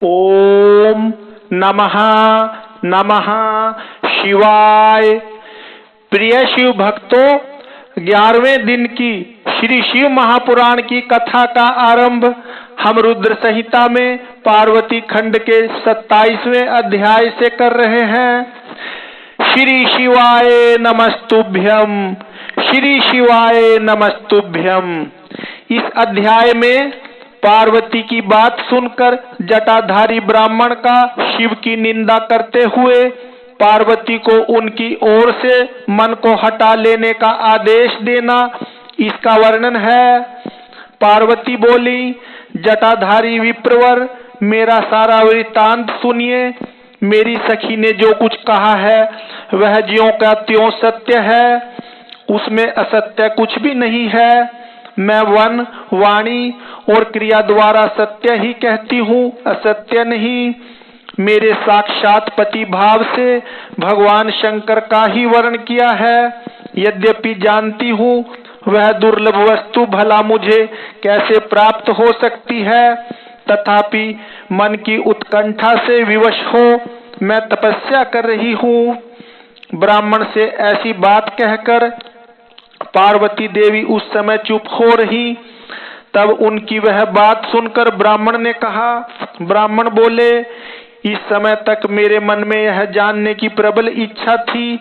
ओम नमः नमः शिवाय। प्रिय शिव भक्तों, 11वें दिन की श्री शिव महापुराण की कथा का आरंभ हम रुद्र संहिता में पार्वती खंड के 27वें अध्याय से कर रहे हैं। श्री शिवाय नमस्तुभ्यम, श्री शिवाय नमस्तुभ्यम। इस अध्याय में पार्वती की बात सुनकर जटाधारी ब्राह्मण का शिव की निंदा करते हुए पार्वती को उनकी ओर से मन को हटा लेने का आदेश देना, इसका वर्णन है। पार्वती बोली, जटाधारी विप्रवर, मेरा सारा वृत्तांत सुनिए। मेरी सखी ने जो कुछ कहा है वह ज्यों का त्यों सत्य है, उसमें असत्य कुछ भी नहीं है। मैं वन, वाणी और क्रिया द्वारा सत्य ही कहती हूँ, असत्य नहीं। मेरे साक्षात पति भाव से भगवान शंकर का ही वर्ण किया है। यद्यपि जानती हूँ वह दुर्लभ वस्तु भला मुझे कैसे प्राप्त हो सकती है, तथापि मन की उत्कंठा से विवश हो मैं तपस्या कर रही हूँ। ब्राह्मण से ऐसी बात कहकर पार्वती देवी उस समय चुप हो रही। तब उनकी वह बात सुनकर ब्राह्मण ने कहा। ब्राह्मण बोले, इस समय तक मेरे मन में यह जानने की प्रबल इच्छा थी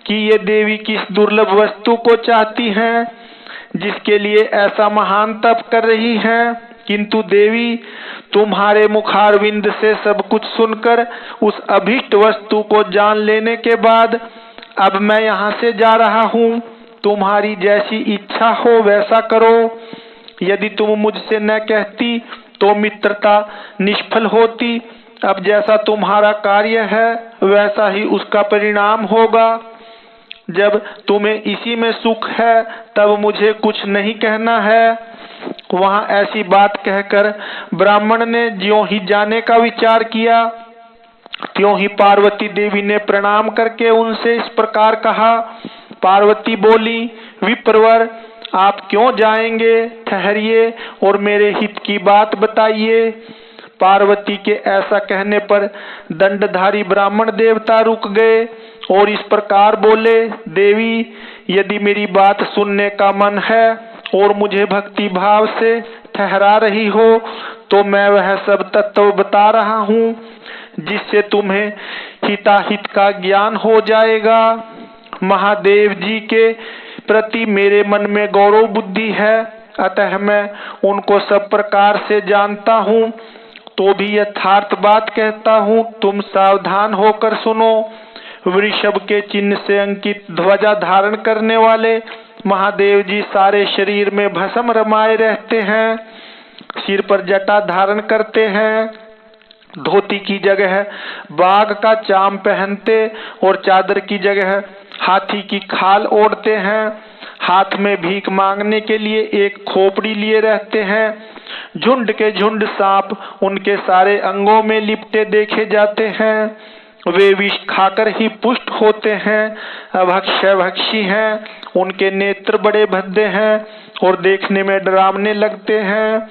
कि ये देवी किस दुर्लभ वस्तु को चाहती हैं जिसके लिए ऐसा महान तप कर रही हैं। किंतु देवी, तुम्हारे मुखारविंद से सब कुछ सुनकर उस अभीष्ट वस्तु को जान लेने के बाद अब मैं यहाँ से जा रहा हूँ। तुम्हारी जैसी इच्छा हो वैसा करो। यदि तुम मुझसे न कहती तो मित्रता निष्फल होती। अब जैसा तुम्हारा कार्य है वैसा ही उसका परिणाम होगा। जब तुम्हें इसी में सुख है तब मुझे कुछ नहीं कहना है। वहां ऐसी बात कहकर ब्राह्मण ने ज्यों ही जाने का विचार किया, त्यों ही पार्वती देवी ने प्रणाम करके उनसे इस प्रकार कहा। पार्वती बोली, विप्रवर, आप क्यों जाएंगे? ठहरिए और मेरे हित की बात बताइए। पार्वती के ऐसा कहने पर दंडधारी ब्राह्मण देवता रुक गए और इस प्रकार बोले, देवी, यदि मेरी बात सुनने का मन है और मुझे भक्ति भाव से ठहरा रही हो तो मैं वह सब तत्व बता रहा हूँ जिससे तुम्हें हिताहित का ज्ञान हो जाएगा। महादेव जी के प्रति मेरे मन में गौरव बुद्धि है, अतः मैं उनको सब प्रकार से जानता हूँ। तो भी यथार्थ बात कहता हूँ, तुम सावधान होकर सुनो। वृषभ के चिन्ह से अंकित ध्वजा धारण करने वाले महादेव जी सारे शरीर में भस्म रमाए रहते हैं, सिर पर जटा धारण करते हैं, धोती की जगह बाघ का चाम पहनते और चादर की जगह हाथी की खाल ओढ़ते हैं। हाथ में भीख मांगने के लिए एक खोपड़ी लिए रहते हैं। झुंड के झुंड सांप उनके सारे अंगों में लिपटे देखे जाते हैं। वे विष खाकर ही पुष्ट होते हैं, अभक्षी हैं। उनके नेत्र बड़े भद्दे हैं और देखने में डरावने लगते हैं।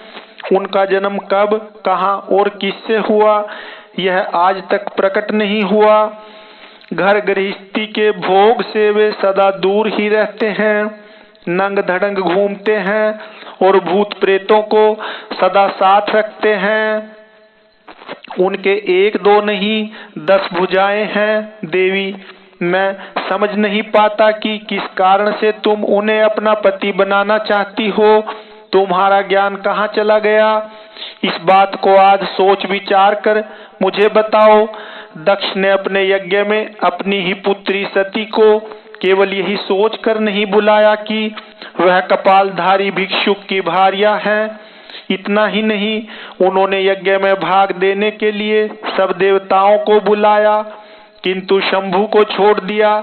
उनका जन्म कब, कहाँ और किससे हुआ यह आज तक प्रकट नहीं हुआ। घर गृहस्थी के भोग से वे सदा दूर ही रहते हैं, नंग धड़ंग घूमते हैं और भूत प्रेतों को सदा साथ रखते हैं। उनके एक दो नहीं 10 भुजाएं हैं। देवी, मैं समझ नहीं पाता कि किस कारण से तुम उन्हें अपना पति बनाना चाहती हो। तुम्हारा ज्ञान कहाँ चला गया? इस बात को आज सोच विचार कर मुझे बताओ। दक्ष ने अपने यज्ञ में अपनी ही पुत्री सती को केवल यही सोच कर नहीं बुलाया कि वह कपालधारी भिक्षुक की भार्या है। इतना ही नहीं, उन्होंने यज्ञ में भाग देने के लिए सब देवताओं को बुलाया, किंतु शंभु को छोड़ दिया।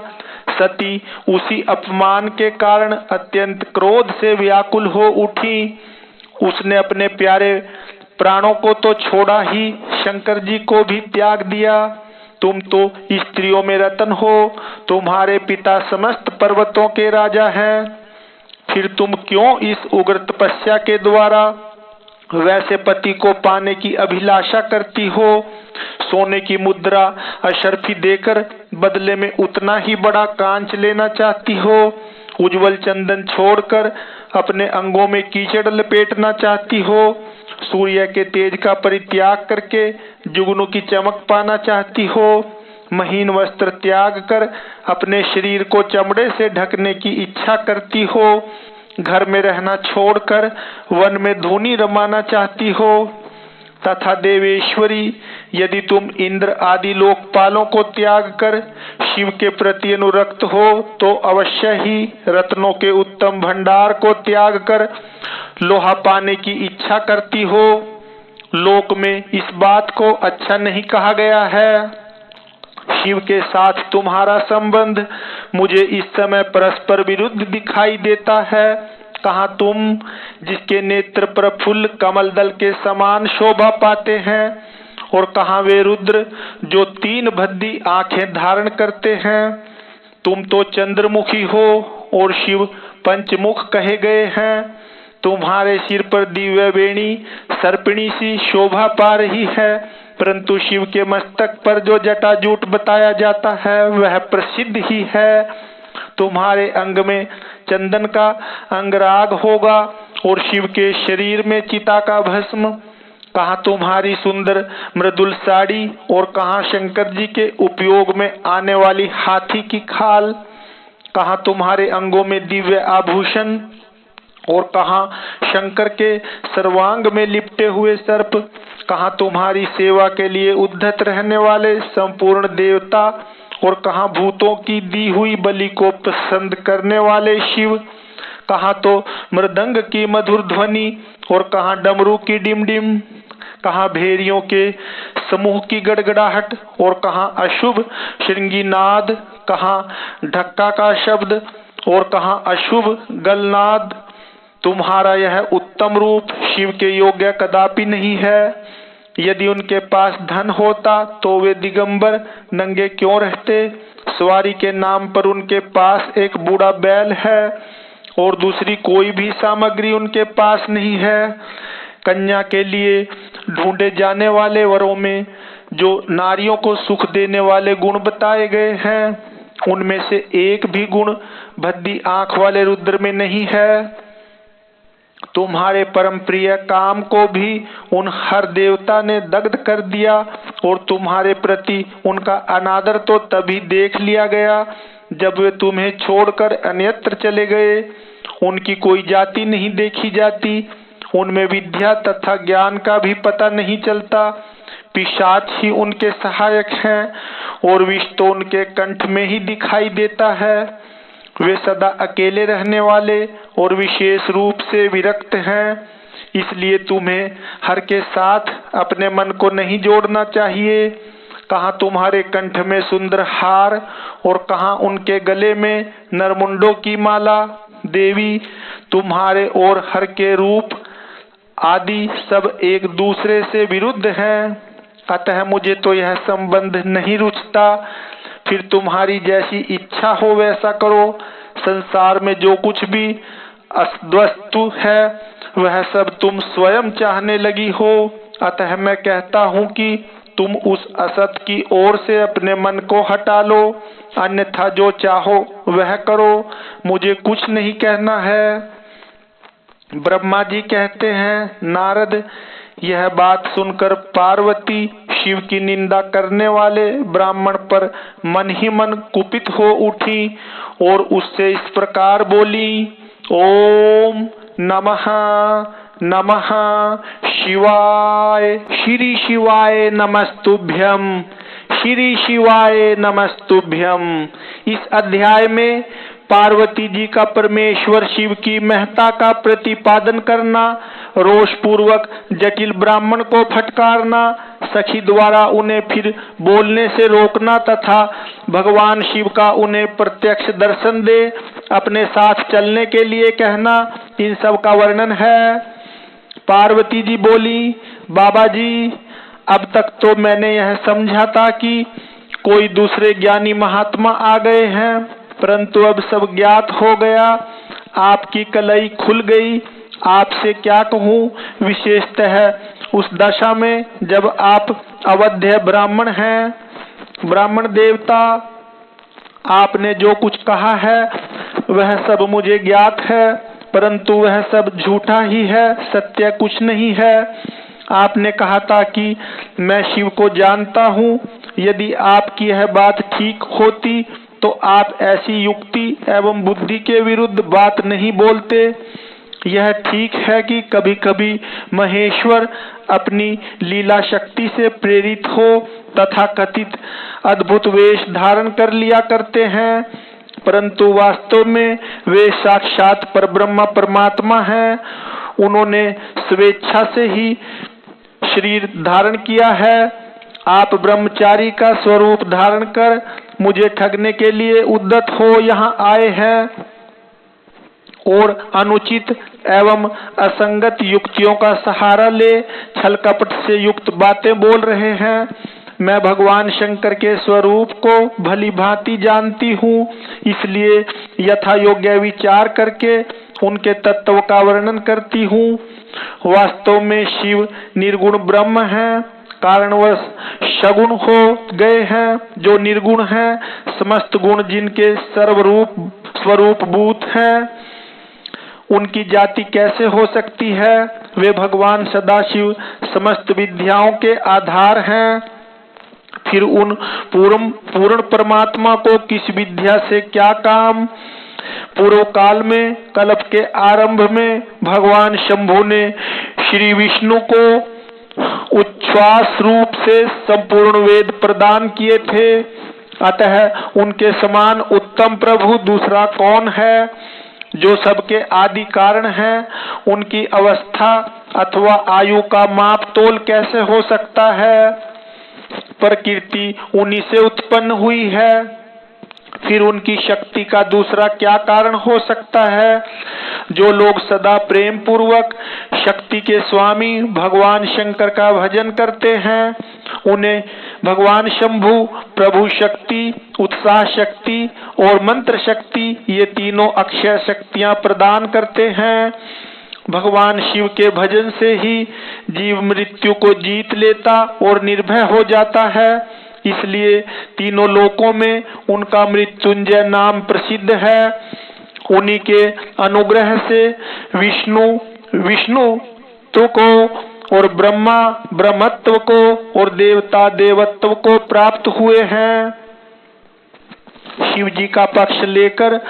सती उसी अपमान के कारण अत्यंत क्रोध से व्याकुल हो उठी। उसने अपने प्यारे प्राणों को तो छोड़ा ही, शंकर जी को भी त्याग दिया। तुम तो स्त्रियों में रतन हो, तुम्हारे पिता समस्त पर्वतों के राजा हैं। फिर तुम क्यों इस उग्र तपस्या के द्वारा वैसे पति को पाने की अभिलाषा करती हो। सोने की मुद्रा अशर्फी देकर बदले में उतना ही बड़ा कांच लेना चाहती हो। उज्जवल चंदन छोड़कर अपने अंगों में कीचड़ लपेटना चाहती हो। सूर्य के तेज का परित्याग करके जुगनू की चमक पाना चाहती हो। महीन वस्त्र त्याग कर अपने शरीर को चमड़े से ढकने की इच्छा करती हो। घर में रहना छोड़कर वन में धूनी रमाना चाहती हो। तथा देवेश्वरी, यदि तुम इंद्र आदि लोकपालों को त्याग कर शिव के प्रति अनुरक्त हो तो अवश्य ही रत्नों के उत्तम भंडार को त्याग कर लोहा पाने की इच्छा करती हो। लोक में इस बात को अच्छा नहीं कहा गया है। शिव के साथ तुम्हारा संबंध मुझे इस समय परस्पर विरुद्ध दिखाई देता है। कहाँ तुम, जिसके नेत्र प्रफुल्ल कमल दल के समान शोभा पाते हैं, और कहाँ वे रुद्र जो 3 भद्दी आंखें धारण करते हैं। तुम तो चंद्रमुखी हो और शिव पंचमुख कहे गए हैं। तुम्हारे सिर पर दिव्य वेणी सर्पिणी सी शोभा पा रही है, परंतु शिव के मस्तक पर जो जटाजूट बताया जाता है वह प्रसिद्ध ही है। तुम्हारे अंग में चंदन का अंगराग होगा और शिव के शरीर में चिता का भस्म। कहाँ तुम्हारी सुंदर मृदुल साड़ी और कहाँ शंकर जी के उपयोग में आने वाली हाथी की खाल। कहाँ तुम्हारे अंगों में दिव्य आभूषण और कहाँ शंकर के सर्वांग में लिपटे हुए सर्प। कहाँ तुम्हारी सेवा के लिए उद्धत रहने वाले संपूर्ण देवता और कहाँ भूतों की दी हुई बलि को पसंद करने वाले शिव। कहाँ तो मृदंग की मधुर ध्वनि और कहाँ डमरू की डिमडिम। कहाँ भेड़ियों के समूह की गड़गड़ाहट और कहाँ अशुभ श्रृंगी नाद। कहाँ ढक्का का शब्द और कहाँ अशुभ गलनाद। तुम्हारा यह उत्तम रूप शिव के योग्य कदापि नहीं है। यदि उनके पास धन होता तो वे दिगंबर नंगे क्यों रहते। सवारी के नाम पर उनके पास एक बूढ़ा बैल है और दूसरी कोई भी सामग्री उनके पास नहीं है। कन्या के लिए ढूंढे जाने वाले वरों में जो नारियों को सुख देने वाले गुण बताए गए हैं, उनमें से एक भी गुण भद्दी आंख वाले रुद्र में नहीं है। तुम्हारे परम प्रिय काम को भी उन हर देवता ने दग्ध कर दिया और तुम्हारे प्रति उनका अनादर तो तभी देख लिया गया जब वे तुम्हें छोड़कर अन्यत्र चले गए। उनकी कोई जाति नहीं देखी जाती, उनमें विद्या तथा ज्ञान का भी पता नहीं चलता। पिशाच ही उनके सहायक हैं और विष तो उनके कंठ में ही दिखाई देता है। वे सदा अकेले रहने वाले और विशेष रूप से विरक्त हैं, इसलिए तुम्हें हर के साथ अपने मन को नहीं जोड़ना चाहिए। कहाँ तुम्हारे कंठ में सुंदर हार और कहाँ उनके गले में नरमुंडों की माला। देवी, तुम्हारे और हर के रूप आदि सब एक दूसरे से विरुद्ध हैं, अतः मुझे तो यह संबंध नहीं रुचता। फिर तुम्हारी जैसी इच्छा हो वैसा करो। संसार में जो कुछ भी वस्तु है वह सब तुम स्वयं चाहने लगी हो, अतः मैं कहता हूँ कि तुम उस असत की ओर से अपने मन को हटा लो, अन्यथा जो चाहो वह करो, मुझे कुछ नहीं कहना है। ब्रह्मा जी कहते हैं, नारद, यह बात सुनकर पार्वती शिव की निंदा करने वाले ब्राह्मण पर मन ही मन कुपित हो उठी और उससे इस प्रकार बोली, ओम नमः नमः शिवाय, श्री शिवाय नमस्तुभ्यम, श्री शिवाय नमस्तुभ्यम। इस अध्याय में पार्वती जी का परमेश्वर शिव की महत्ता का प्रतिपादन करना, रोष पूर्वक जटिल ब्राह्मण को फटकारना, सखी द्वारा उन्हें फिर बोलने से रोकना तथा भगवान शिव का उन्हें प्रत्यक्ष दर्शन दे अपने साथ चलने के लिए कहना, इन सब का वर्णन है। पार्वती जी बोली, बाबा जी, अब तक तो मैंने यह समझा था कि कोई दूसरे ज्ञानी महात्मा आ गए हैं, परंतु अब सब ज्ञात हो गया। आपकी कलई खुल गई आपसे क्या कहूँ। विशेषतः उस दशा में जब आप अवध्य ब्राह्मण हैं, ब्राह्मण देवता, आपने जो कुछ कहा है वह सब मुझे ज्ञात है, परंतु वह सब झूठा ही है, सत्य कुछ नहीं है। आपने कहा था कि मैं शिव को जानता हूँ। यदि आपकी यह बात ठीक होती तो आप ऐसी युक्ति एवं बुद्धि के विरुद्ध बात नहीं बोलते। यह ठीक है कि कभी कभी महेश्वर अपनी लीला शक्ति से प्रेरित हो तथा कथित अद्भुत वेश धारण कर लिया करते हैं, परंतु वास्तव में वे साक्षात परब्रह्म परमात्मा हैं। उन्होंने स्वेच्छा से ही शरीर धारण किया है। आप ब्रह्मचारी का स्वरूप धारण कर मुझे ठगने के लिए उद्यत हो यहाँ आए हैं और अनुचित एवं असंगत युक्तियों का सहारा ले छल कपट से युक्त बातें बोल रहे हैं। मैं भगवान शंकर के स्वरूप को भली भांति जानती हूँ, इसलिए यथा योग्य विचार करके उनके तत्व का वर्णन करती हूँ। वास्तव में शिव निर्गुण ब्रह्म है, कारणवश सगुण हो गए हैं जो निर्गुण हैं। समस्त गुण जिनके स्वरूप भूत हैं, उनकी जाति कैसे हो सकती है। वे भगवान सदाशिव समस्त विद्याओं के आधार हैं। फिर उन पूर्ण परमात्मा को किस विद्या से क्या काम। पूर्व काल में कल्प के आरंभ में भगवान शंभु ने श्री विष्णु को उच्छ्वास रूप से संपूर्ण वेद प्रदान किए थे, अतः उनके समान उत्तम प्रभु दूसरा कौन है। जो सबके आदि कारण है, उनकी अवस्था अथवा आयु का माप तोल कैसे हो सकता है। प्रकृति उन्हीं से उत्पन्न हुई है, फिर उनकी शक्ति का दूसरा क्या कारण हो सकता है। जो लोग सदा प्रेम पूर्वक शक्ति के स्वामी भगवान शंकर का भजन करते हैं, उन्हें भगवान शंभु प्रभु शक्ति, उत्साह शक्ति और मंत्र शक्ति, ये तीनों अक्षय शक्तियां प्रदान करते हैं। भगवान शिव के भजन से ही जीव मृत्यु को जीत लेता और निर्भय हो जाता है, इसलिए तीनों लोकों में उनका मृत्युंजय नाम प्रसिद्ध है। उन्हीं के अनुग्रह से विष्णुत्व को और ब्रह्मा ब्रह्मत्व को और देवता देवत्व को प्राप्त हुए हैं। शिव जी का पक्ष लेकर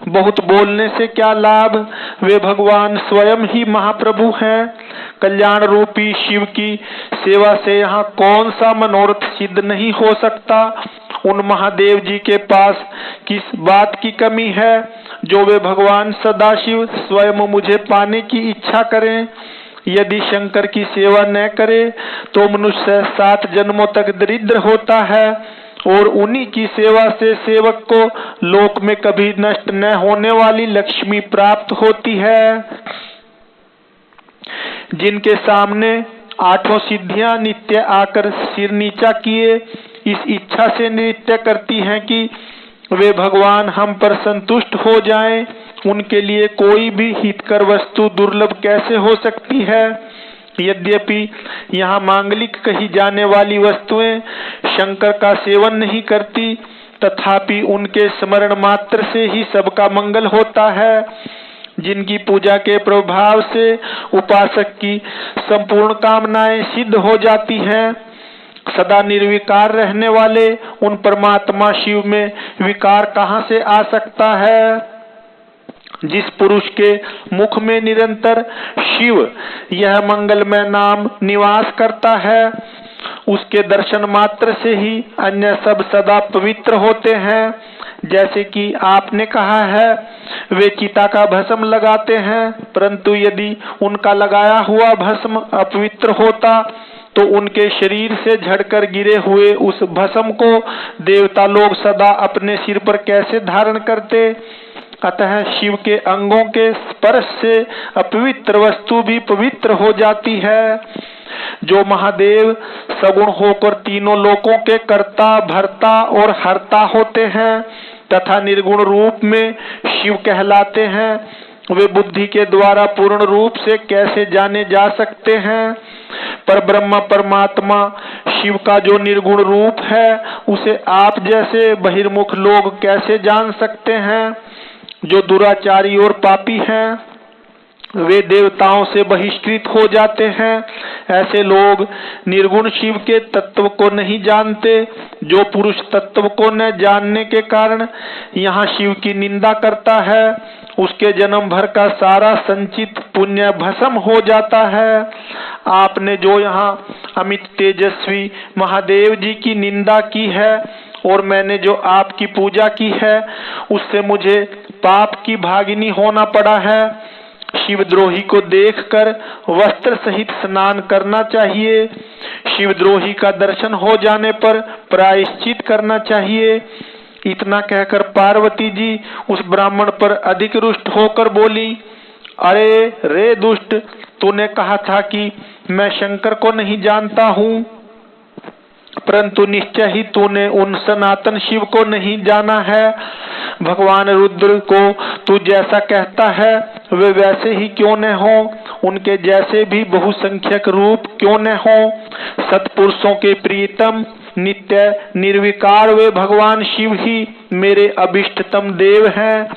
बहुत बोलने से क्या लाभ। वे भगवान स्वयं ही महाप्रभु हैं। कल्याण रूपी शिव की सेवा से यहाँ कौन सा मनोरथ सिद्ध नहीं हो सकता। उन महादेव जी के पास किस बात की कमी है जो वे भगवान सदाशिव स्वयं मुझे पाने की इच्छा करें। यदि शंकर की सेवा न करे तो मनुष्य 7 जन्मों तक दरिद्र होता है और उन्हीं की सेवा से सेवक को लोक में कभी नष्ट न होने वाली लक्ष्मी प्राप्त होती है। जिनके सामने 8 सिद्धियां नित्य आकर सिर नीचा किए इस इच्छा से नृत्य करती हैं कि वे भगवान हम पर संतुष्ट हो जाएं, उनके लिए कोई भी हितकर वस्तु दुर्लभ कैसे हो सकती है। यद्यपि यहाँ मांगलिक कही जाने वाली वस्तुएं शंकर का सेवन नहीं करती, तथापि उनके स्मरण मात्र से ही सबका मंगल होता है। जिनकी पूजा के प्रभाव से उपासक की संपूर्ण कामनाएं सिद्ध हो जाती हैं। सदा निर्विकार रहने वाले उन परमात्मा शिव में विकार कहाँ से आ सकता है। जिस पुरुष के मुख में निरंतर शिव यह मंगलमय नाम निवास करता है, उसके दर्शन मात्र से ही अन्य सब सदा पवित्र होते हैं। जैसे कि आपने कहा है वे चिता का भस्म लगाते हैं, परंतु यदि उनका लगाया हुआ भस्म अपवित्र होता तो उनके शरीर से झड़कर गिरे हुए उस भस्म को देवता लोग सदा अपने सिर पर कैसे धारण करते। अतः शिव के अंगों के स्पर्श से अपवित्र वस्तु भी पवित्र हो जाती है। जो महादेव सगुण होकर तीनों लोकों के कर्ता भरता और हरता होते हैं तथा निर्गुण रूप में शिव कहलाते हैं, वे बुद्धि के द्वारा पूर्ण रूप से कैसे जाने जा सकते हैं? पर ब्रह्म परमात्मा शिव का जो निर्गुण रूप है उसे आप जैसे बहिर्मुख लोग कैसे जान सकते हैं? जो दुराचारी और पापी हैं वे देवताओं से बहिष्कृत हो जाते हैं। ऐसे लोग निर्गुण शिव के तत्व को नहीं जानते। जो पुरुष तत्व को न जानने के कारण यहाँ शिव की निंदा करता है उसके जन्म भर का सारा संचित पुण्य भस्म हो जाता है। आपने जो यहाँ अमित तेजस्वी महादेव जी की निंदा की है और मैंने जो आपकी पूजा की है उससे मुझे पाप की भागिनी होना पड़ा है। शिवद्रोही को देखकर वस्त्र सहित स्नान करना चाहिए। शिवद्रोही का दर्शन हो जाने पर प्रायश्चित करना चाहिए। इतना कहकर पार्वती जी उस ब्राह्मण पर अधिक रुष्ट होकर बोली, अरे रे दुष्ट, तूने कहा था कि मैं शंकर को नहीं जानता हूँ, परंतु निश्चय ही तूने उन सनातन शिव को नहीं जाना है। भगवान रुद्र को तू जैसा कहता है वे वैसे ही क्यों न हो, उनके जैसे भी बहुसंख्यक रूप क्यों न हो। सत्पुरुषों के प्रियतम नित्य निर्विकार वे भगवान शिव ही मेरे अभिष्टतम देव हैं।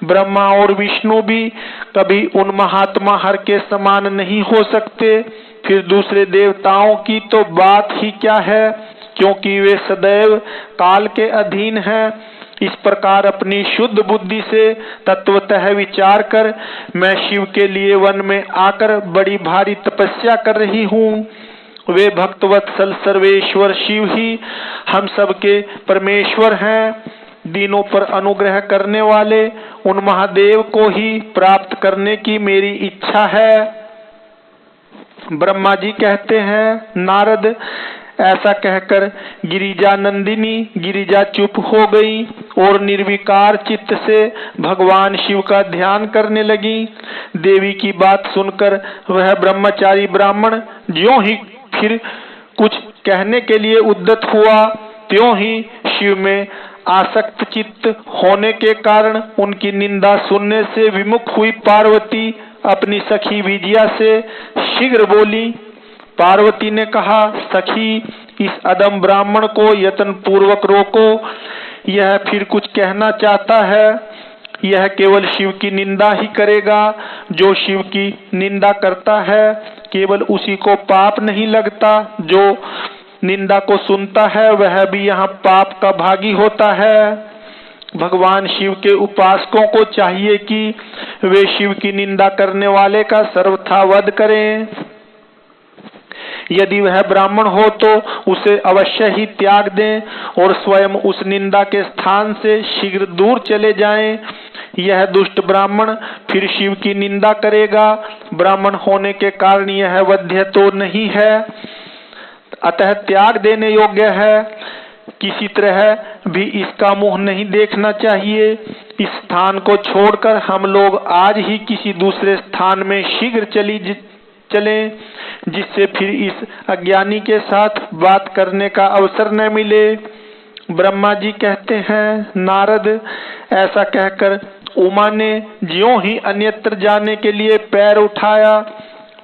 ब्रह्मा और विष्णु भी कभी उन महात्मा हर के समान नहीं हो सकते। फिर दूसरे देवताओं की तो बात ही क्या है, क्योंकि वे सदैव काल के अधीन हैं। इस प्रकार अपनी शुद्ध बुद्धि से तत्वतः विचार कर मैं शिव के लिए वन में आकर बड़ी भारी तपस्या कर रही हूँ। वे भक्तवत्सल सर्वेश्वर शिव ही हम सबके परमेश्वर हैं। दीनों पर अनुग्रह करने वाले उन महादेव को ही प्राप्त करने की मेरी इच्छा है। ब्रह्मा जी कहते हैं, नारद, ऐसा कहकर गिरिजा नंदिनी गिरिजा चुप हो गई और निर्विकार चित्त से भगवान शिव का ध्यान करने लगी। देवी की बात सुनकर वह ब्रह्मचारी ब्राह्मण ज्यों ही फिर कुछ कहने के लिए उद्यत हुआ, त्यों ही शिव में आसक्त चित्त होने के कारण उनकी निंदा सुनने से विमुख हुई पार्वती अपनी सखी विजया से शीघ्र बोली। पार्वती ने कहा, सखी, इस अदम ब्राह्मण को यत्न पूर्वक रोको, यह फिर कुछ कहना चाहता है। यह केवल शिव की निंदा ही करेगा। जो शिव की निंदा करता है केवल उसी को पाप नहीं लगता, जो निंदा को सुनता है वह भी यहाँ पाप का भागी होता है। भगवान शिव के उपासकों को चाहिए कि वे शिव की निंदा करने वाले का सर्वथा वध करें। यदि वह ब्राह्मण हो तो उसे अवश्य ही त्याग दें और स्वयं उस निंदा के स्थान से शीघ्र दूर चले जाएं। यह दुष्ट ब्राह्मण फिर शिव की निंदा करेगा। ब्राह्मण होने के कारण यह वध्य तो नहीं है, अतः त्याग देने योग्य है। किसी तरह भी इसका मुंह नहीं देखना चाहिए। इस स्थान को छोड़कर हम लोग आज ही किसी दूसरे स्थान में शीघ्र चलें, जिससे फिर इस अज्ञानी के साथ बात करने का अवसर न मिले। ब्रह्मा जी कहते हैं, नारद, ऐसा कहकर उमा ने ज्यों ही अन्यत्र जाने के लिए पैर उठाया,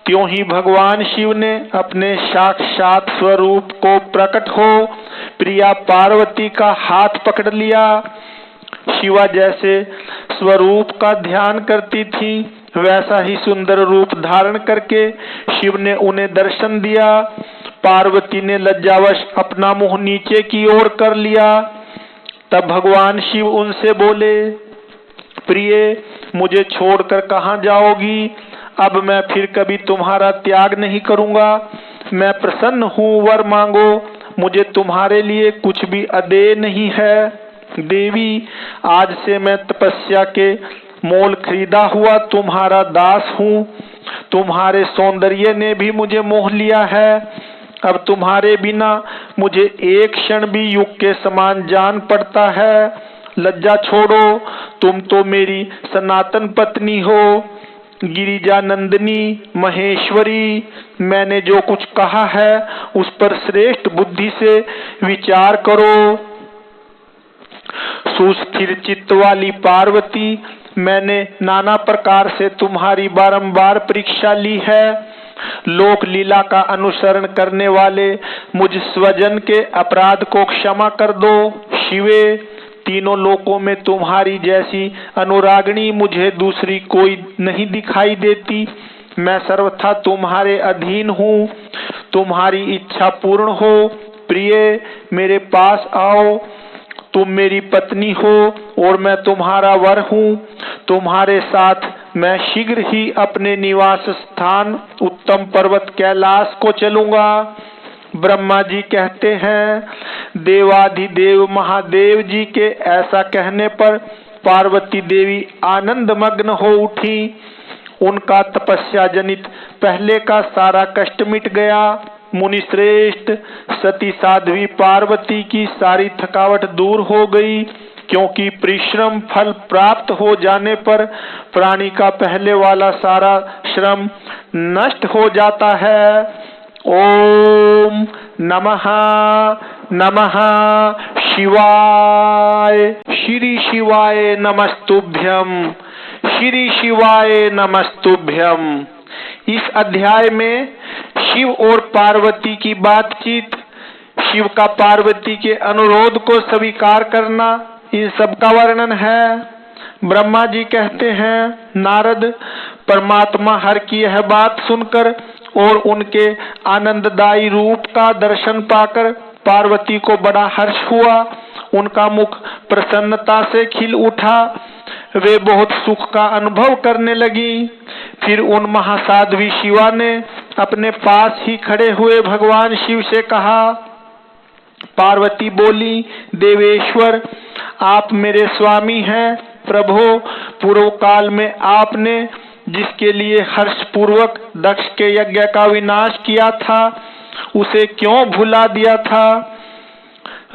त्यों ही भगवान शिव ने अपने साक्षात स्वरूप को प्रकट हो प्रिया पार्वती का हाथ पकड़ लिया। शिवा जैसे स्वरूप का ध्यान करती थी वैसा ही सुंदर रूप धारण करके शिव ने उन्हें दर्शन दिया। पार्वती ने लज्जावश अपना मुंह नीचे की ओर कर लिया। तब भगवान शिव उनसे बोले, प्रिय, मुझे छोड़कर कहाँ जाओगी? अब मैं फिर कभी तुम्हारा त्याग नहीं करूंगा। मैं प्रसन्न हूँ, वर मांगो, मुझे तुम्हारे लिए कुछ भी अदेय नहीं है। देवी, आज से मैं तपस्या के मोल खरीदा हुआ तुम्हारा दास हूँ। तुम्हारे सौंदर्य ने भी मुझे मोह लिया है। अब तुम्हारे बिना मुझे एक क्षण भी युग के समान जान पड़ता है। लज्जा छोड़ो, तुम तो मेरी सनातन पत्नी हो, गिरिजा नंदिनी महेश्वरी। मैंने जो कुछ कहा है उस पर श्रेष्ठ बुद्धि से विचार करो। सुस्थिर चित्त वाली पार्वती मैंने नाना प्रकार से तुम्हारी बारंबार परीक्षा ली है। लोक लीला का अनुसरण करने वाले मुझ स्वजन के अपराध को क्षमा कर दो। शिवे, तीनों लोकों में तुम्हारी जैसी अनुरागिणी मुझे दूसरी कोई नहीं दिखाई देती। मैं सर्वथा तुम्हारे अधीन हूँ। तुम्हारी इच्छा पूर्ण हो। प्रिय, मेरे पास आओ। तुम मेरी पत्नी हो और मैं तुम्हारा वर हूँ। तुम्हारे साथ मैं शीघ्र ही अपने निवास स्थान उत्तम पर्वत कैलाश को चलूंगा। ब्रह्मा जी कहते हैं, देवाधिदेव महादेव जी के ऐसा कहने पर पार्वती देवी आनंद मग्न हो उठी। उनका तपस्या जनित पहले का सारा कष्ट मिट गया। मुनि श्रेष्ठ, सती साध्वी पार्वती की सारी थकावट दूर हो गई, क्योंकि परिश्रम फल प्राप्त हो जाने पर प्राणी का पहले वाला सारा श्रम नष्ट हो जाता है। ओम नमः नमः शिवाय। श्री शिवाय नमस्तुभ्यम। श्री शिवाय नमस्तुभ्यम। इस अध्याय में शिव और पार्वती की बातचीत, शिव का पार्वती के अनुरोध को स्वीकार करना, इन सब का वर्णन है। ब्रह्मा जी कहते हैं, नारद, परमात्मा हर की यह बात सुनकर और उनके आनंददायी रूप का दर्शन पाकर पार्वती को बड़ा हर्ष हुआ। उनका मुख प्रसन्नता से खिल उठा। वे बहुत सुख का अनुभव करने लगी। फिर उन महासाध्वी शिवा ने अपने पास ही खड़े हुए भगवान शिव से कहा। पार्वती बोली, देवेश्वर, आप मेरे स्वामी हैं। प्रभो, पूर्व काल में आपने जिसके लिए हर्ष पूर्वक दक्ष के यज्ञ का विनाश किया था, उसे क्यों भुला दिया था?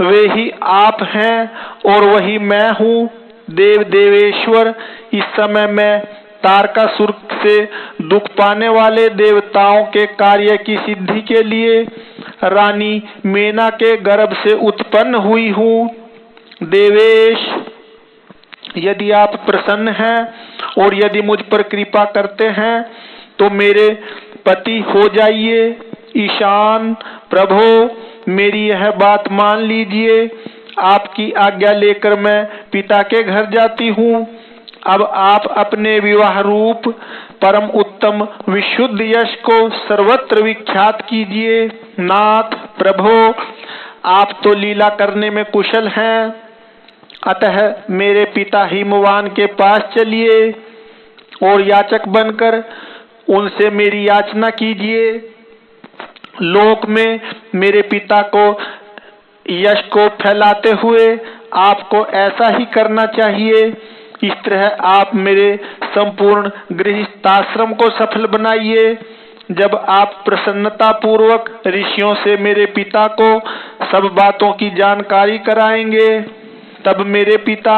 वे ही आप हैं और वही मैं हूँ। देव देवेश्वर, इस समय मैं तारकासुर से दुख पाने वाले देवताओं के कार्य की सिद्धि के लिए रानी मेना के गर्भ से उत्पन्न हुई हूँ। देवेश, यदि आप प्रसन्न हैं और यदि मुझ पर कृपा करते हैं तो मेरे पति हो जाइए। ईशान, प्रभो, मेरी यह बात मान लीजिए। आपकी आज्ञा लेकर मैं पिता के घर जाती हूँ। अब आप अपने विवाह रूप परम उत्तम विशुद्ध यश को सर्वत्र विख्यात कीजिए। नाथ, प्रभो, आप तो लीला करने में कुशल हैं, अतः मेरे पिता हिमवान के पास चलिए और याचक बनकर उनसे मेरी याचना कीजिए। लोक में मेरे पिता को यश को फैलाते हुए आपको ऐसा ही करना चाहिए। इस तरह आप मेरे संपूर्ण गृहस्थाश्रम को सफल बनाइए। जब आप प्रसन्नता पूर्वक ऋषियों से मेरे पिता को सब बातों की जानकारी कराएंगे, तब मेरे पिता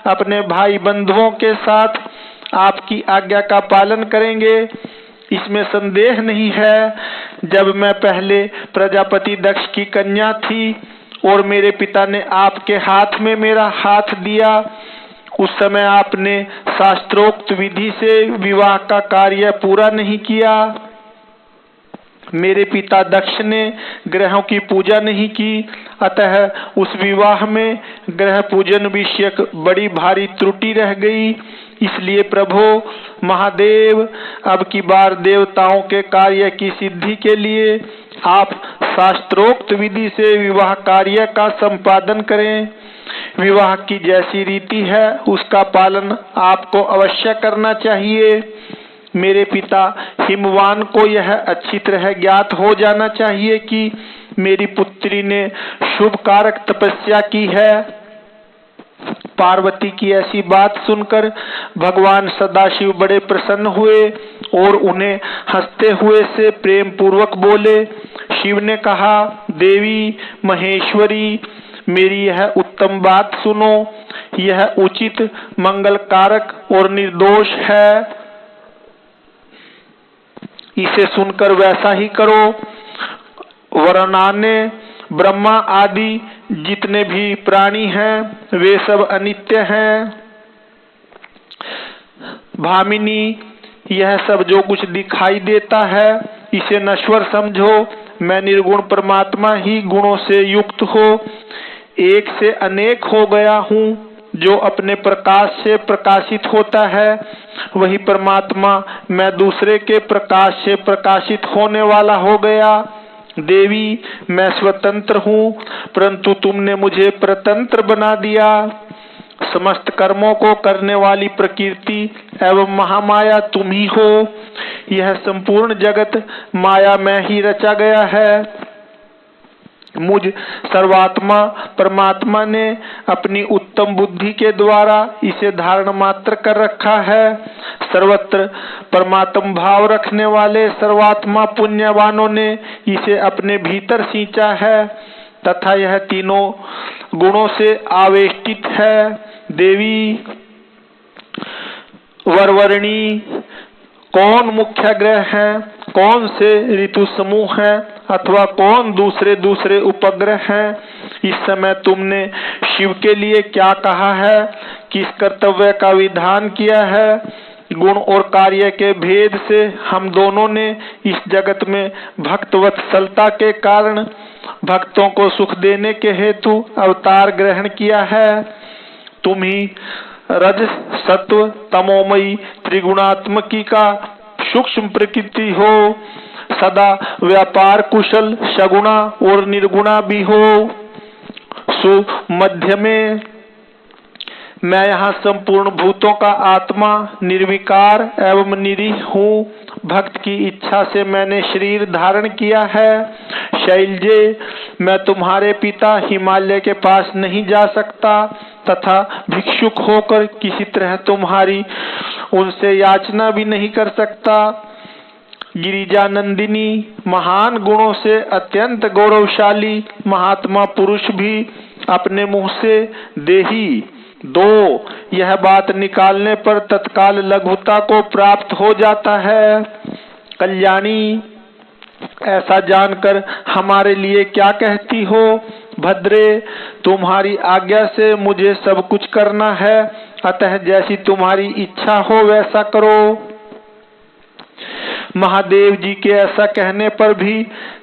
अपने भाई बंधुओं के साथ आपकी आज्ञा का पालन करेंगे। इसमें संदेह नहीं है। जब मैं पहले प्रजापति दक्ष की कन्या थी और मेरे पिता ने आपके हाथ में मेरा हाथ दिया, उस समय आपने शास्त्रोक्त विधि से विवाह का कार्य पूरा नहीं किया। मेरे पिता दक्ष ने ग्रहों की पूजा नहीं की, अतः उस विवाह में ग्रह पूजन विषयक बड़ी भारी त्रुटि रह गई। इसलिए प्रभो महादेव, अब की बार देवताओं के कार्य की सिद्धि के लिए आप शास्त्रोक्त विधि से विवाह कार्य का संपादन करें। विवाह की जैसी रीति है उसका पालन आपको अवश्य करना चाहिए। मेरे पिता हिमवान को यह अच्छी तरह ज्ञात हो जाना चाहिए कि मेरी पुत्री ने शुभ कारक तपस्या की है। पार्वती की ऐसी बात सुनकर भगवान सदाशिव बड़े प्रसन्न हुए और उन्हें हंसते हुए से प्रेम पूर्वक बोले। शिव ने कहा, देवी महेश्वरी, मेरी यह उत्तम बात सुनो। यह उचित, मंगल कारक और निर्दोष है। इसे सुनकर वैसा ही करो। वरनाने ब्रह्मा आदि जितने भी प्राणी हैं वे सब अनित्य हैं। भामिनी, यह सब जो कुछ दिखाई देता है इसे नश्वर समझो। मैं निर्गुण परमात्मा ही गुणों से युक्त हो एक से अनेक हो गया हूँ। जो अपने प्रकाश से प्रकाशित होता है वही परमात्मा मैं दूसरे के प्रकाश से प्रकाशित होने वाला हो गया। देवी, मैं स्वतंत्र हूँ परंतु तुमने मुझे परतंत्र बना दिया। समस्त कर्मों को करने वाली प्रकृति एवं महामाया तुम ही हो। यह संपूर्ण जगत माया में ही रचा गया है। मुझ सर्वात्मा परमात्मा ने अपनी उत्तम बुद्धि के द्वारा इसे धारण मात्र कर रखा है। सर्वत्र परमात्म भाव रखने वाले सर्वात्मा पुण्यवानों ने इसे अपने भीतर सींचा है तथा यह तीनों गुणों से आवेष्टित है। देवी, वरवर्णी, कौन मुख्य ग्रह है, कौन से ऋतु समूह है अथवा कौन दूसरे दूसरे उपग्रह हैं, इस समय तुमने शिव के लिए क्या कहा है, किस कर्तव्य का विधान किया है। गुण और कार्य के भेद से हम दोनों ने इस जगत में भक्तवत्सलता के कारण भक्तों को सुख देने के हेतु अवतार ग्रहण किया है। तुम ही रज सत्व तमोमयी त्रिगुणात्मकी का सूक्ष्म प्रकृति हो। सदा व्यापार कुशल सगुणा और निर्गुणा भी हो। सुमध्य में मैं यहाँ संपूर्ण भूतों का आत्मा निर्विकार एवं निरीह हूँ। भक्त की इच्छा से मैंने शरीर धारण किया है। शैलजे, मैं तुम्हारे पिता हिमालय के पास नहीं जा सकता तथा भिक्षुक होकर किसी तरह तुम्हारी उनसे याचना भी नहीं कर सकता। गिरिजानंदिनी, महान गुणों से अत्यंत गौरवशाली महात्मा पुरुष भी अपने मुंह से देही दो यह बात निकालने पर तत्काल लघुता को प्राप्त हो जाता है। कल्याणी, ऐसा जानकर हमारे लिए क्या कहती हो। भद्रे, तुम्हारी आज्ञा से मुझे सब कुछ करना है, अतः जैसी तुम्हारी इच्छा हो वैसा करो। महादेव जी के ऐसा कहने पर भी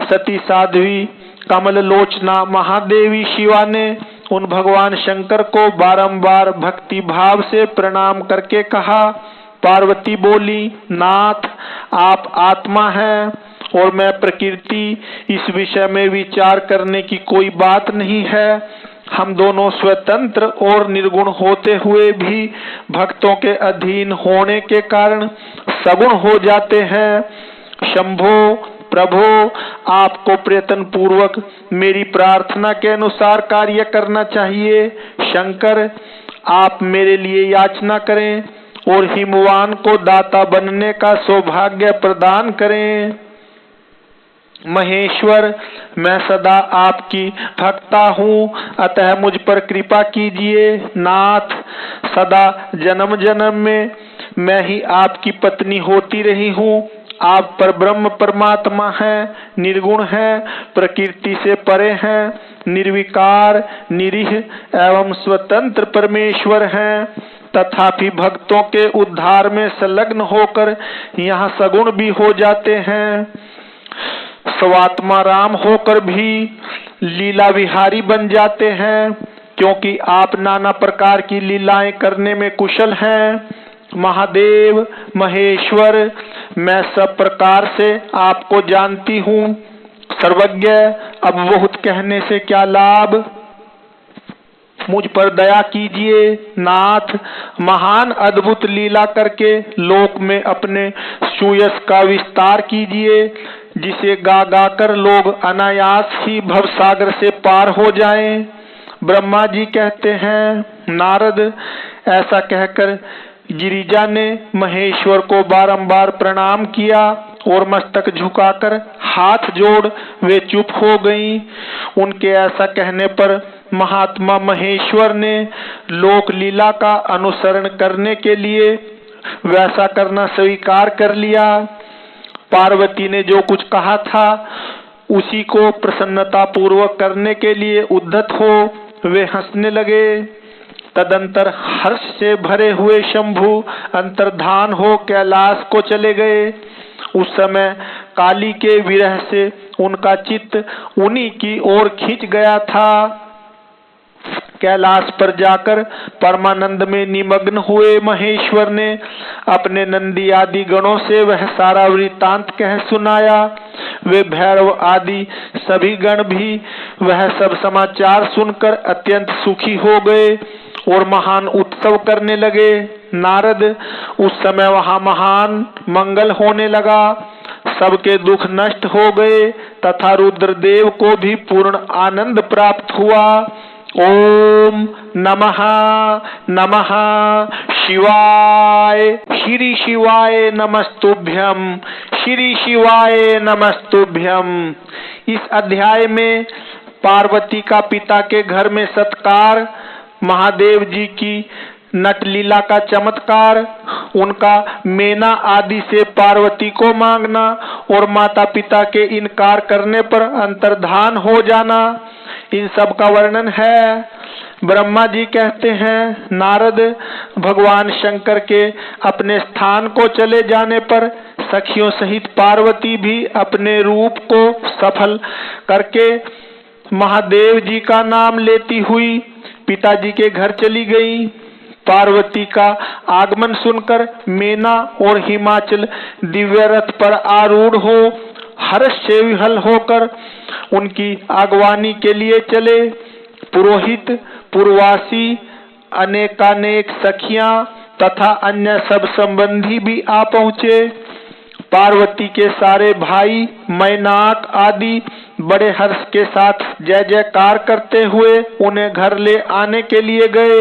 सती साध्वी कमल लोचना महादेवी शिवा ने उन भगवान शंकर को बारंबार भक्ति भाव से प्रणाम करके कहा। पार्वती बोली, नाथ, आप आत्मा हैं और मैं प्रकृति, इस विषय में विचार करने की कोई बात नहीं है। हम दोनों स्वतंत्र और निर्गुण होते हुए भी भक्तों के अधीन होने के कारण सगुण हो जाते हैं। शंभो, प्रभो, आपको प्रयत्न पूर्वक मेरी प्रार्थना के अनुसार कार्य करना चाहिए। शंकर, आप मेरे लिए याचना करें और हिमवान को दाता बनने का सौभाग्य प्रदान करें। महेश्वर, मैं सदा आपकी भक्ता हूँ, अतः मुझ पर कृपा कीजिए। नाथ, सदा जन्म जन्म में मैं ही आपकी पत्नी होती रही हूँ। आप पर ब्रह्म परमात्मा हैं, निर्गुण हैं, प्रकृति से परे हैं, निर्विकार, निरीह एवं स्वतंत्र परमेश्वर हैं। तथापि भक्तों के उद्धार में संलग्न होकर यहाँ सगुण भी हो जाते हैं। स्वात्मा राम होकर भी लीला विहारी बन जाते हैं, क्योंकि आप नाना प्रकार की लीलाएं करने में कुशल हैं। महादेव, महेश्वर, मैं सब प्रकार से आपको जानती हूँ। सर्वज्ञ, अब बहुत कहने से क्या लाभ, मुझ पर दया कीजिए। नाथ, महान अद्भुत लीला करके लोक में अपने सुयश का विस्तार कीजिए, जिसे गा गा कर लोग अनायास ही भवसागर से पार हो जाएं। ब्रह्मा जी कहते हैं, नारद, ऐसा कहकर गिरिजा ने महेश्वर को बारंबार प्रणाम किया और मस्तक झुकाकर हाथ जोड़ वे चुप हो गईं। उनके ऐसा कहने पर महात्मा महेश्वर ने लोक लीला का अनुसरण करने के लिए वैसा करना स्वीकार कर लिया। पार्वती ने जो कुछ कहा था उसी को प्रसन्नता पूर्वक करने के लिए उद्धत हो वे हंसने लगे। तदंतर हर्ष से भरे हुए शंभु अंतर्धान हो कैलाश को चले गए। उस समय काली के विरह से उनका चित्त उन्हीं की ओर खींच गया था। कैलाश पर जाकर परमानंद में निमग्न हुए महेश्वर ने अपने नंदी आदि गणों से वह सारा वृत्तांत कह सुनाया। वे भैरव आदि सभी गण भी वह सब समाचार सुनकर अत्यंत सुखी हो गए और महान उत्सव करने लगे। नारद, उस समय वहां महान मंगल होने लगा। सबके दुख नष्ट हो गए तथा रुद्रदेव को भी पूर्ण आनंद प्राप्त हुआ। ओम नमः नमः शिवाय। श्री शिवाय नमस्तुभ्यं, श्री शिवाय नमस्तुभ्यं। इस अध्याय में पार्वती का पिता के घर में सत्कार, महादेव जी की नटलीला का चमत्कार, उनका मेना आदि से पार्वती को मांगना और माता पिता के इनकार करने पर अंतर्धान हो जाना, इन सब का वर्णन है। ब्रह्मा जी कहते हैं, नारद, भगवान शंकर के अपने स्थान को चले जाने पर सखियों सहित पार्वती भी अपने रूप को सफल करके महादेव जी का नाम लेती हुई पिताजी के घर चली गई। पार्वती का आगमन सुनकर मेना और हिमाचल दिव्य रथ पर आरूढ़ हो हर्ष से विहल होकर उनकी आगवानी के लिए चले। पुरोहित, पुरवासी, अनेकानेक सखियां तथा अन्य सब संबंधी भी आ पहुंचे। पार्वती के सारे भाई, मैनाक आदि बड़े हर्ष के साथ जय जयकार करते हुए उन्हें घर ले आने के लिए गए।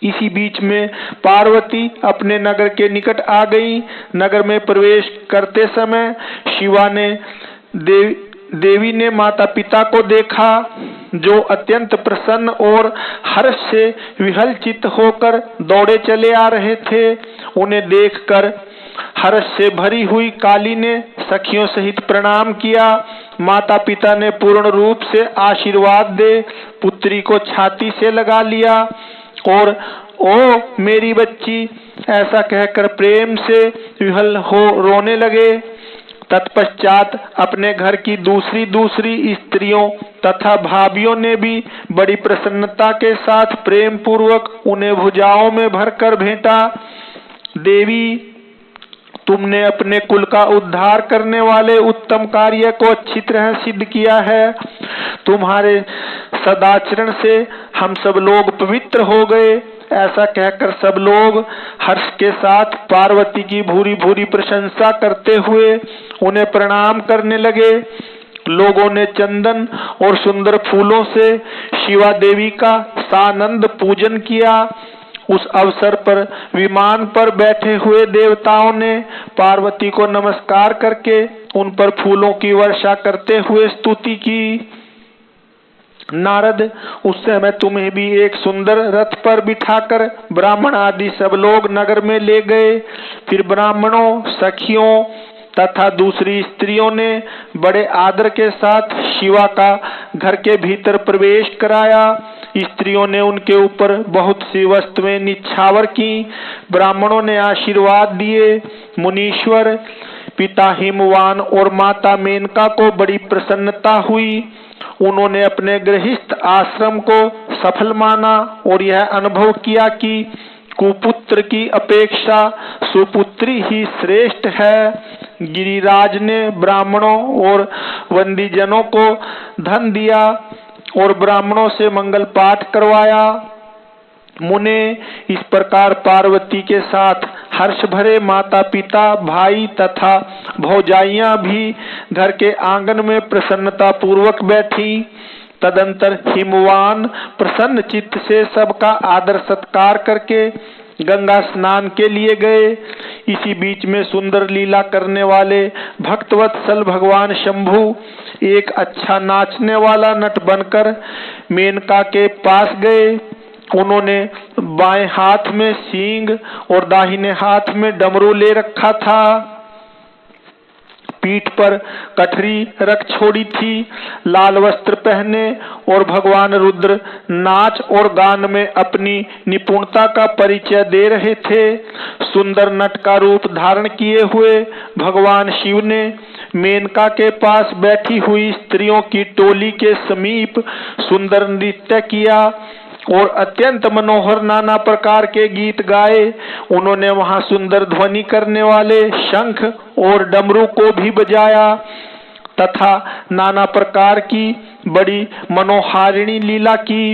इसी बीच में पार्वती अपने नगर के निकट आ गई। नगर में प्रवेश करते समय शिवा ने देवी ने माता पिता को देखा, जो अत्यंत प्रसन्न और हर्ष से विहल चित्त होकर दौड़े चले आ रहे थे। उन्हें देखकर हर्ष से भरी हुई काली ने सखियों सहित प्रणाम किया। माता पिता ने पूर्ण रूप से आशीर्वाद दे पुत्री को छाती से लगा लिया और ओ मेरी बच्ची ऐसा कहकर प्रेम से विहल हो रोने लगे। तत्पश्चात अपने घर की दूसरी स्त्रियों तथा भाभियों ने भी बड़ी प्रसन्नता के साथ प्रेम पूर्वक उन्हें भुजाओं में भरकर भेंटा। देवी, तुमने अपने कुल का उद्धार करने वाले उत्तम कार्य को अच्छी तरह सिद्ध किया है। तुम्हारे सदाचरण से हम सब लोग पवित्र हो गए। ऐसा कहकर सब लोग हर्ष के साथ पार्वती की भूरी भूरी प्रशंसा करते हुए उन्हें प्रणाम करने लगे। लोगों ने चंदन और सुंदर फूलों से शिवा देवी का सानंद पूजन किया। उस अवसर पर विमान पर बैठे हुए देवताओं ने पार्वती को नमस्कार करके उन पर फूलों की वर्षा करते हुए स्तुति की। नारद, उस समय तुम्हें भी एक सुंदर रथ पर बिठाकर ब्राह्मण आदि सब लोग नगर में ले गए। फिर ब्राह्मणों, सखियों तथा दूसरी स्त्रियों ने बड़े आदर के साथ शिवा का घर के भीतर प्रवेश कराया। स्त्रियों ने उनके ऊपर बहुत सी वस्तुएं निछावर की। ब्राह्मणों ने आशीर्वाद दिए। मुनीश्वर, पिता हिमवान और माता मेनका को बड़ी प्रसन्नता हुई। उन्होंने अपने गृहस्थ आश्रम को सफल माना और यह अनुभव किया कि कुपुत्र की अपेक्षा सुपुत्री ही श्रेष्ठ है। गिरिराज ने ब्राह्मणों और वंदीजनों को धन दिया और ब्राह्मणों से मंगल पाठ करवाया। मुने, इस प्रकार पार्वती के साथ हर्ष भरे माता पिता, भाई तथा भौजाइयां भी घर के आंगन में प्रसन्नता पूर्वक बैठी। तदंतर हिमवान प्रसन्न चित्त से सबका आदर सत्कार करके गंगा स्नान के लिए गए। इसी बीच में सुंदर लीला करने वाले भक्तवत्सल भगवान शंभु एक अच्छा नाचने वाला नट बनकर मेनका के पास गए। उन्होंने बाएं हाथ में सींग और दाहिने हाथ में डमरू ले रखा था। पीठ पर कठरी रख छोड़ी थी, लाल वस्त्र पहने, और भगवान रुद्र नाच और गान में अपनी निपुणता का परिचय दे रहे थे। सुंदर नट का रूप धारण किए हुए भगवान शिव ने मेनका के पास बैठी हुई स्त्रियों की टोली के समीप सुंदर नृत्य किया और अत्यंत मनोहर नाना प्रकार के गीत गाए। उन्होंने वहां सुंदर ध्वनि करने वाले शंख और डमरू को भी बजाया तथा नाना प्रकार की बड़ी मनोहारिणी लीला की।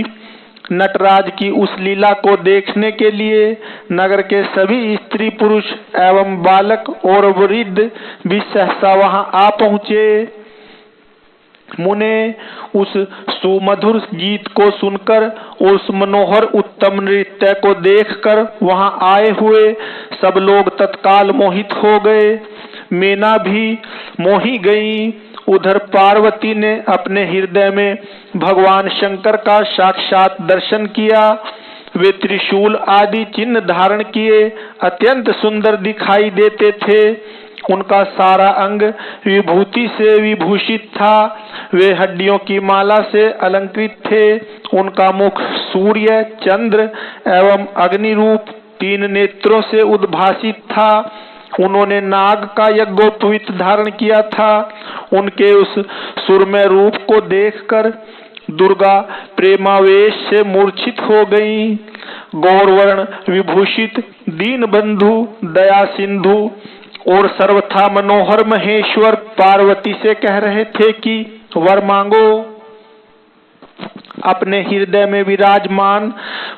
नटराज की उस लीला को देखने के लिए नगर के सभी स्त्री पुरुष एवं बालक और वृद्ध भी सहसा वहां आ पहुंचे। मुने उस सुमधुर गीत को सुनकर, उस मनोहर उत्तम नृत्य को देखकर वहां आए हुए सब लोग तत्काल मोहित हो गए। मेना भी मोही गई। उधर पार्वती ने अपने हृदय में भगवान शंकर का साक्षात दर्शन किया। वे त्रिशूल आदि चिन्ह धारण किए अत्यंत सुंदर दिखाई देते थे। उनका सारा अंग विभूति से विभूषित था। वे हड्डियों की माला से अलंकृत थे। उनका मुख सूर्य, चंद्र एवं अग्नि रूप 3 नेत्रों से उद्भासित था। उन्होंने नाग का यज्ञोपवीत धारण किया था। उनके उस सुरमय रूप को देखकर दुर्गा प्रेमावेश से मूर्छित हो गई। गौरवर्ण विभूषित दीन बंधु, दया सिंधु और सर्वथा मनोहर महेश्वर पार्वती से कह रहे थे कि वर मांगो। अपने हृदय में विराजमान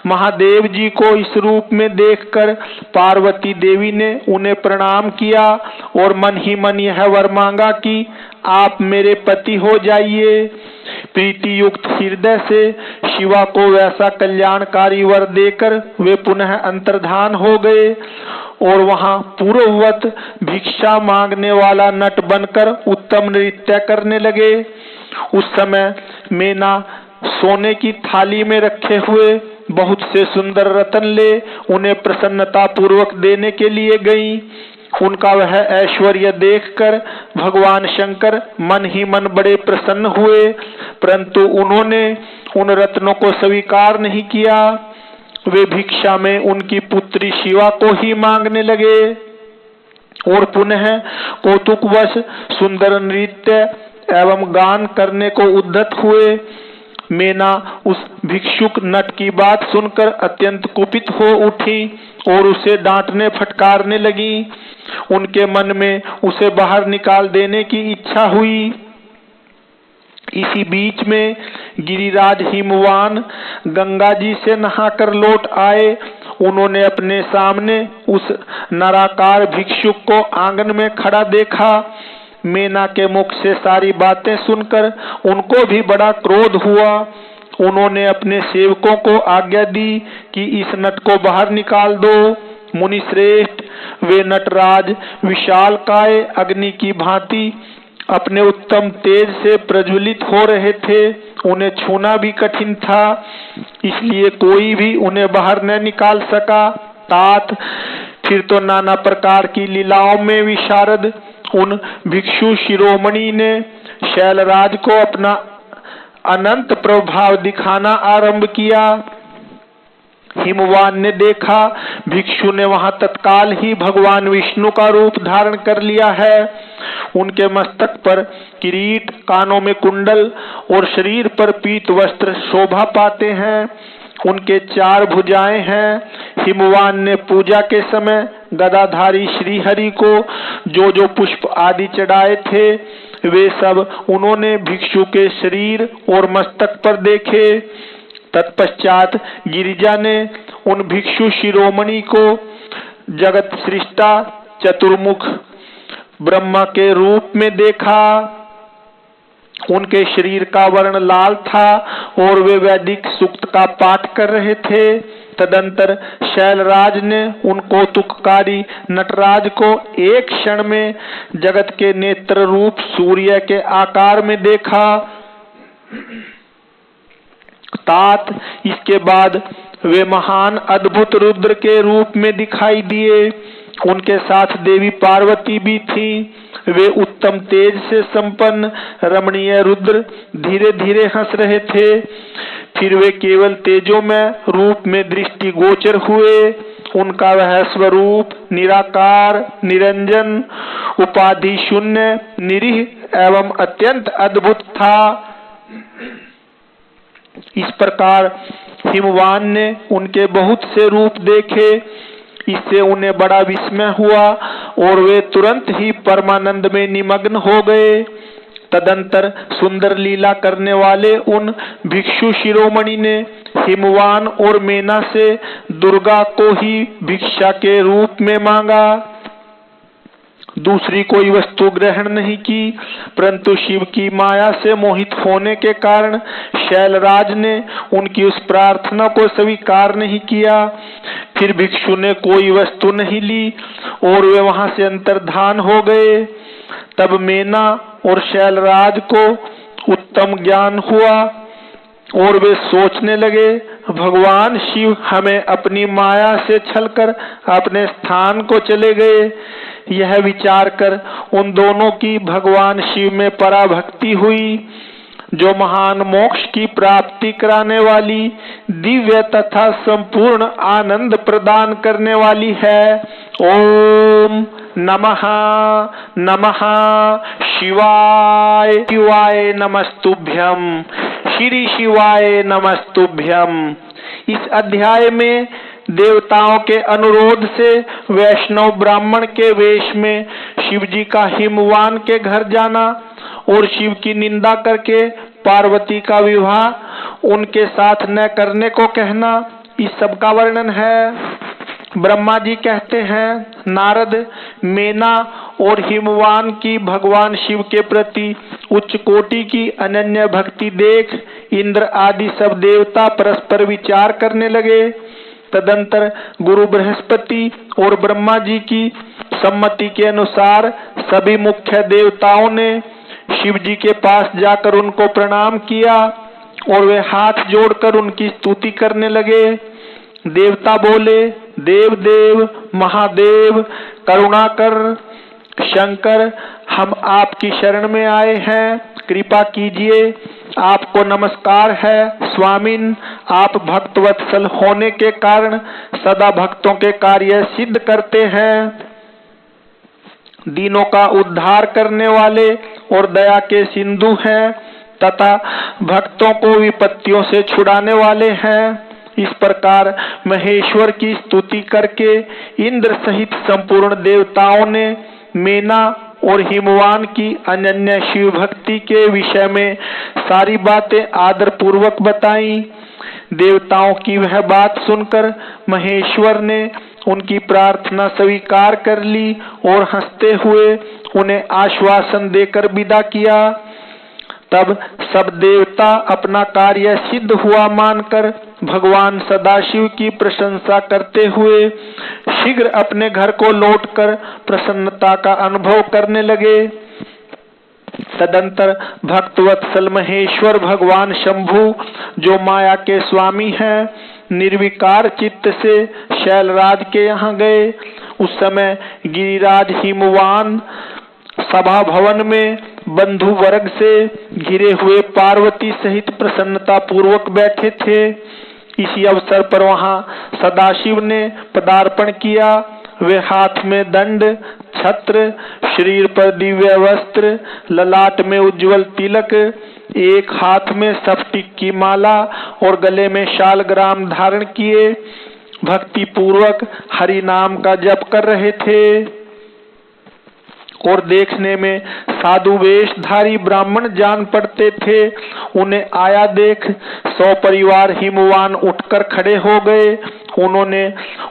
महादेव जी को इस रूप में देखकर पार्वती देवी ने उन्हें प्रणाम किया और मन ही मन यह वर मांगा कि आप मेरे पति हो जाइए। प्रीति युक्त हृदय से शिवा को वैसा कल्याणकारी वर देकर वे पुनः अंतर्धान हो गए और वहां पूर्ववत भिक्षा मांगने वाला नट बनकर उत्तम नृत्य करने लगे। उस समय मेना सोने की थाली में रखे हुए बहुत से सुंदर रत्न ले उन्हें प्रसन्नता पूर्वक देने के लिए गई। उनका वह ऐश्वर्य देखकर भगवान शंकर मन ही मन बड़े प्रसन्न हुए, परंतु उन्होंने उन रत्नों को स्वीकार नहीं किया। वे भिक्षा में उनकी पुत्री शिवा को ही मांगने लगे और पुनः कौतुकवश सुंदर नृत्य एवं गान करने को उद्यत हुए। मेना उस भिक्षुक नट की बात सुनकर अत्यंत कुपित हो उठी और उसे डांटने फटकारने लगी। उनके मन में उसे बाहर निकाल देने की इच्छा हुई। इसी बीच में गिरिराज हिमवान गंगा जी से नहाकर लौट आए। उन्होंने अपने सामने उस नराकार भिक्षुक को आंगन में खड़ा देखा। मेना के मुख से सारी बातें सुनकर उनको भी बड़ा क्रोध हुआ। उन्होंने अपने सेवकों को आज्ञा दी कि इस नट को बाहर निकाल दो। मुनि श्रेष्ठ, वे नटराज विशाल काय अग्नि की भांति अपने उत्तम तेज से प्रज्वलित हो रहे थे। उन्हें छूना भी कठिन था, इसलिए कोई भी उन्हें बाहर न निकाल सका। तात फिर तो नाना प्रकार की लीलाओं में विशारद उन भिक्षु शिरोमणि ने शैलराज को अपना अनंत प्रभाव दिखाना आरंभ किया। हिमवान ने देखा भिक्षु ने वहां तत्काल ही भगवान विष्णु का रूप धारण कर लिया है। उनके मस्तक पर किरीट, कानों में कुंडल और शरीर पर पीत वस्त्र शोभा पाते हैं। उनके 4 भुजाएं हैं। हिमवान ने पूजा के समय गदाधारी श्रीहरि को जो जो पुष्प आदि चढ़ाए थे वे सब उन्होंने भिक्षु के शरीर और मस्तक पर देखे। तत्पश्चात गिरिजा ने उन भिक्षु शिरोमणि को जगत सृष्टा चतुर्मुख ब्रह्मा के रूप में देखा। उनके शरीर का वर्ण लाल था और वे वैदिक सूक्त का पाठ कर रहे थे। तदंतर शैलराज ने उन कौतुककारी नटराज को एक क्षण में जगत के नेत्र रूप सूर्य के आकार में देखा। तात इसके बाद वे महान अद्भुत रुद्र के रूप में दिखाई दिए। उनके साथ देवी पार्वती भी थी। वे उत्तम तेज से संपन्न रमणीय रुद्र धीरे धीरे हंस रहे थे। फिर वे केवल तेजो में रूप में दृष्टि गोचर हुए। उनका वह स्वरूप निराकार, निरंजन, उपाधि शून्य, निरीह एवं अत्यंत अद्भुत था। इस प्रकार हिमवान ने उनके बहुत से रूप देखे। इससे उन्हें बड़ा विस्मय हुआ और वे तुरंत ही परमानंद में निमग्न हो गए। तदंतर सुंदर लीला करने वाले उन भिक्षु शिरोमणि ने हिमवान और मेना से दुर्गा को ही भिक्षा के रूप में मांगा। दूसरी कोई वस्तु ग्रहण नहीं की, परंतु शिव की माया से मोहित होने के कारण शैलराज ने उनकी उस प्रार्थना को स्वीकार नहीं किया। फिर भिक्षु ने कोई वस्तु नहीं ली और वे वहां से अंतर्धान हो गए। तब मेना और शैलराज को उत्तम ज्ञान हुआ और वे सोचने लगे, भगवान शिव हमें अपनी माया से छलकर अपने स्थान को चले गए। यह विचार कर उन दोनों की भगवान शिव में पराभक्ति हुई, जो महान मोक्ष की प्राप्ति कराने वाली, दिव्य तथा संपूर्ण आनंद प्रदान करने वाली है। ओम नमः नमः शिवाय, शिवाय नमस्तुभ्यं, श्री शिवाय नमस्तुभ्यं। इस अध्याय में देवताओं के अनुरोध से वैष्णव ब्राह्मण के वेश में शिव जी का हिमवान के घर जाना और शिव की निंदा करके पार्वती का विवाह उनके साथ न करने को कहना, इस सब का वर्णन है। ब्रह्मा जी कहते हैं, नारद, मेना और हिमवान की भगवान शिव के प्रति उच्च कोटि की अनन्य भक्ति देख इंद्र आदि सब देवता परस्पर विचार करने लगे। तदंतर गुरु बृहस्पति और ब्रह्मा जी की सम्मति के अनुसार सभी मुख्य देवताओं ने शिव जी के पास जाकर उनको प्रणाम किया और वे हाथ जोड़कर उनकी स्तुति करने लगे। देवता बोले, देव देव महादेव करुणाकर शंकर, हम आपकी शरण में आए हैं, कृपा कीजिए। आपको नमस्कार है स्वामिन, आप भक्तवत्सल होने के कारण सदा भक्तों के कार्य सिद्ध करते हैं, दीनों का उद्धार करने वाले और दया के सिंधु हैं तथा भक्तों को विपत्तियों से छुड़ाने वाले हैं। इस प्रकार महेश्वर की स्तुति करके इंद्र सहित संपूर्ण देवताओं ने मेना और हिमवान की अनन्य शिव भक्ति के विषय में सारी बातें आदर पूर्वक बताई। देवताओं की वह बात सुनकर महेश्वर ने उनकी प्रार्थना स्वीकार कर ली और हंसते हुए उन्हें आश्वासन देकर विदा किया। तब सब देवता अपना कार्य सिद्ध हुआ मानकर भगवान सदाशिव की प्रशंसा करते हुए शीघ्र अपने घर को लौटकर प्रसन्नता का अनुभव करने लगे। तदंतर भक्तवत्सल महेश्वर भगवान शंभु, जो माया के स्वामी हैं, निर्विकार चित्त से शैलराज के यहाँ गए। उस समय गिरिराज हिमवान सभा भवन में बंधु वर्ग से घिरे हुए पार्वती सहित प्रसन्नता पूर्वक बैठे थे। इसी अवसर पर वहां सदाशिव ने पदार्पण किया। वे हाथ में दंड, छत्र, शरीर पर दिव्य वस्त्र, ललाट में उज्जवल तिलक, एक हाथ में स्फटिक की माला और गले में शालग्राम धारण किए भक्ति पूर्वक हरि नाम का जप कर रहे थे और देखने में साधु वेशधारी ब्राह्मण जान पड़ते थे। उन्हें आया देख 100 परिवार हिमवान उठकर खड़े हो गए। उन्होंने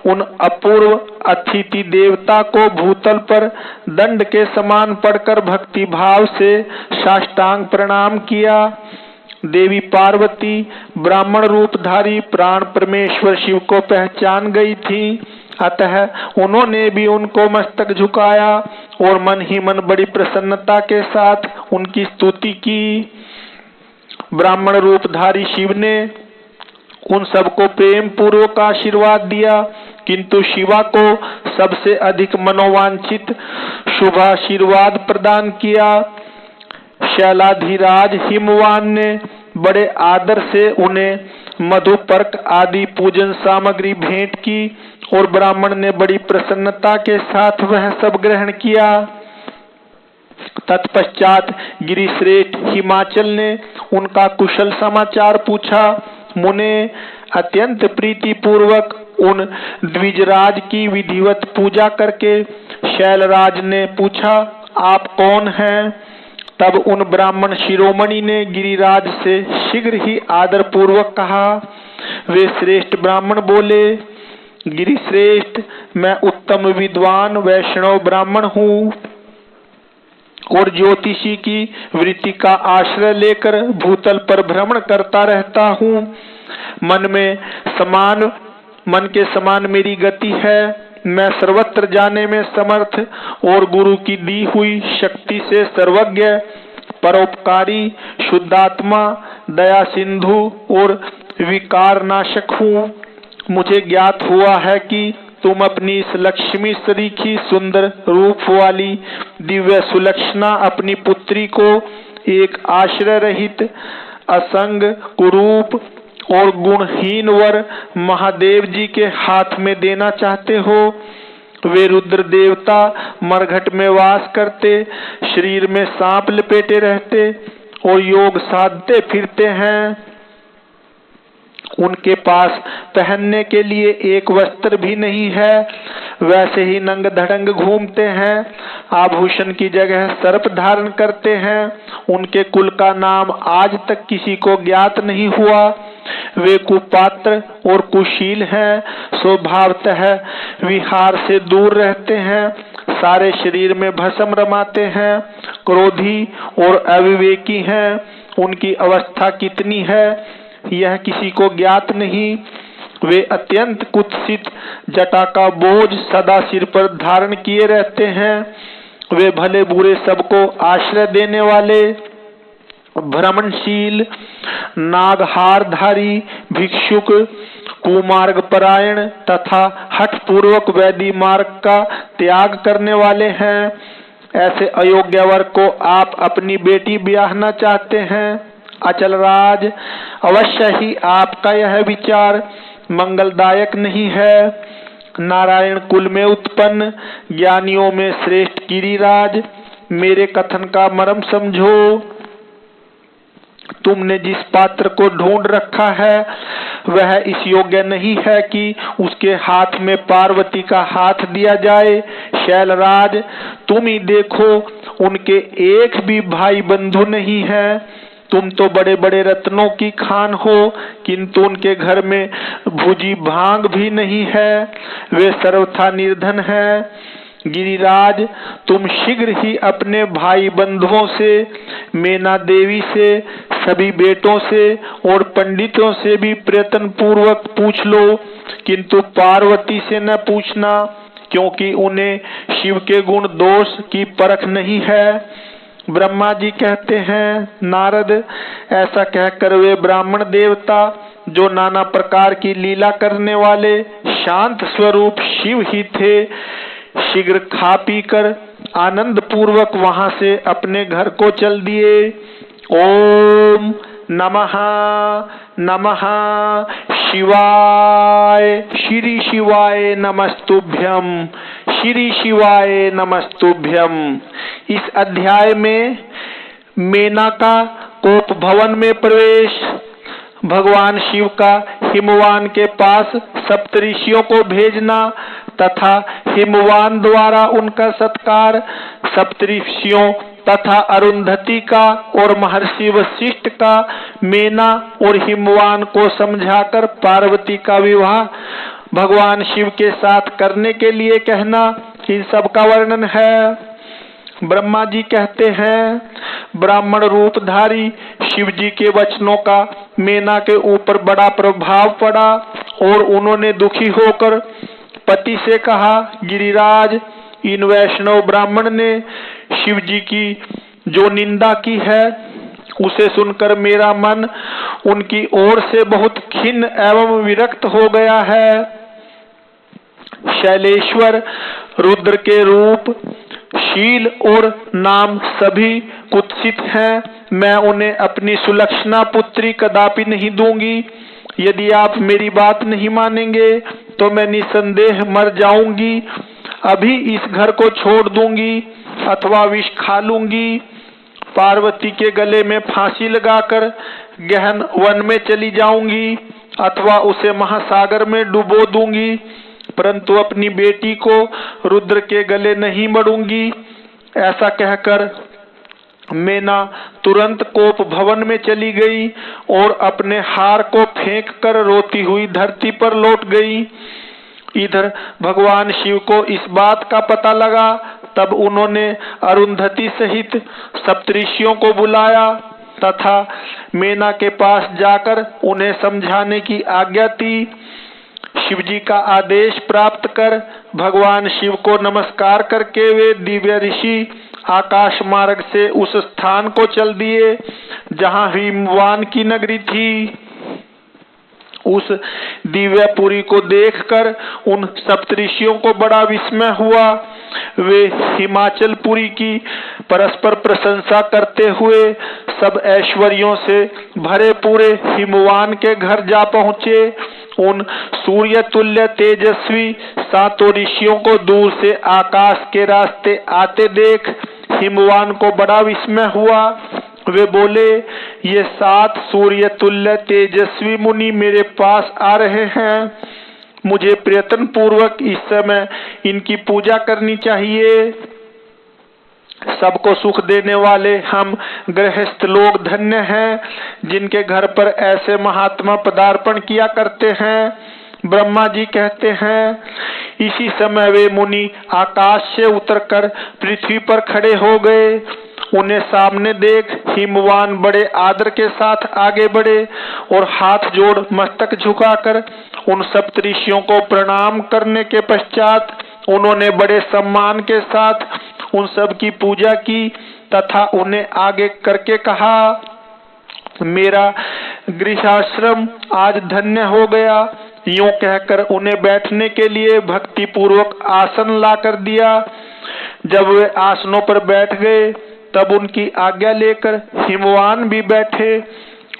उन अपूर्व अतिथि देवता को भूतल पर दंड के समान पड़कर भक्ति भाव से साष्टांग प्रणाम किया। देवी पार्वती ब्राह्मण रूपधारी प्राण परमेश्वर शिव को पहचान गई थी, अतः उन्होंने भी उनको मस्तक झुकाया और मन ही मन बड़ी प्रसन्नता के साथ उनकी स्तुति की। ब्राह्मण रूपधारी शिव ने उन सबको प्रेम पूर्वक आशीर्वाद दिया, किंतु शिवा को सबसे अधिक मनोवांछित शुभ आशीर्वाद प्रदान किया। शैलाधिराज हिमवान ने बड़े आदर से उन्हें मधुपर्क आदि पूजन सामग्री भेंट की और ब्राह्मण ने बड़ी प्रसन्नता के साथ वह सब ग्रहण किया। तत्पश्चात गिरिश्रेष्ठ हिमाचल ने उनका कुशल समाचार पूछा। मुने अत्यंत प्रीति पूर्वक उन द्विजराज की विधिवत पूजा करके शैलराज ने पूछा, आप कौन हैं? तब उन ब्राह्मण शिरोमणि ने गिरिराज से शीघ्र ही आदर पूर्वक कहा। वे श्रेष्ठ ब्राह्मण बोले, गिरिश्रेष्ठ, मैं उत्तम विद्वान वैष्णव ब्राह्मण हूँ और ज्योतिषी की वृत्ति का आश्रय लेकर भूतल पर भ्रमण करता रहता हूँ। मन के समान मेरी गति है। मैं सर्वत्र जाने में समर्थ और गुरु की दी हुई शक्ति से सर्वज्ञ, परोपकारी, शुद्धात्मा, दया सिंधु और विकार नाशक हूँ। मुझे ज्ञात हुआ है कि तुम अपनी इस लक्ष्मी सरीखी सुंदर रूप वाली दिव्य सुलक्षणा अपनी पुत्री को एक आश्रय रहित, असंग, कुरूप और गुणहीन वर महादेव जी के हाथ में देना चाहते हो। वे रुद्र देवता मरघट में वास करते, शरीर में सांप लपेटे रहते और योग साधते फिरते हैं। उनके पास पहनने के लिए एक वस्त्र भी नहीं है, वैसे ही नंग धड़ंग घूमते हैं। आभूषण की जगह सर्प धारण करते हैं। उनके कुल का नाम आज तक किसी को ज्ञात नहीं हुआ। वे कुपात्र और कुशील हैं, स्वभावतः विहार से दूर रहते हैं, सारे शरीर में भस्म रमाते हैं, क्रोधी और अविवेकी हैं। उनकी अवस्था कितनी है यह किसी को ज्ञात नहीं। वे अत्यंत कुत्सित, जटा का बोझ सदा सिर पर धारण किए रहते हैं। वे भले बुरे सबको आश्रय देने वाले, भ्रमणशील, नागहारधारी, भिक्षुक, कुमार्ग परायण तथा हठ पूर्वक वैदी मार्ग का त्याग करने वाले हैं। ऐसे अयोग्य वर को आप अपनी बेटी ब्याहना चाहते हैं। अचल राज, अवश्य ही आपका यह विचार मंगलदायक नहीं है। नारायण कुल में उत्पन्न ज्ञानियों में श्रेष्ठ गिरिराज, मेरे कथन का मर्म समझो। तुमने जिस पात्र को ढूंढ रखा है वह इस योग्य नहीं है कि उसके हाथ में पार्वती का हाथ दिया जाए। शैलराज, तुम ही देखो, उनके एक भी भाई बंधु नहीं है। तुम तो बड़े बड़े रत्नों की खान हो, किंतु उनके घर में भुजी भांग भी नहीं है। वे सर्वथा निर्धन हैं। गिरिराज, तुम शीघ्र ही अपने भाई बंधुओं से, मेना देवी से, सभी बेटों से और पंडितों से भी प्रयत्न पूर्वक पूछ लो, किंतु पार्वती से न पूछना, क्योंकि उन्हें शिव के गुण दोष की परख नहीं है। ब्रह्मा जी कहते हैं, नारद, ऐसा कहकर वे ब्राह्मण देवता, जो नाना प्रकार की लीला करने वाले शांत स्वरूप शिव ही थे, शीघ्र खा पी कर आनंद पूर्वक वहां से अपने घर को चल दिए। ओम नमः नमः शिवाय, श्री शिवाय नमस्तुभ्यम, श्री शिवाय नमस्तुभ्यम। इस अध्याय में मेना का कोप भवन में प्रवेश, भगवान शिव का हिमवान के पास सप्तऋषियों को भेजना तथा हिमवान द्वारा उनका सत्कार, सप्तऋषियों तथा अरुंधति का और महर्षि वशिष्ठ का मेना और हिमवान को समझाकर पार्वती का विवाह भगवान शिव के साथ करने के लिए कहना, इन सब का वर्णन है। ब्रह्मा जी कहते हैं, ब्राह्मण रूपधारी शिव जी के वचनों का मेना के ऊपर बड़ा प्रभाव पड़ा और उन्होंने दुखी होकर पति से कहा, गिरिराज, इन वैष्णव ब्राह्मण ने शिव जी की जो निंदा की है उसे सुनकर मेरा मन उनकी ओर से बहुत खिन्न एवं विरक्त हो गया है। शैलेश्वर, रुद्र के रूप, शील और नाम सभी कुत्सित हैं। मैं उन्हें अपनी सुलक्षणा पुत्री कदापि नहीं दूंगी। यदि आप मेरी बात नहीं मानेंगे तो मैं निसंदेह मर जाऊंगी। अभी इस घर को छोड़ दूंगी अथवा विष खा लूंगी। पार्वती के गले में फांसी लगाकर गहन वन में चली जाऊंगी अथवा उसे महासागर में डुबो दूंगी, परंतु अपनी बेटी को रुद्र के गले नहीं मरूंगी। ऐसा कहकर मेना तुरंत कोप भवन में चली गई और अपने हार को फेंक कर रोती हुई धरती पर लौट गई। इधर भगवान शिव को इस बात का पता लगा। तब उन्होंने अरुंधति सहित सप्तऋषियों को बुलाया तथा मेना के पास जाकर उन्हें समझाने की आज्ञा दी। शिवजी का आदेश प्राप्त कर भगवान शिव को नमस्कार करके वे दिव्य ऋषि आकाश मार्ग से उस स्थान को चल दिए जहां हिमवान की नगरी थी। उस दिव्यपुरी को देखकर उन सप्तऋषियों को बड़ा विस्मय हुआ। वे हिमाचलपुरी की परस्पर प्रशंसा करते हुए सब ऐश्वर्यों से भरे पूरे हिमवान के घर जा पहुंचे। उन सूर्य तुल्य तेजस्वी सातों ऋषियों को दूर से आकाश के रास्ते आते देख हिमवान को बड़ा विस्मय हुआ। वे बोले, ये 7 सूर्य तुल्य तेजस्वी मुनि मेरे पास आ रहे हैं। मुझे प्रयत्न पूर्वक इस समय इनकी पूजा करनी चाहिए। सबको सुख देने वाले हम गृहस्थ लोग धन्य हैं, जिनके घर पर ऐसे महात्मा पदार्पण किया करते हैं। ब्रह्मा जी कहते हैं, इसी समय वे मुनि आकाश से उतरकर पृथ्वी पर खड़े हो गए। उन्हें सामने देख हिमवान बड़े आदर के साथ आगे बढ़े और हाथ जोड़ मस्तक झुकाकर उन सप्तऋषियों को प्रणाम करने के पश्चात उन्होंने बड़े सम्मान के साथ उन सब की पूजा की तथा उन्हें आगे करके कहा, मेरा गृहाश्रम आज धन्य हो गया। यूं कहकर उन्हें बैठने के लिए भक्ति पूर्वक आसन ला कर दिया। जब वे आसनों पर बैठ गए तब उनकी आज्ञा लेकर हिमवान भी बैठे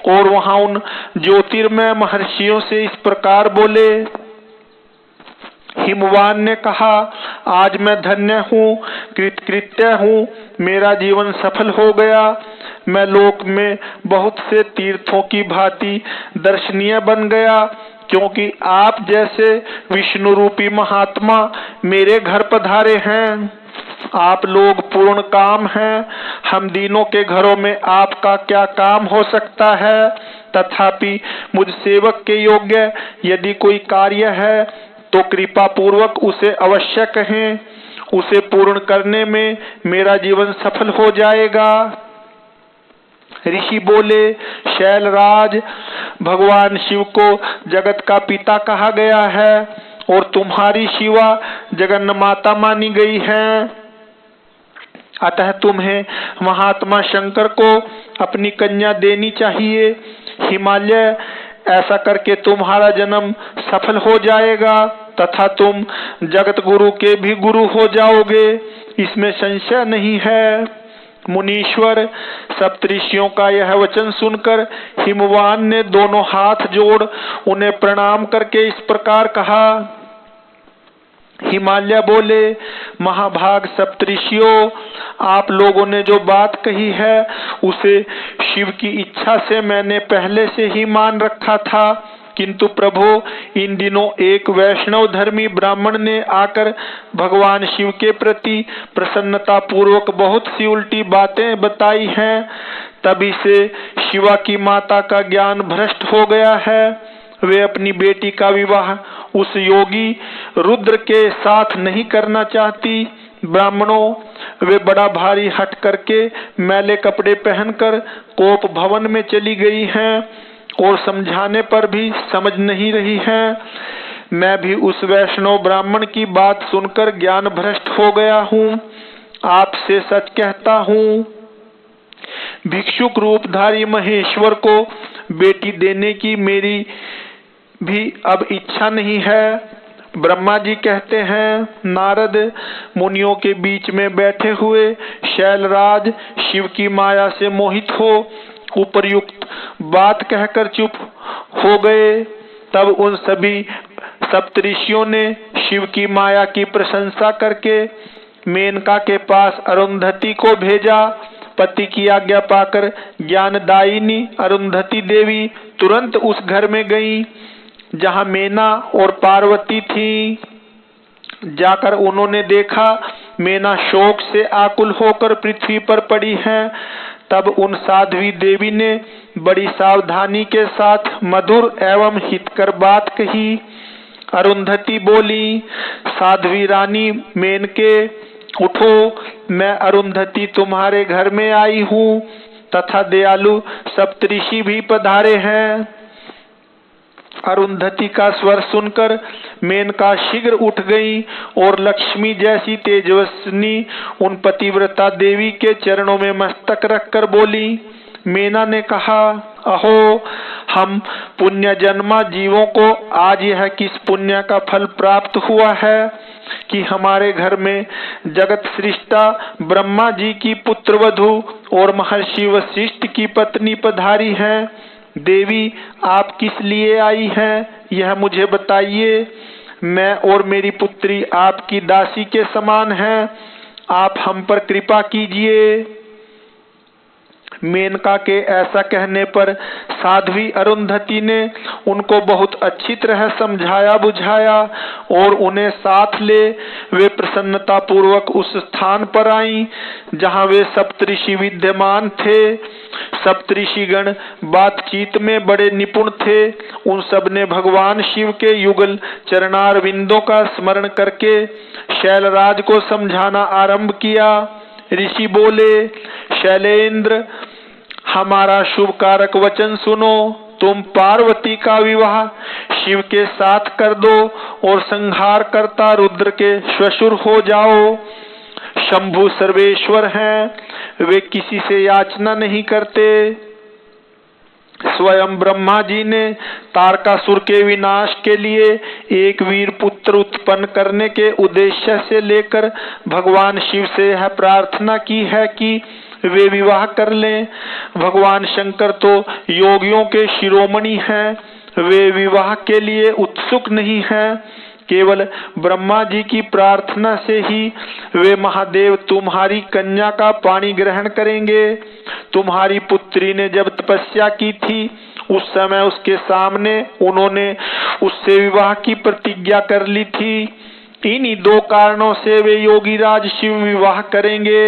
और वहां उन ज्योतिर्मय महर्षियों से इस प्रकार बोले। हिमवान ने कहा, आज मैं धन्य हूँ, कृतकृत्य हूँ, मेरा जीवन सफल हो गया। मैं लोक में बहुत से तीर्थों की भांति दर्शनीय बन गया, क्योंकि आप जैसे विष्णु रूपी महात्मा मेरे घर पधारे हैं। आप लोग पूर्ण काम हैं। हम दीनों के घरों में आपका क्या काम हो सकता है। तथापि मुझ सेवक के योग्य यदि कोई कार्य है तो कृपा पूर्वक उसे अवश्य कहें। उसे पूर्ण करने में मेरा जीवन सफल हो जाएगा। ऋषि बोले, शैलराज, भगवान शिव को जगत का पिता कहा गया है और तुम्हारी शिवा जगन्माता मानी गई है। अतः तुम्हें महात्मा शंकर को अपनी कन्या देनी चाहिए। हिमालय, ऐसा करके तुम्हारा जन्म सफल हो जाएगा तथा तुम जगत गुरु के भी गुरु हो जाओगे, इसमें संशय नहीं है। मुनीश्वर, सप्तऋषियों का यह वचन सुनकर हिमवान ने दोनों हाथ जोड़ उन्हें प्रणाम करके इस प्रकार कहा। हिमालय बोले, महाभाग सप्तऋषियों, आप लोगों ने जो बात कही है उसे शिव की इच्छा से मैंने पहले से ही मान रखा था, किंतु प्रभु, इन दिनों एक वैष्णव धर्मी ब्राह्मण ने आकर भगवान शिव के प्रति प्रसन्नता पूर्वक बहुत सी उल्टी बातें बताई हैं। तभी से शिवा की माता का ज्ञान भ्रष्ट हो गया है। वे अपनी बेटी का विवाह उस योगी रुद्र के साथ नहीं करना चाहती। ब्राह्मणों, वे बड़ा भारी हट करके मैले कपड़े पहनकर कोप भवन में चली गई हैं और समझाने पर भी समझ नहीं रही हैं। मैं भी उस वैष्णव ब्राह्मण की बात सुनकर ज्ञान भ्रष्ट हो गया हूँ। आपसे सच कहता हूँ, भिक्षुक रूपधारी महेश्वर को बेटी देने की मेरी भी अब इच्छा नहीं है। ब्रह्मा जी कहते हैं, नारद, मुनियों के बीच में बैठे हुए शैलराज शिव की माया से मोहित हो उपर्युक्त बात कहकर चुप हो गए। तब उन सभी सप्तऋषियों ने शिव की माया की प्रशंसा करके मेनका के पास अरुंधति को भेजा। पति की आज्ञा पाकर ज्ञानदायिनी अरुंधति देवी तुरंत उस घर में गई जहां मेना और पार्वती थी। जाकर उन्होंने देखा मेना शोक से आकुल होकर पृथ्वी पर पड़ी है। तब उन साध्वी देवी ने बड़ी सावधानी के साथ मधुर एवं हितकर बात कही। अरुंधति बोली, साध्वी रानी मेनके, उठो, मैं अरुंधति तुम्हारे घर में आई हूँ तथा दयालु सप्तऋषि भी पधारे हैं। अरुंधति का स्वर सुनकर मेनका शीघ्र उठ गई और लक्ष्मी जैसी तेजस्विनी उन पतिव्रता देवी के चरणों में मस्तक रखकर बोली। मेना ने कहा, अहो, हम पुण्य जन्मा जीवों को आज यह किस पुण्य का फल प्राप्त हुआ है कि हमारे घर में जगत सृष्टा ब्रह्मा जी की पुत्रवधू और महर्षि वशिष्ठ की पत्नी पधारी है। देवी, आप किस लिए आई हैं, यह मुझे बताइए। मैं और मेरी पुत्री आपकी दासी के समान हैं, आप हम पर कृपा कीजिए। मेनका के ऐसा कहने पर साध्वी अरुंधति ने उनको बहुत अच्छी तरह समझाया बुझाया और उन्हें साथ ले वे प्रसन्नता पूर्वक उस स्थान पर आईं जहां वे सप्तऋषि विद्यमान थे। सप्तऋषिगण बातचीत में बड़े निपुण थे। उन सब ने भगवान शिव के युगल चरणार विंदों का स्मरण करके शैलराज को समझाना आरंभ किया। ऋषि बोले, शैलेंद्र, हमारा शुभ कारक वचन सुनो। तुम पार्वती का विवाह शिव के साथ कर दो और संहार करता रुद्र के श्वशुर हो जाओ। शंभु सर्वेश्वर हैं, वे किसी से याचना नहीं करते। स्वयं ब्रह्मा जी ने तारकासुर के विनाश के लिए एक वीर पुत्र उत्पन्न करने के उद्देश्य से लेकर भगवान शिव से यह प्रार्थना की है कि वे विवाह कर लें। भगवान शंकर तो योगियों के शिरोमणि हैं, वे विवाह के लिए उत्सुक नहीं हैं। केवल ब्रह्मा जी की प्रार्थना से ही वे महादेव तुम्हारी कन्या का पानी ग्रहण करेंगे। तुम्हारी पुत्री ने जब तपस्या की थी उस समय उसके सामने उन्होंने उससे विवाह की प्रतिज्ञा कर ली थी। इन्हीं दो कारणों से वे योगीराज शिव विवाह करेंगे।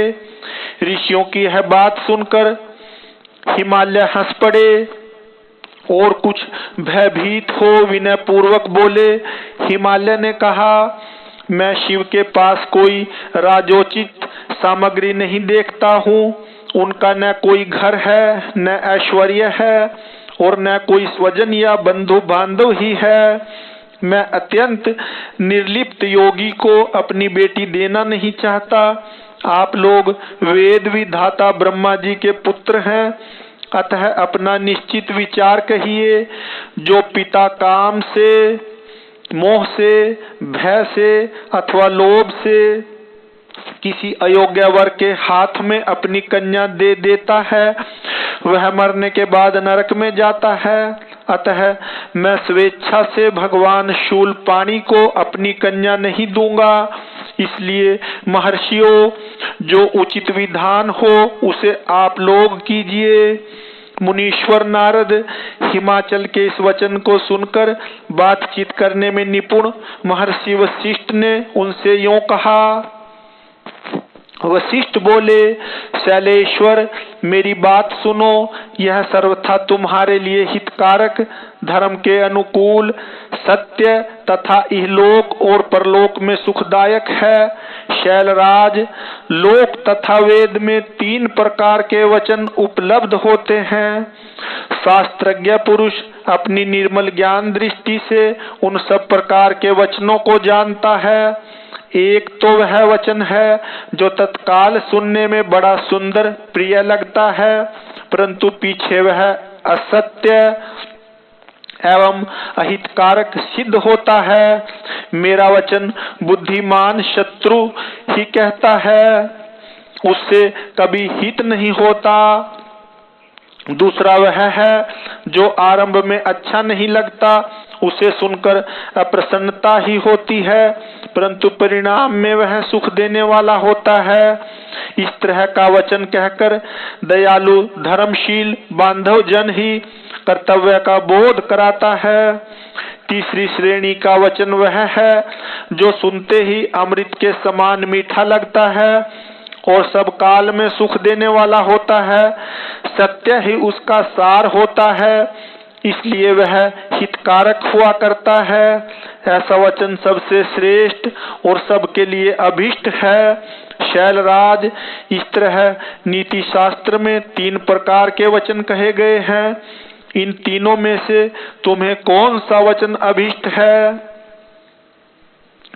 ऋषियों की यह बात सुनकर हिमालय हंस पड़े और कुछ भयभीत हो विनय पूर्वक बोले। हिमालय ने कहा, मैं शिव के पास कोई राजोचित सामग्री नहीं देखता हूँ। उनका न कोई घर है, न ऐश्वर्य है और न कोई स्वजन या बंधु बांधव ही है। मैं अत्यंत निर्लिप्त योगी को अपनी बेटी देना नहीं चाहता। आप लोग वेद विधाता ब्रह्मा जी के पुत्र हैं, अतः अपना निश्चित विचार कहिए। जो पिता काम से, मोह से, भय से अथवा लोभ से किसी अयोग्य वर के हाथ में अपनी कन्या दे देता है वह मरने के बाद नरक में जाता है। अतः मैं स्वेच्छा से भगवान शूलपाणी को अपनी कन्या नहीं दूंगा। इसलिए महर्षियों, जो उचित विधान हो उसे आप लोग कीजिए। मुनीश्वर नारद हिमाचल के इस वचन को सुनकर बातचीत करने में निपुण महर्षि वशिष्ठ ने उनसे यूं कहा। वशिष्ठ बोले, शैलेश्वर, मेरी बात सुनो। यह सर्वथा तुम्हारे लिए हितकारक, धर्म के अनुकूल, सत्य तथा इहलोक और परलोक में सुखदायक है। शैलराज, लोक तथा वेद में 3 प्रकार के वचन उपलब्ध होते हैं। शास्त्रज्ञ पुरुष अपनी निर्मल ज्ञान दृष्टि से उन सब प्रकार के वचनों को जानता है। एक तो वह वचन है जो तत्काल सुनने में बड़ा सुंदर प्रिय लगता है, परंतु पीछे वह असत्य एवं अहितकारक सिद्ध होता है। मेरा वचन बुद्धिमान शत्रु ही कहता है, उससे कभी हित नहीं होता। दूसरा वह है जो आरंभ में अच्छा नहीं लगता, उसे सुनकर अप्रसन्नता ही होती है, परंतु परिणाम में वह सुख देने वाला होता है। इस तरह का वचन कहकर दयालु धर्मशील बांधव जन ही कर्तव्य का बोध कराता है। तीसरी श्रेणी का वचन वह है जो सुनते ही अमृत के समान मीठा लगता है और सब काल में सुख देने वाला होता है। सत्य ही उसका सार होता है, इसलिए वह हितकारक हुआ करता है। ऐसा वचन सबसे श्रेष्ठ और सबके लिए अभिष्ट है। शैलराज, इस तरह नीति शास्त्र में 3 प्रकार के वचन कहे गए हैं। इन तीनों में से तुम्हें कौन सा वचन अभिष्ट है?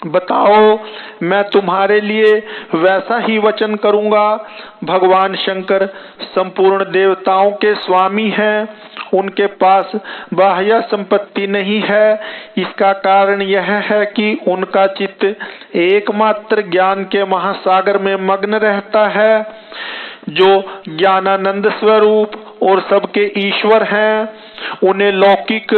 बताओ, मैं तुम्हारे लिए वैसा ही वचन करूंगा। भगवान शंकर संपूर्ण देवताओं के स्वामी हैं, उनके पास बाह्य संपत्ति नहीं है। इसका कारण यह है कि उनका चित्त एकमात्र ज्ञान के महासागर में मग्न रहता है, जो ज्ञानानंद स्वरूप और सबके ईश्वर हैं। उन्हें लौकिक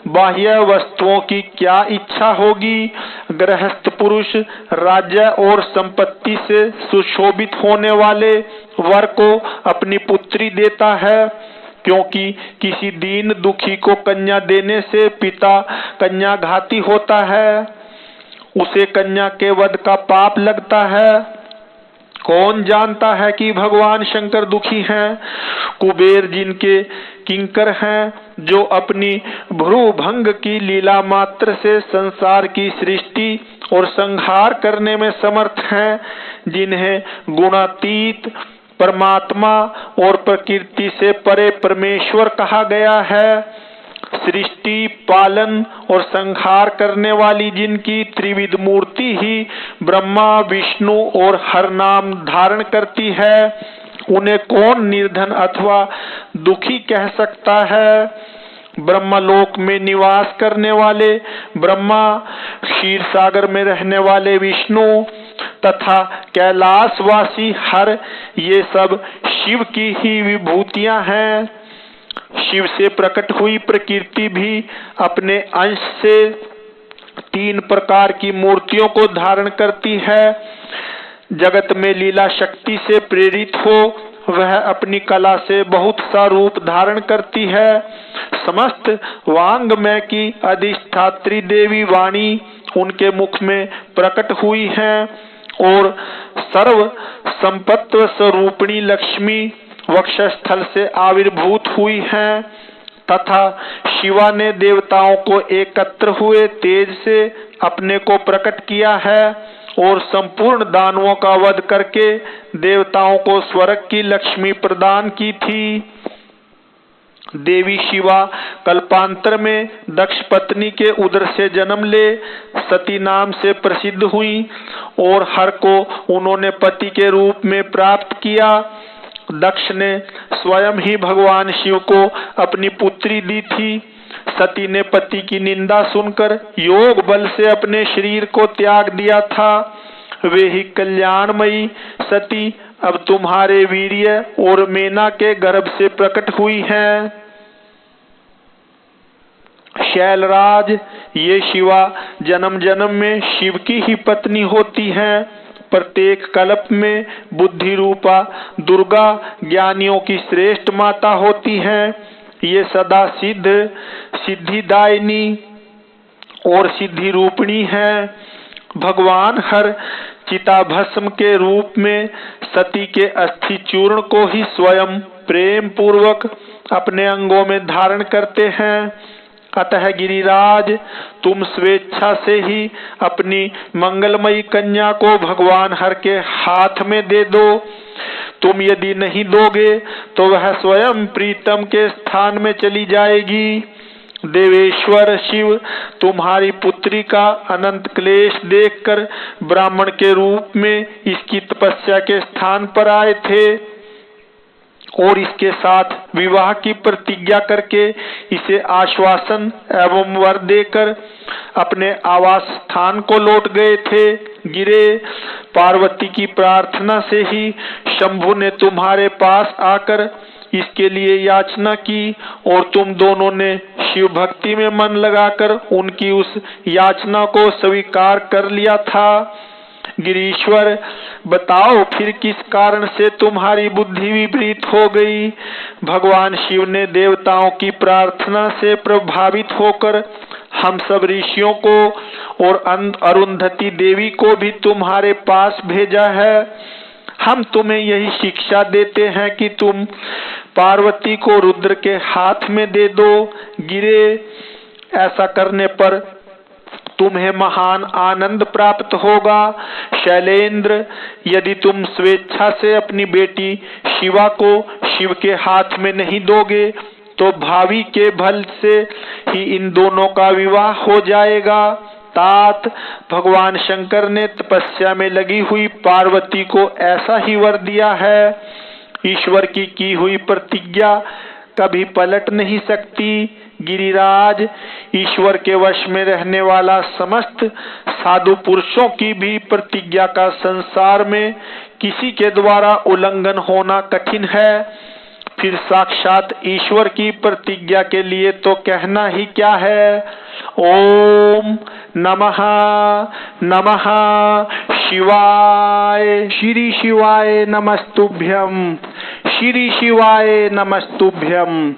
बाह्य वस्तुओं की क्या इच्छा होगी? गृहस्थ पुरुष राज्य और संपत्ति से सुशोभित होने वाले वर को अपनी पुत्री देता है, क्योंकि किसी दीन दुखी को कन्या देने से पिता कन्या घाती होता है, उसे कन्या के वध का पाप लगता है। कौन जानता है कि भगवान शंकर दुखी हैं? कुबेर जिनके किंकर हैं, जो अपनी भ्रूभंग की लीला मात्र से संसार की सृष्टि और संहार करने में समर्थ हैं, जिन्हें गुणातीत परमात्मा और प्रकृति से परे परमेश्वर कहा गया है। सृष्टि पालन और संहार करने वाली जिनकी त्रिविध मूर्ति ही ब्रह्मा विष्णु और हर नाम धारण करती है, उन्हें कौन निर्धन अथवा दुखी कह सकता है? ब्रह्मलोक में निवास करने वाले ब्रह्मा, क्षीर सागर में रहने वाले विष्णु तथा कैलाशवासी हर, ये सब शिव की ही विभूतियां हैं। शिव से प्रकट हुई प्रकृति भी अपने अंश से 3 प्रकार की मूर्तियों को धारण करती है। जगत में लीला शक्ति से प्रेरित हो वह अपनी कला से बहुत सा रूप धारण करती है। समस्त वांग्मय की अधिष्ठात्री देवी वाणी उनके मुख में प्रकट हुई है और सर्व संपत्ति स्वरूपिणी लक्ष्मी वक्षस्थल से आविर्भूत हुई हैं, तथा शिवा ने देवताओं को एकत्र हुए तेज से अपने को प्रकट किया है और संपूर्ण दानवों का वध करके देवताओं को स्वर्ग की लक्ष्मी प्रदान की थी। देवी शिवा कल्पांतर में दक्ष पत्नी के उदर से जन्म ले सती नाम से प्रसिद्ध हुई और हर को उन्होंने पति के रूप में प्राप्त किया। दक्ष ने स्वयं ही भगवान शिव को अपनी पुत्री दी थी। सती ने पति की निंदा सुनकर योग बल से अपने शरीर को त्याग दिया था। वे ही कल्याणमयी सती अब तुम्हारे वीर्य और मेना के गर्भ से प्रकट हुई हैं। शैलराज, ये शिवा जन्म जन्म में शिव की ही पत्नी होती हैं। प्रत्येक कल्प में बुद्धि रूपा दुर्गा ज्ञानियों की श्रेष्ठ माता होती हैं। ये सदा सिद्ध, सिद्धिदायिनी और सिद्धि रूपिणी है। भगवान हर चिताभस्म के रूप में सती के अस्थि चूर्ण को ही स्वयं प्रेम पूर्वक अपने अंगों में धारण करते हैं। अतः गिरिराज, तुम स्वेच्छा से ही अपनी मंगलमयी कन्या को भगवान हर के हाथ में दे दो। तुम यदि नहीं दोगे तो वह स्वयं प्रीतम के स्थान में चली जाएगी। देवेश्वर शिव तुम्हारी पुत्री का अनंत क्लेश देखकर ब्राह्मण के रूप में इसकी तपस्या के स्थान पर आए थे। और इसके साथ विवाह की प्रतिज्ञा करके इसे आश्वासन एवं वर देकर अपने आवास स्थान को लौट गए थे। गिरे, पार्वती की प्रार्थना से ही शंभु ने तुम्हारे पास आकर इसके लिए याचना की और तुम दोनों ने शिव भक्ति में मन लगाकर उनकी उस याचना को स्वीकार कर लिया था। गिरीश्वर, बताओ फिर किस कारण से तुम्हारी बुद्धि विपरीत हो गई? भगवान शिव ने देवताओं की प्रार्थना से प्रभावित होकर हम सब ऋषियों को और अरुंधति देवी को भी तुम्हारे पास भेजा है। हम तुम्हें यही शिक्षा देते हैं कि तुम पार्वती को रुद्र के हाथ में दे दो। गिरे, ऐसा करने पर तुम्हें महान आनंद प्राप्त होगा। शैलेंद्र, यदि तुम स्वेच्छा से अपनी बेटी शिवा को शिव के हाथ में नहीं दोगे तो भावी के भल से ही इन दोनों का विवाह हो जाएगा। तात, भगवान शंकर ने तपस्या में लगी हुई पार्वती को ऐसा ही वर दिया है। ईश्वर की हुई प्रतिज्ञा कभी पलट नहीं सकती। गिरिराज, ईश्वर के वश में रहने वाला समस्त साधु पुरुषों की भी प्रतिज्ञा का संसार में किसी के द्वारा उल्लंघन होना कठिन है, फिर साक्षात ईश्वर की प्रतिज्ञा के लिए तो कहना ही क्या है। ओम नमः नमः शिवाय। श्री शिवाय नमस्तुभ्यम, श्री शिवाय नमस्तुभ्यम।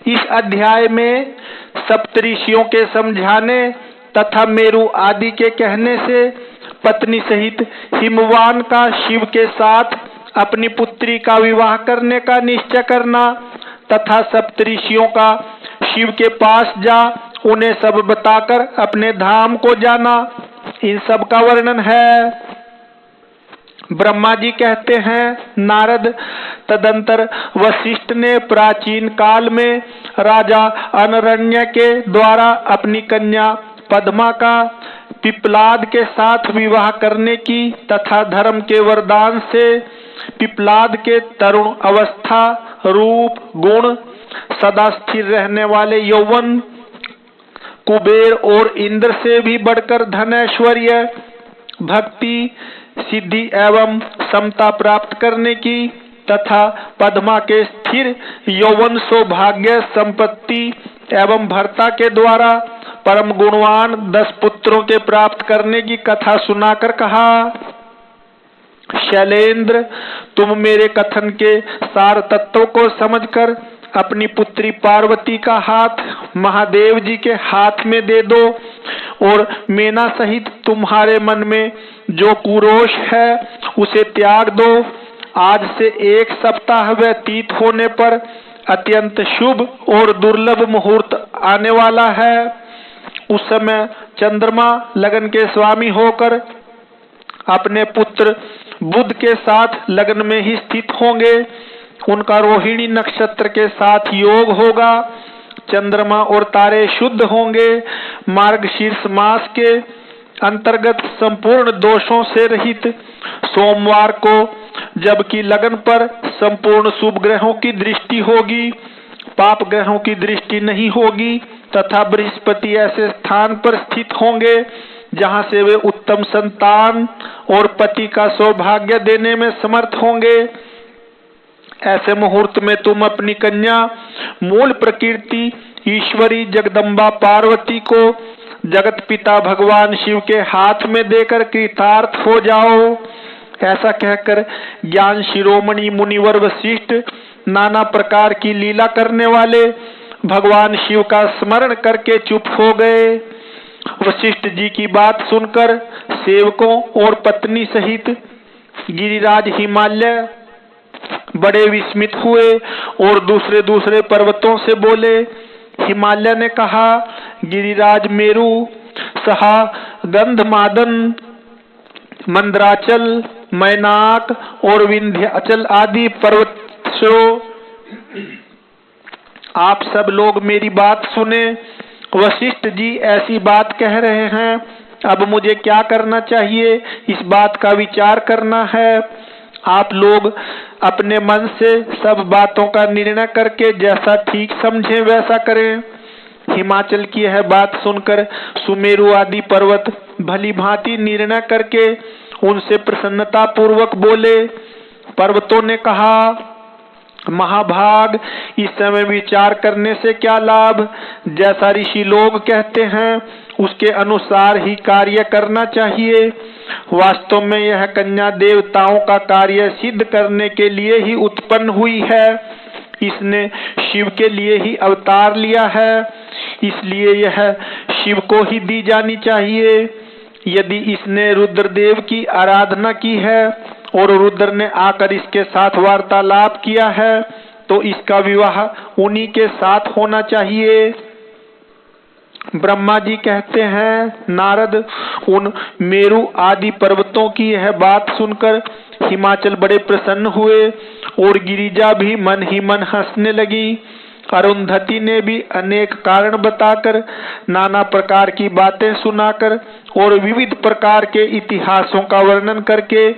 इस अध्याय में सप्तऋषियों के समझाने तथा मेरु आदि के कहने से पत्नी सहित हिमवान का शिव के साथ अपनी पुत्री का विवाह करने का निश्चय करना तथा सप्तऋषियों का शिव के पास जा उन्हें सब बताकर अपने धाम को जाना, इन सब का वर्णन है। ब्रह्मा जी कहते हैं, नारद, तदंतर वशिष्ठ ने प्राचीन काल में राजा अनरण्य के द्वारा अपनी कन्या पद्मा का पिप्लाद के साथ विवाह करने की तथा धर्म के वरदान से पिप्लाद के तरुण अवस्था, रूप, गुण, सदा स्थिर रहने वाले यौवन, कुबेर और इंद्र से भी बढ़कर धन, ऐश्वर्य, भक्ति, सिद्धि एवं समता प्राप्त करने की तथा पद्मा के स्थिर यौवन, सौभाग्य, संपत्ति एवं भर्ता के द्वारा परम गुणवान 10 पुत्रों के प्राप्त करने की कथा सुनाकर कहा, शैलेंद्र, तुम मेरे कथन के सार तत्व को समझकर अपनी पुत्री पार्वती का हाथ महादेव जी के हाथ में दे दो और मेना सहित तुम्हारे मन में जो कुरोष है उसे त्याग दो। आज से 1 सप्ताह व्यतीत होने पर अत्यंत शुभ और दुर्लभ मुहूर्त आने वाला है। उस समय चंद्रमा लगन के स्वामी होकर अपने पुत्र बुध के साथ लगन में ही स्थित होंगे। उनका रोहिणी नक्षत्र के साथ योग होगा। चंद्रमा और तारे शुद्ध होंगे। मार्गशीर्ष मास के अंतर्गत संपूर्ण दोषों से रहित सोमवार को, जबकि लगन पर संपूर्ण शुभ ग्रहों की दृष्टि होगी, पाप ग्रहों की दृष्टि नहीं होगी तथा बृहस्पति ऐसे स्थान पर स्थित होंगे जहां से वे उत्तम संतान और पति का सौभाग्य देने में समर्थ होंगे। ऐसे मुहूर्त में तुम अपनी कन्या मूल प्रकृति ईश्वरी जगदम्बा पार्वती को जगत पिता भगवान शिव के हाथ में देकर कृतार्थ हो जाओ। ऐसा कहकर ज्ञान शिरोमणि मुनिवर वशिष्ठ नाना प्रकार की लीला करने वाले भगवान शिव का स्मरण करके चुप हो गए। वशिष्ठ जी की बात सुनकर सेवकों और पत्नी सहित गिरिराज हिमालय बड़े विस्मित हुए और दूसरे दूसरे पर्वतों से बोले। हिमालय ने कहा, गिरिराज मेरु, सहा, गंधमादन, मंदराचल, मैनाक और विंध्याचल आदि पर्वतों, आप सब लोग मेरी बात सुने। वशिष्ठ जी ऐसी बात कह रहे हैं, अब मुझे क्या करना चाहिए, इस बात का विचार करना है। आप लोग अपने मन से सब बातों का निर्णय करके जैसा ठीक समझे वैसा करें। हिमाचल की यह बात सुनकर सुमेरु आदि पर्वत भली भांति निर्णय करके उनसे प्रसन्नता पूर्वक बोले। पर्वतों ने कहा, महाभाग, इस समय विचार करने से क्या लाभ? जैसा ऋषि लोग कहते हैं उसके अनुसार ही कार्य करना चाहिए। वास्तव में यह कन्या देवताओं का कार्य सिद्ध करने के लिए ही उत्पन्न हुई है। इसने शिव के लिए ही अवतार लिया है, इसलिए यह शिव को ही दी जानी चाहिए। यदि इसने रुद्रदेव की आराधना की है और रुद्र ने आकर इसके साथ वार्तालाप किया है तो इसका विवाह उन्हीं के साथ होना चाहिए। ब्रह्मा जी कहते हैं, नारद, उन मेरु आदि पर्वतों की यह बात सुनकर हिमाचल बड़े प्रसन्न हुए और गिरिजा भी मन ही मन हंसने लगी। अरुंधति ने भी अनेक कारण बताकर, नाना प्रकार की बातें सुनाकर और विविध प्रकार के इतिहासों का वर्णन करके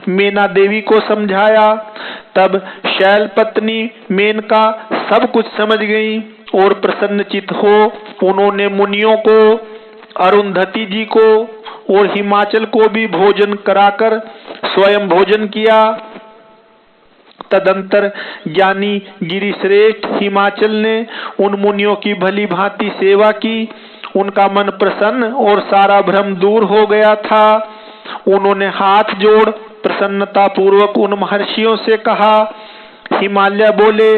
मेना देवी को समझाया। तब शैल पत्नी मेनका सब कुछ समझ गई और प्रसन्नचित हो उन्होंने मुनियों को, अरुंधति जी को और हिमाचल को भी भोजन कराकर स्वयं भोजन किया। तदंतर ज्ञानी गिरिश्रेष्ठ हिमाचल ने उन मुनियों की भली भांति सेवा की। उनका मन प्रसन्न और सारा भ्रम दूर हो गया था। उन्होंने हाथ जोड़ प्रसन्नता पूर्वक उन महर्षियों से कहा। हिमालय बोले,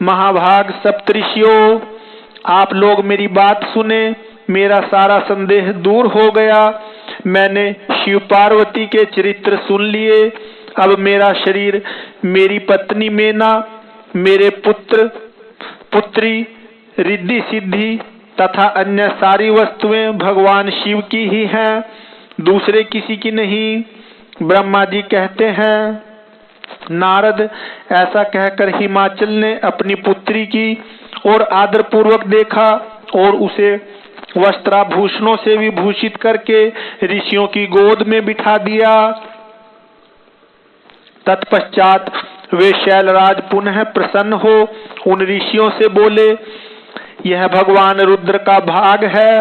महाभाग सप्तऋषियों, आप लोग मेरी बात सुने, मेरा सारा संदेह दूर हो गया। मैंने शिव पार्वती के चरित्र सुन लिए। अब मेरा शरीर, मेरी पत्नी मेना, मेरे पुत्र पुत्री रिद्धि सिद्धि तथा अन्य सारी वस्तुएं भगवान शिव की ही हैं, दूसरे किसी की नहीं। ब्रह्मा जी कहते हैं, नारद, ऐसा कहकर हिमाचल ने अपनी पुत्री की और आदर पूर्वक देखा और उसे वस्त्राभूषणों से विभूषित करके ऋषियों की गोद में बिठा दिया। तत्पश्चात वे शैलराज पुनः प्रसन्न हो उन ऋषियों से बोले, यह भगवान रुद्र का भाग है,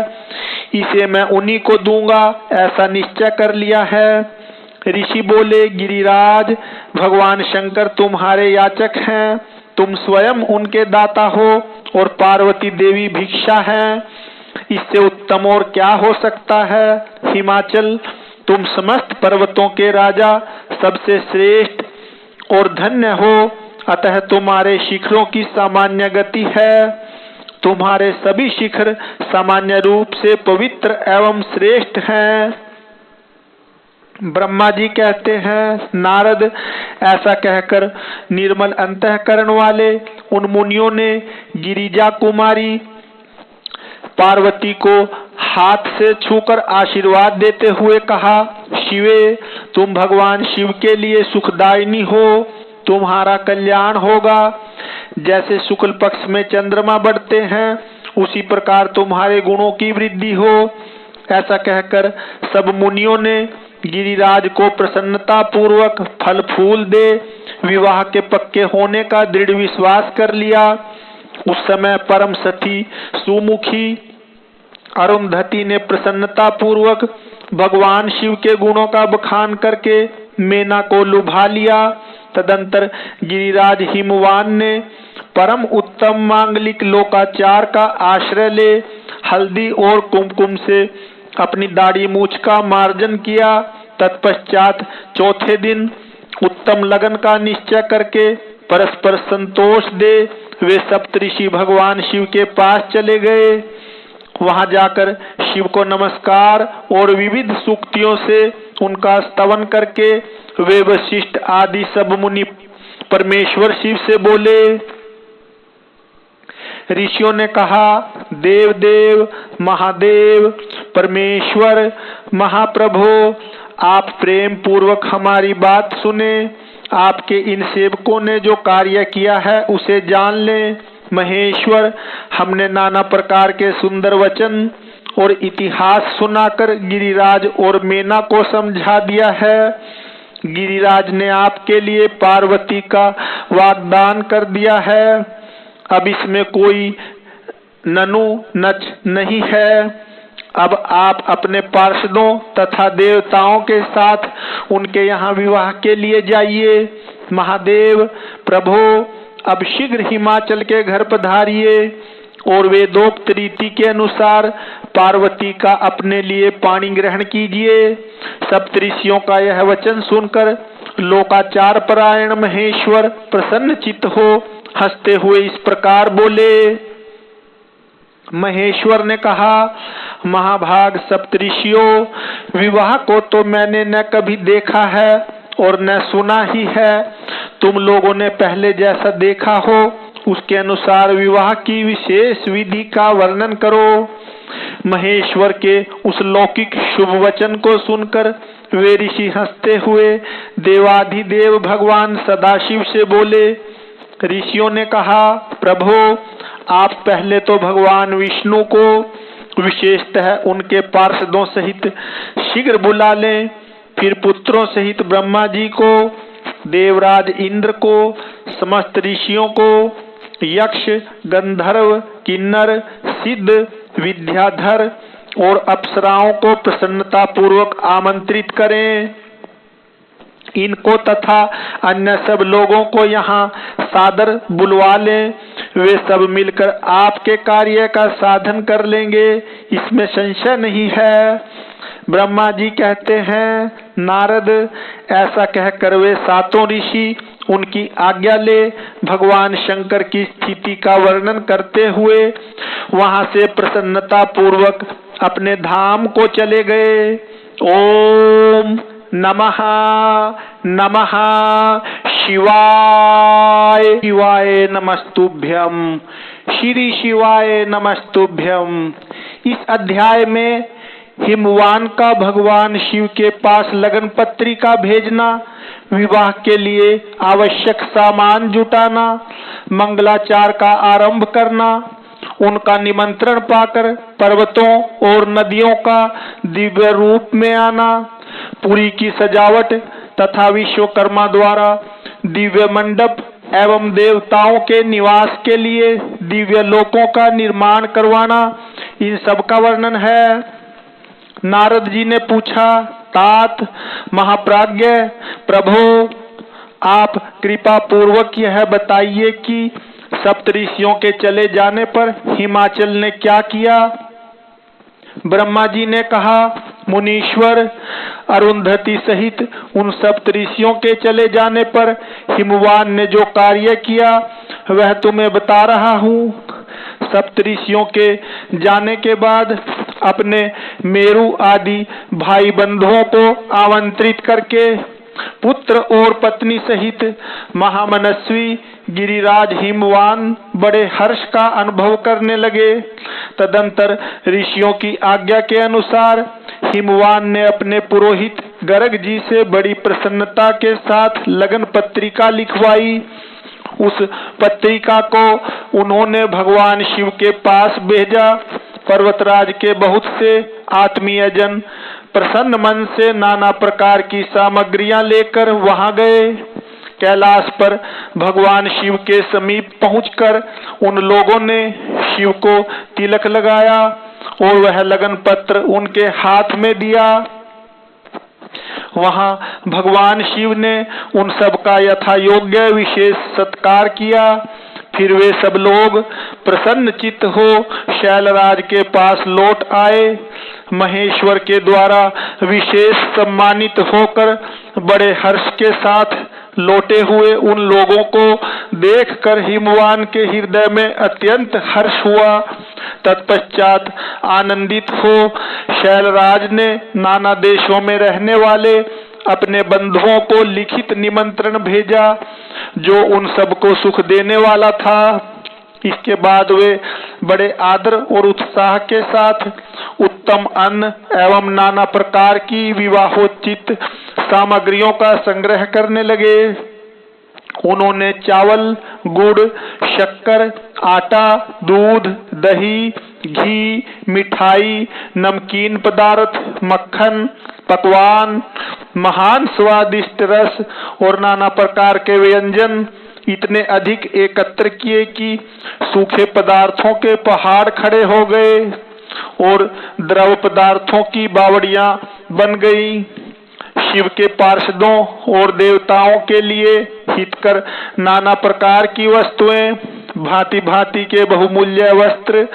इसे मैं उन्हीं को दूंगा, ऐसा निश्चय कर लिया है। ऋषि बोले, गिरिराज, भगवान शंकर तुम्हारे याचक हैं, तुम स्वयं उनके दाता हो और पार्वती देवी भिक्षा है, इससे उत्तम और क्या हो सकता है। हिमाचल, तुम समस्त पर्वतों के राजा, सबसे श्रेष्ठ और धन्य हो, अतः तुम्हारे शिखरों की सामान्य गति है। तुम्हारे सभी शिखर सामान्य रूप से पवित्र एवं श्रेष्ठ हैं। ब्रह्मा जी कहते हैं, नारद, ऐसा कहकर निर्मल अंतःकरण वाले उन मुनियों ने गिरिजा कुमारी पार्वती को हाथ से छूकर आशीर्वाद देते हुए कहा, शिवे, तुम भगवान शिव के लिए सुखदायिनी हो, तुम्हारा कल्याण होगा। जैसे शुक्ल पक्ष में चंद्रमा बढ़ते हैं उसी प्रकार तुम्हारे गुणों की वृद्धि हो। ऐसा कहकर सब मुनियों ने गिरिराज को प्रसन्नता पूर्वक फल फूल दे विवाह के पक्के होने का दृढ़ विश्वास कर लिया। उस समय परम सती सुमुखी अरुंधति ने प्रसन्नता पूर्वक भगवान शिव के गुणों का बखान करके मेना को लुभा लिया। तदंतर गिरिराज हिमवान ने परम उत्तम मांगलिक लोकाचार का आश्रय ले हल्दी और कुमकुम से अपनी दाढ़ी मूछ का मार्जन किया। तत्पश्चात चौथे दिन उत्तम लगन का निश्चय करके परस्पर संतोष दे वे सप्तऋषि भगवान शिव के पास चले गए। वहां जाकर शिव को नमस्कार और विविध सूक्तियों से उनका स्तवन करके वे वशिष्ठ आदि सब मुनि परमेश्वर शिव से बोले। ऋषियों ने कहा, देव देव, महादेव, परमेश्वर, महाप्रभु, आप प्रेम पूर्वक हमारी बात सुने। आपके इन सेवकों ने जो कार्य किया है उसे जान लें। महेश्वर, हमने नाना प्रकार के सुंदर वचन और इतिहास सुनाकर गिरिराज और मेना को समझा दिया है। गिरिराज ने आपके लिए पार्वती का वाग्दान कर दिया है। अब इसमें कोई ननु नच नहीं है। अब आप अपने पार्षदों तथा देवताओं के साथ उनके यहाँ विवाह के लिए जाइए। महादेव प्रभो अब शीघ्र हिमाचल के घर पधारिए और वेदोक्त रीति के अनुसार पार्वती का अपने लिए पाणी ग्रहण कीजिए। सप्तऋषियों का यह वचन सुनकर लोकाचार परायण महेश्वर प्रसन्न चित्त हो हंसते हुए इस प्रकार बोले। महेश्वर ने कहा, महाभाग सप्तऋषियों, विवाह को तो मैंने न कभी देखा है और न सुना ही है। तुम लोगों ने पहले जैसा देखा हो उसके अनुसार विवाह की विशेष विधि का वर्णन करो। महेश्वर के उस लौकिक शुभ वचन को सुनकर वे ऋषि हंसते हुए देवाधिदेव भगवान सदाशिव से बोले। ऋषियों ने कहा, प्रभो आप पहले तो भगवान विष्णु को विशेषतः उनके पार्षदों सहित शीघ्र बुला लें, फिर पुत्रों सहित ब्रह्मा जी को, देवराज इंद्र को, समस्त ऋषियों को, यक्ष, गंधर्व, किन्नर, सिद्ध, विद्याधर और अप्सराओं को प्रसन्नता पूर्वक आमंत्रित करें। इनको तथा अन्य सब लोगों को यहाँ सादर बुलवा लें। वे सब मिलकर आपके कार्य का साधन कर लेंगे, इसमें संशय नहीं है। ब्रह्मा जी कहते हैं, नारद ऐसा कहकर वे सातों ऋषि उनकी आज्ञा ले भगवान शंकर की स्थिति का वर्णन करते हुए वहां से प्रसन्नता पूर्वक अपने धाम को चले गए। ओम नमः नमः शिवाय, शिवाय नमस्तुभ्यं, श्री शिवाय नमस्तुभ्यं। इस अध्याय में हिमवान का भगवान शिव के पास लगन पत्रिका भेजना, विवाह के लिए आवश्यक सामान जुटाना, मंगलाचार का आरंभ करना, उनका निमंत्रण पाकर पर्वतों और नदियों का दिव्य रूप में आना, पुरी की सजावट तथा विश्वकर्मा द्वारा दिव्य मंडप एवं देवताओं के निवास के लिए दिव्य लोकों का निर्माण करवाना, इन सब का वर्णन है। नारद जी ने पूछा, तात महाप्राज्ञ प्रभो आप कृपा पूर्वक यह बताइए कि सप्तऋषियों के चले जाने पर हिमाचल ने क्या किया। ब्रह्मा जी ने कहा, मुनीश्वर अरुंधति सहित उन सप्तऋषियों के चले जाने पर हिमवान ने जो कार्य किया वह तुम्हें बता रहा हूँ। सप्तऋषियों के जाने के बाद अपने मेरु आदि भाई बंधुओं को आमंत्रित करके पुत्र और पत्नी सहित महामनस्वी गिरिराज हिमवान बड़े हर्ष का अनुभव करने लगे। तदंतर ऋषियों की आज्ञा के अनुसार हिमवान ने अपने पुरोहित गर्ग जी से बड़ी प्रसन्नता के साथ लगन पत्रिका लिखवाई। उस पत्रिका को उन्होंने भगवान शिव के पास भेजा। पर्वतराज के बहुत से आत्मीय जन प्रसन्न मन से नाना प्रकार की सामग्रियां लेकर वहां गए। कैलाश पर भगवान शिव के समीप पहुंचकर उन लोगों ने शिव को तिलक लगाया और वह लगन पत्र उनके हाथ में दिया। वहां भगवान शिव ने उन सब का यथा योग्य विशेष सत्कार किया। फिर वे सब लोग प्रसन्न चित्त हो शैलराज के पास लौट आए। महेश्वर के द्वारा विशेष सम्मानित होकर बड़े हर्ष के साथ लौटे हुए उन लोगों को देखकर हिमवान के हृदय में अत्यंत हर्ष हुआ। तत्पश्चात आनंदित हो शैलराज ने नाना देशों में रहने वाले अपने बंधुओं को लिखित निमंत्रण भेजा जो उन सबको सुख देने वाला था। इसके बाद वे बड़े आदर और उत्साह के साथ उत्तम अन्न एवं नाना प्रकार की विवाहोचित सामग्रियों का संग्रह करने लगे। उन्होंने चावल, गुड़, शक्कर, आटा, दूध, दही, घी, मिठाई, नमकीन पदार्थ, मक्खन, पकवान, महान स्वादिष्ट रस और नाना प्रकार के व्यंजन इतने अधिक एकत्र किए कि सूखे पदार्थों के पहाड़ खड़े हो गए और द्रव पदार्थों की बावड़ियां बन गई। शिव के पार्षदों और देवताओं के लिए हितकर नाना प्रकार की वस्तुएं, भांति भांति के बहुमूल्य वस्त्र,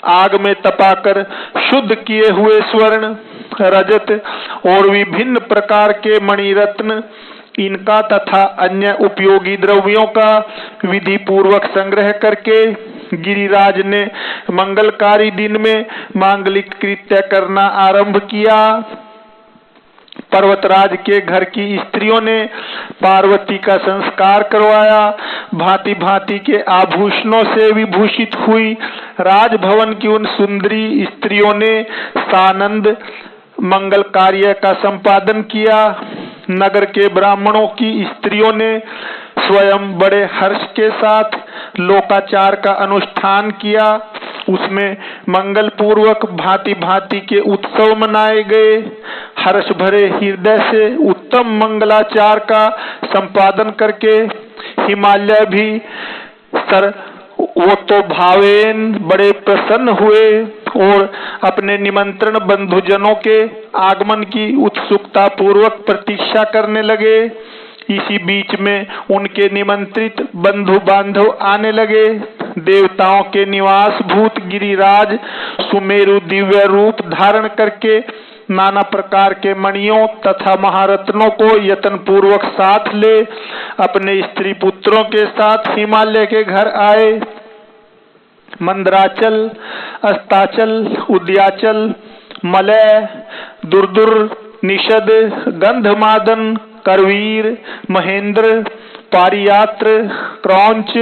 आग में तपाकर शुद्ध किए हुए स्वर्ण, रजत और विभिन्न प्रकार के मणिरत्न, इनका तथा अन्य उपयोगी द्रव्यों का विधि पूर्वक संग्रह करके गिरिराज ने मंगलकारी दिन में मांगलिक कृत्य करना आरंभ किया। पर्वतराज के घर की स्त्रियों ने पार्वती का संस्कार करवाया। भांति भांति के आभूषणों से विभूषित हुई राजभवन की उन सुंदरी स्त्रियों ने सानंद मंगल कार्य का संपादन किया। नगर के ब्राह्मणों की स्त्रियों ने स्वयं बड़े हर्ष के साथ लोकाचार का अनुष्ठान किया। उसमें मंगल पूर्वक भांति भांति के उत्सव मनाए गए। हर्ष भरे हृदय से उत्तम मंगलाचार का संपादन करके हिमालय भी वो तो भावेन बड़े प्रसन्न हुए और अपने निमंत्रण बंधुजनों के आगमन की उत्सुकता पूर्वक प्रतीक्षा करने लगे। इसी बीच में उनके निमंत्रित बंधु बांधव आने लगे। देवताओं के निवास भूत गिरिराज सुमेरु दिव्य रूप धारण करके नाना प्रकार के मणियों तथा महारत्नों को यत्न पूर्वक साथ ले अपने स्त्री पुत्रों के साथ हिमालय के घर आए। मंदराचल, अस्ताचल, उद्याचल, मलय, दुर्दुर, निषद, गंधमादन, करवीर, महेंद्र, पारियात्र, क्रौंच,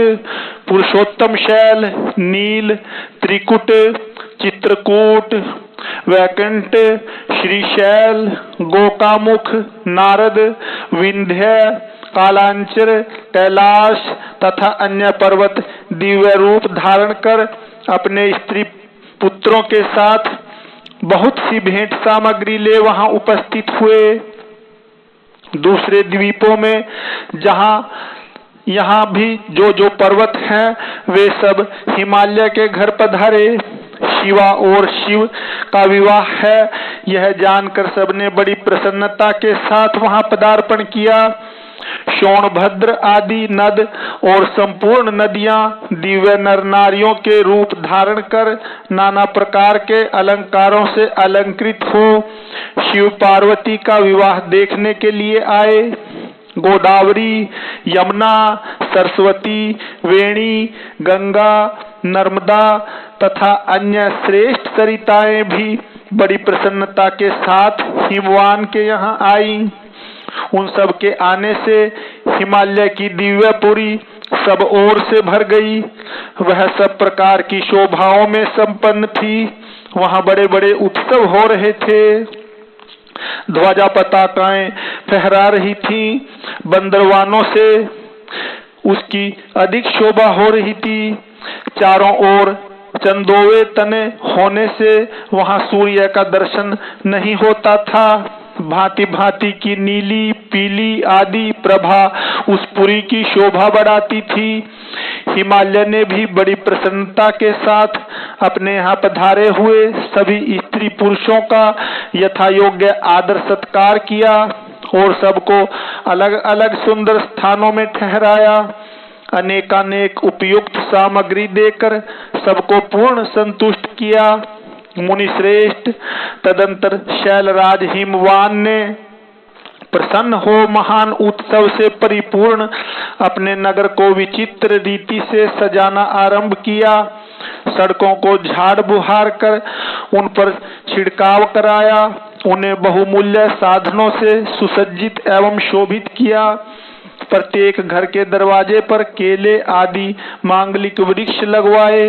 पुरुषोत्तम शैल, नील, त्रिकुट, चित्रकूट, वैकुंठ, श्रीशैल, गोकामुख, नारद, विंध्य, कालांचर, कैलाश तथा अन्य पर्वत दिव्य रूप धारण कर अपने स्त्री पुत्रों के साथ बहुत सी भेंट सामग्री ले वहां उपस्थित हुए। दूसरे द्वीपों में यहाँ भी जो पर्वत हैं वे सब हिमालय के घर पधारे। शिवा और शिव का विवाह है यह जानकर सबने बड़ी प्रसन्नता के साथ वहां पदार्पण किया। सोनभद्र आदि नद और संपूर्ण नदियां दिव्य नर नारियों के रूप धारण कर नाना प्रकार के अलंकारों से अलंकृत हो शिव पार्वती का विवाह देखने के लिए आए। गोदावरी, यमुना, सरस्वती, वेणी, गंगा, नर्मदा तथा अन्य श्रेष्ठ सरिताएं भी बड़ी प्रसन्नता के साथ हिमवान के यहाँ आई। उन सब के आने से हिमालय की दिव्यपुरी सब ओर से भर गई। वह सब प्रकार की शोभाओं में संपन्न थी। वहां बड़े बड़े उत्सव हो रहे थे। ध्वजा पताकाएं फहरा रही थीं। बंदरवानों से उसकी अधिक शोभा हो रही थी। चारों ओर चंदोवे तने होने से वहां सूर्य का दर्शन नहीं होता था। भांति भांति की नीली, पीली आदि प्रभा उस पुरी की शोभा बढ़ाती थी। हिमालय ने भी बड़ी प्रसन्नता के साथ अपने यहाँ पधारे हुए सभी स्त्री पुरुषों का यथा योग्य आदर सत्कार किया और सबको अलग अलग सुंदर स्थानों में ठहराया। अनेकानेक उपयुक्त सामग्री देकर सबको पूर्ण संतुष्ट किया। मुनि श्रेष्ठ तदंतर शैलराज हिमवान ने प्रसन्न हो महान उत्सव से परिपूर्ण अपने नगर को विचित्र रीति से सजाना आरंभ किया। सड़कों को झाड़ बुहार कर उन पर छिड़काव कराया। उन्हें बहुमूल्य साधनों से सुसज्जित एवं शोभित किया। प्रत्येक घर के दरवाजे पर केले आदि मांगलिक वृक्ष लगवाए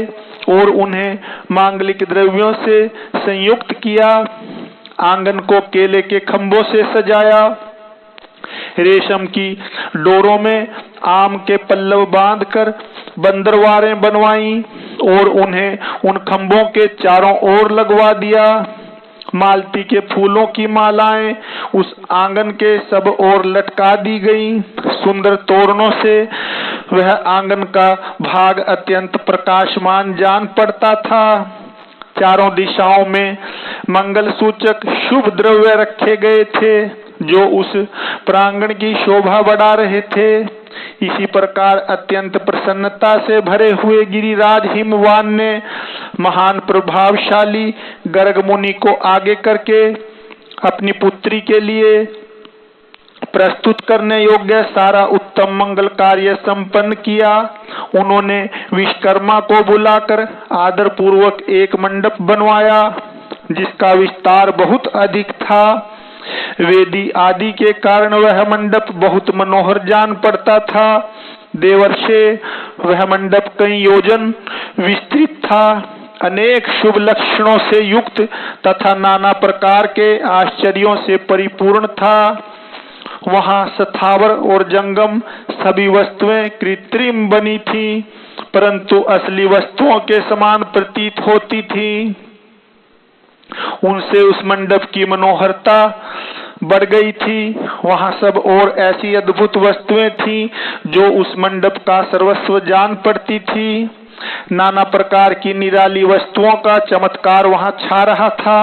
और उन्हें मांगलिक द्रव्यों से संयुक्त किया। आंगन को केले के खंभों से सजाया। रेशम की डोरों में आम के पल्लव बांधकर बंदरवारें बनवाई और उन्हें उन खंभों के चारों ओर लगवा दिया। मालती के फूलों की मालाएं उस आंगन के सब ओर लटका दी गई। सुंदर तोरणों से वह आंगन का भाग अत्यंत प्रकाशमान जान पड़ता था। चारों दिशाओं में मंगल सूचक शुभ द्रव्य रखे गए थे जो उस प्रांगण की शोभा बढ़ा रहे थे। इसी प्रकार अत्यंत प्रसन्नता से भरे हुए गिरिराज हिमवान ने महान प्रभावशाली गर्ग मुनि को आगे करके अपनी पुत्री के लिए प्रस्तुत करने योग्य सारा उत्तम मंगल कार्य संपन्न किया। उन्होंने विश्वकर्मा को बुलाकर आदर पूर्वक एक मंडप बनवाया जिसका विस्तार बहुत अधिक था। वेदी आदि के कारण वह मंडप बहुत मनोहर जान पड़ता था। देवर्षे वह मंडप कई योजन विस्तृत था। अनेक शुभ लक्षणों से युक्त तथा नाना प्रकार के आश्चर्यों से परिपूर्ण था। वहां स्थावर और जंगम सभी वस्तुएं कृत्रिम बनी थी परंतु असली वस्तुओं के समान प्रतीत होती थी। उनसे उस मंडप की मनोहरता बढ़ गई थी। वहां सब और ऐसी अद्भुत वस्तुएं थी जो उस मंडप का सर्वस्व जान पड़ती थी। नाना प्रकार की निराली वस्तुओं का चमत्कार वहां छा रहा था।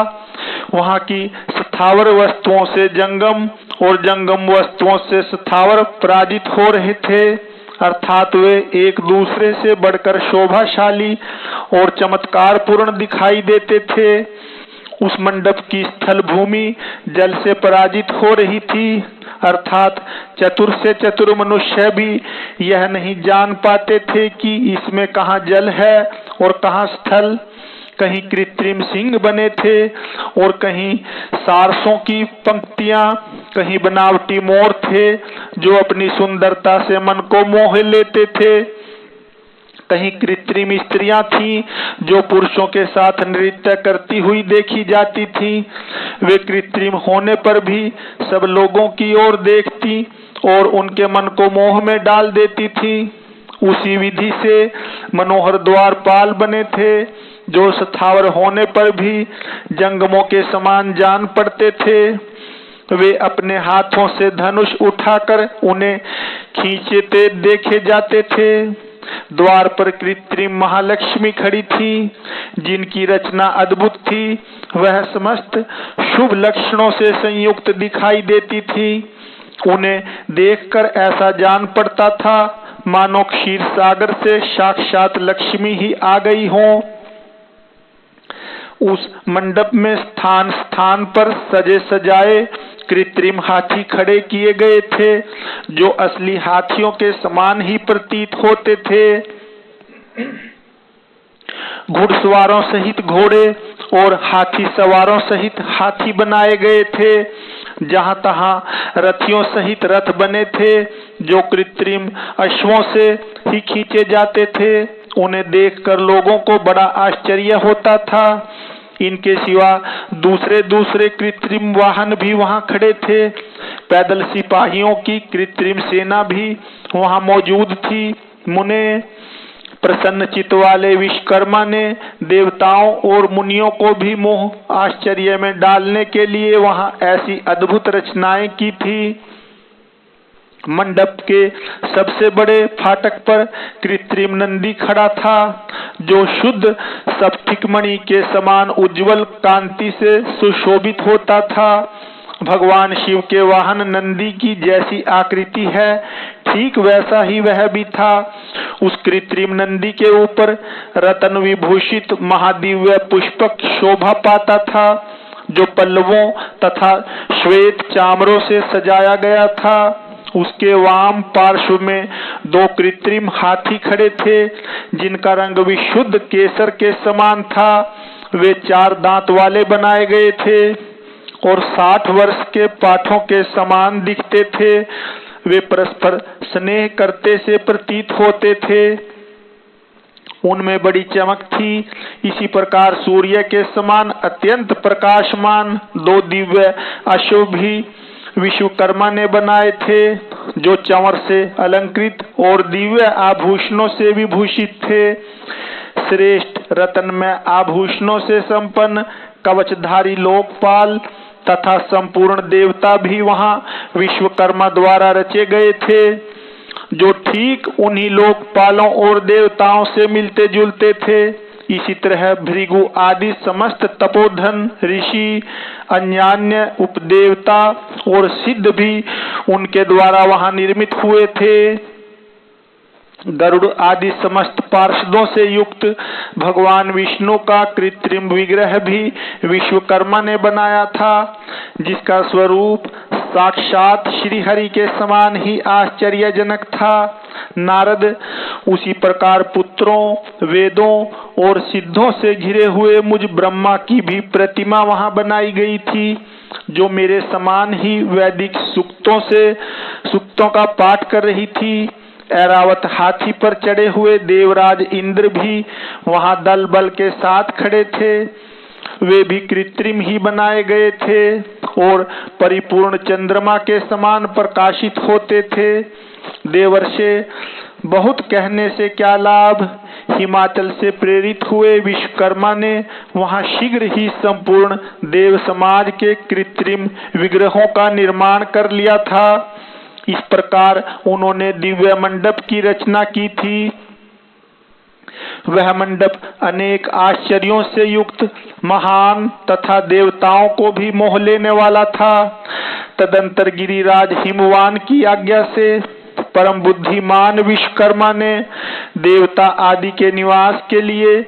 वहां की स्थावर वस्तुओं से जंगम और जंगम वस्तुओं से स्थावर पराजित हो रहे थे, अर्थात वे एक दूसरे से बढ़कर शोभाशाली और चमत्कार पूर्ण दिखाई देते थे। उस मंडप की स्थल भूमि जल से पराजित हो रही थी, अर्थात चतुर से चतुर मनुष्य भी यह नहीं जान पाते थे कि इसमें कहाँ जल है और कहाँ स्थल। कहीं कृत्रिम सिंह बने थे और कहीं सारसों की पंक्तियां, कहीं बनावटी मोर थे जो अपनी सुंदरता से मन को मोह लेते थे। कहीं कृत्रिम स्त्रियां थीं जो पुरुषों के साथ नृत्य करती हुई देखी जाती थीं। वे कृत्रिम होने पर भी सब लोगों की ओर देखती और उनके मन को मोह में डाल देती थी। उसी विधि से मनोहर द्वारपाल बने थे जो स्थावर होने पर भी जंगमों के समान जान पड़ते थे। वे अपने हाथों से धनुष उठाकर उन्हें खींचते देखे जाते थे। द्वार पर कृत्रिम महालक्ष्मी खड़ी थी जिनकी रचना अद्भुत थी। वह समस्त शुभ लक्षणों से संयुक्त दिखाई देती थी। उन्हें देखकर ऐसा जान पड़ता था मानो क्षीर सागर से साक्षात लक्ष्मी ही आ गई हो। उस मंडप में स्थान स्थान पर सजे सजाए कृत्रिम हाथी खड़े किए गए थे जो असली हाथियों के समान ही प्रतीत होते थे। घुड़सवारों सहित घोड़े और हाथी सवारों सहित हाथी बनाए गए थे। जहां तहां रथियों सहित रथ बने थे जो कृत्रिम अश्वों से ही खींचे जाते थे। उन्हें देखकर लोगों को बड़ा आश्चर्य होता था। इनके सिवा दूसरे कृत्रिम वाहन भी वहां खड़े थे। पैदल सिपाहियों की कृत्रिम सेना भी वहां मौजूद थी। मुने प्रसन्न चित्त वाले विश्वकर्मा ने देवताओं और मुनियों को भी मोह आश्चर्य में डालने के लिए वहां ऐसी अद्भुत रचनाएं की थी। मंडप के सबसे बड़े फाटक पर कृत्रिम नंदी खड़ा था जो शुद्ध स्फटिक मणि के समान उज्जवल कांति से सुशोभित होता था। भगवान शिव के वाहन नंदी की जैसी आकृति है ठीक वैसा ही वह भी था। उस कृत्रिम नंदी के ऊपर रतन विभूषित महादिव्य पुष्पक शोभा पाता था जो पल्लवों तथा श्वेत चामरों से सजाया गया था। उसके वाम पार्श्व में दो कृत्रिम हाथी खड़े थे जिनका रंग विशुद्ध केसर के समान था। वे 4 दांत वाले बनाए गए थे और 60 वर्ष के पाठों के समान दिखते थे। वे परस्पर स्नेह करते से प्रतीत होते थे। उनमें बड़ी चमक थी। इसी प्रकार सूर्य के समान अत्यंत प्रकाशमान 2 दिव्य अश्व भी विश्वकर्मा ने बनाए थे जो चंवर से अलंकृत और दिव्य आभूषणों से विभूषित थे। श्रेष्ठ रत्नमय आभूषणों से संपन्न कवचधारी लोकपाल तथा संपूर्ण देवता भी वहां विश्वकर्मा द्वारा रचे गए थे, जो ठीक उन्हीं लोकपालों और देवताओं से मिलते जुलते थे। इसी तरह भृगु आदि समस्त तपोधन ऋषि, अन्यान्य उपदेवता और सिद्ध भी उनके द्वारा वहां निर्मित हुए थे। गरुड़ आदि समस्त पार्षदों से युक्त भगवान विष्णु का कृत्रिम विग्रह भी विश्वकर्मा ने बनाया था, जिसका स्वरूप साक्षात श्री हरि के समान ही आश्चर्यजनक था। नारद उसी प्रकार पुत्रों, वेदों और सिद्धों से घिरे हुए मुझ ब्रह्मा की भी प्रतिमा वहां बनाई गई थी, जो मेरे समान ही वैदिक सूक्तों का पाठ कर रही थी। ऐरावत हाथी पर चढ़े हुए देवराज इंद्र भी वहां दल बल के साथ खड़े थे। वे भी कृत्रिम ही बनाए गए थे और परिपूर्ण चंद्रमा के समान प्रकाशित होते थे। देवर्षे, बहुत कहने से क्या लाभ, हिमाचल से प्रेरित हुए विश्वकर्मा ने वहां शीघ्र ही संपूर्ण देव समाज के कृत्रिम विग्रहों का निर्माण कर लिया था। इस प्रकार उन्होंने दिव्य मंडप की रचना की थी। वह मंडप अनेक आश्चर्यों से युक्त, महान तथा देवताओं को भी मोह लेने वाला था। तदंतर गिरिराज हिमवान की आज्ञा से परम बुद्धिमान विश्वकर्मा ने देवता आदि के निवास के लिए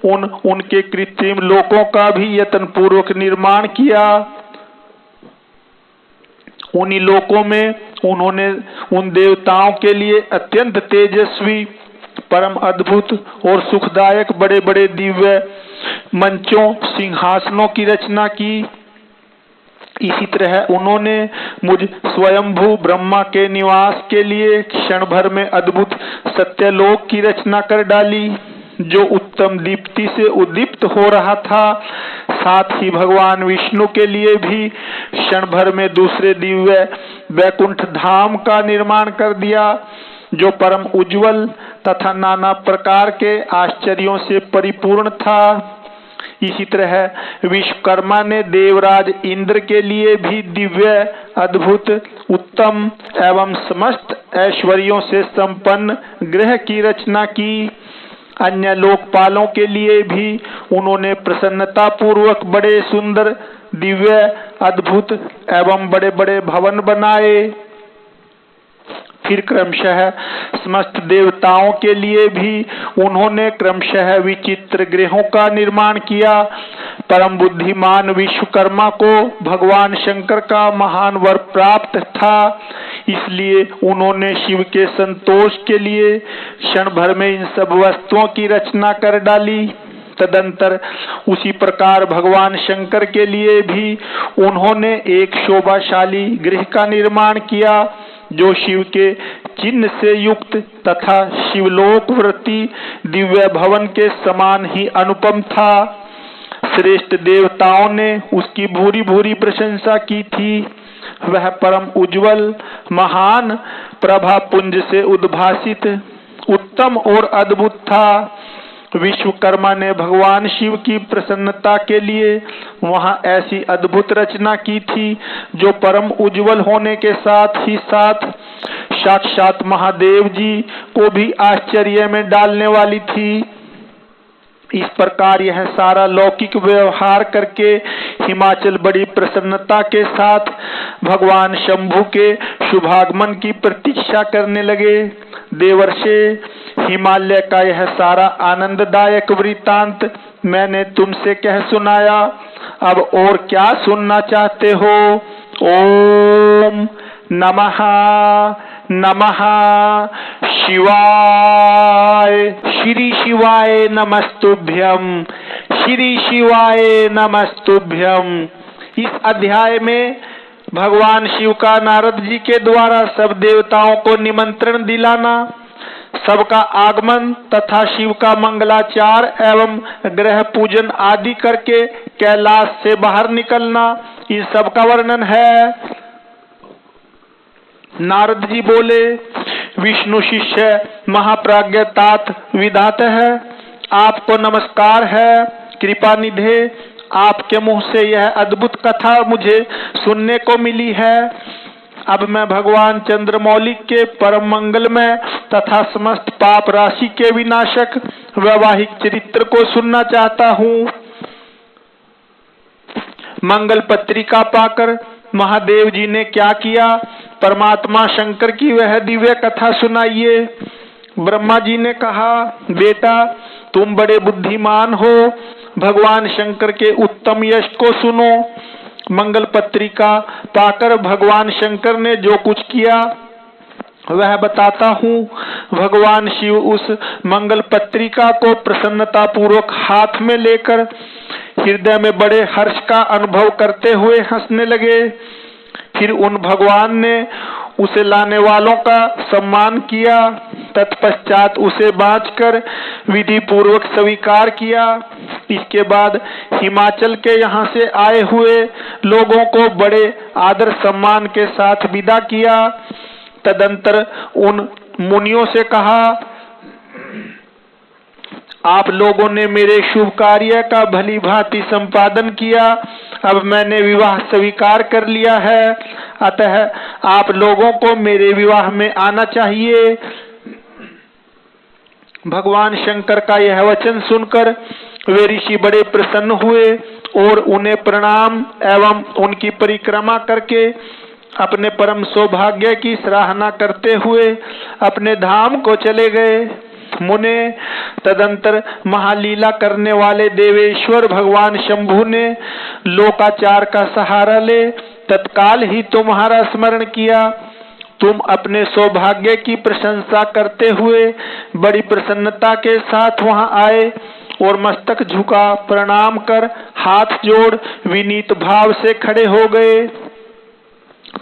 उनके कृत्रिम लोकों का भी यत्न पूर्वक निर्माण किया। उन्हीं लोकों में उन्होंने उन देवताओं के लिए अत्यंत तेजस्वी, परम अद्भुत और सुखदायक बड़े बड़े दिव्य मंचों, सिंहासनों की रचना की। इसी तरह उन्होंने मुझ स्वयंभू ब्रह्मा के निवास के लिए क्षण भर में अद्भुत सत्यलोक की रचना कर डाली, जो उत्तम दीप्ति से उद्दीप्त हो रहा था। साथ ही भगवान विष्णु के लिए भी क्षण भर में दूसरे दिव्य वैकुंठ धाम का निर्माण कर दिया, जो परम उज्जवल तथा नाना प्रकार के आश्चर्यों से परिपूर्ण था। इसी तरह विश्वकर्मा ने देवराज इंद्र के लिए भी दिव्य, अद्भुत, उत्तम एवं समस्त ऐश्वर्यों से संपन्न गृह की रचना की। अन्य लोकपालों के लिए भी उन्होंने प्रसन्नता पूर्वक बड़े सुंदर, दिव्य, अद्भुत एवं बड़े बड़े भवन बनाए। फिर क्रमशः समस्त देवताओं के लिए भी उन्होंने क्रमशः विचित्र गृहों का निर्माण किया। परम बुद्धिमान विश्वकर्मा को भगवान शंकर का महान वर प्राप्त था, इसलिए उन्होंने शिव के संतोष के लिए क्षण भर में इन सब वस्तुओं की रचना कर डाली। तदंतर उसी प्रकार भगवान शंकर के लिए भी उन्होंने एक शोभाशाली गृह का निर्माण किया, जो शिव के चिन्ह से युक्त तथा शिवलोकवर्ती दिव्य भवन के समान ही अनुपम था। श्रेष्ठ देवताओं ने उसकी भूरी भूरी प्रशंसा की थी। वह परम उज्जवल, महान, प्रभा पुंज से उद्भासित, उत्तम और अद्भुत था। विश्वकर्मा ने भगवान शिव की प्रसन्नता के लिए वहां ऐसी अद्भुत रचना की थी, जो परम उज्जवल होने के साथ ही साथ साक्षात महादेव जी को भी आश्चर्य में डालने वाली थी। इस प्रकार यह सारा लौकिक व्यवहार करके हिमाचल बड़ी प्रसन्नता के साथ भगवान शंभु के शुभागमन की प्रतीक्षा करने लगे। देवर्षे, हिमालय का यह सारा आनंददायक वृत्तांत मैंने तुमसे कह सुनाया। अब और क्या सुनना चाहते हो? ओम नमः नमः शिवाय। श्री शिवाय नमस्तुभ्यं, श्री शिवाय नमस्तुभ्यं। इस अध्याय में भगवान शिव का नारद जी के द्वारा सब देवताओं को निमंत्रण दिलाना, सबका आगमन तथा शिव का मंगलाचार एवं ग्रह पूजन आदि करके कैलाश से बाहर निकलना, इन सब का वर्णन है। नारद जी बोले, विष्णु शिष्य महाप्राज्ञ तात विधात है। आपको नमस्कार है कृपा निधे। आपके मुंह से यह अद्भुत कथा मुझे सुनने को मिली है। अब मैं भगवान चंद्रमौलिक के परम मंगलमय तथा समस्त पाप राशि के विनाशक वैवाहिक चरित्र को सुनना चाहता हूँ। मंगल पत्रिका पाकर महादेव जी ने क्या किया, परमात्मा शंकर की वह दिव्य कथा सुनाइए। ब्रह्मा जी ने कहा, बेटा तुम बड़े बुद्धिमान हो, भगवान शंकर के उत्तम यश को सुनो। मंगल पत्रिका पाकर भगवान शंकर ने जो कुछ किया वह बताता हूँ। भगवान शिव उस मंगल पत्रिका को प्रसन्नता पूर्वक हाथ में लेकर हृदय में बड़े हर्ष का अनुभव करते हुए हंसने लगे। फिर उन भगवान ने उसे लाने वालों का सम्मान किया। तत्पश्चात उसे बांधकर विधि पूर्वक स्वीकार किया। इसके बाद हिमाचल के यहाँ से आए हुए लोगों को बड़े आदर सम्मान के साथ विदा किया। तदंतर उन मुनियों से कहा, आप लोगों ने मेरे शुभ कार्य का भली भांति संपादन किया। अब मैंने विवाह स्वीकार कर लिया है, अतः आप लोगों को मेरे विवाह में आना चाहिए। भगवान शंकर का यह वचन सुनकर वे ऋषि बड़े प्रसन्न हुए और उन्हें प्रणाम एवं उनकी परिक्रमा करके अपने परम सौभाग्य की सराहना करते हुए अपने धाम को चले गए। मुने तदंतर महालीला करने वाले देवेश्वर भगवान शंभु ने लोकाचार का सहारा ले तत्काल ही तुम्हारा स्मरण किया। तुम अपने सौभाग्य की प्रशंसा करते हुए बड़ी प्रसन्नता के साथ वहां आए और मस्तक झुका प्रणाम कर हाथ जोड़ विनीत भाव से खड़े हो गए।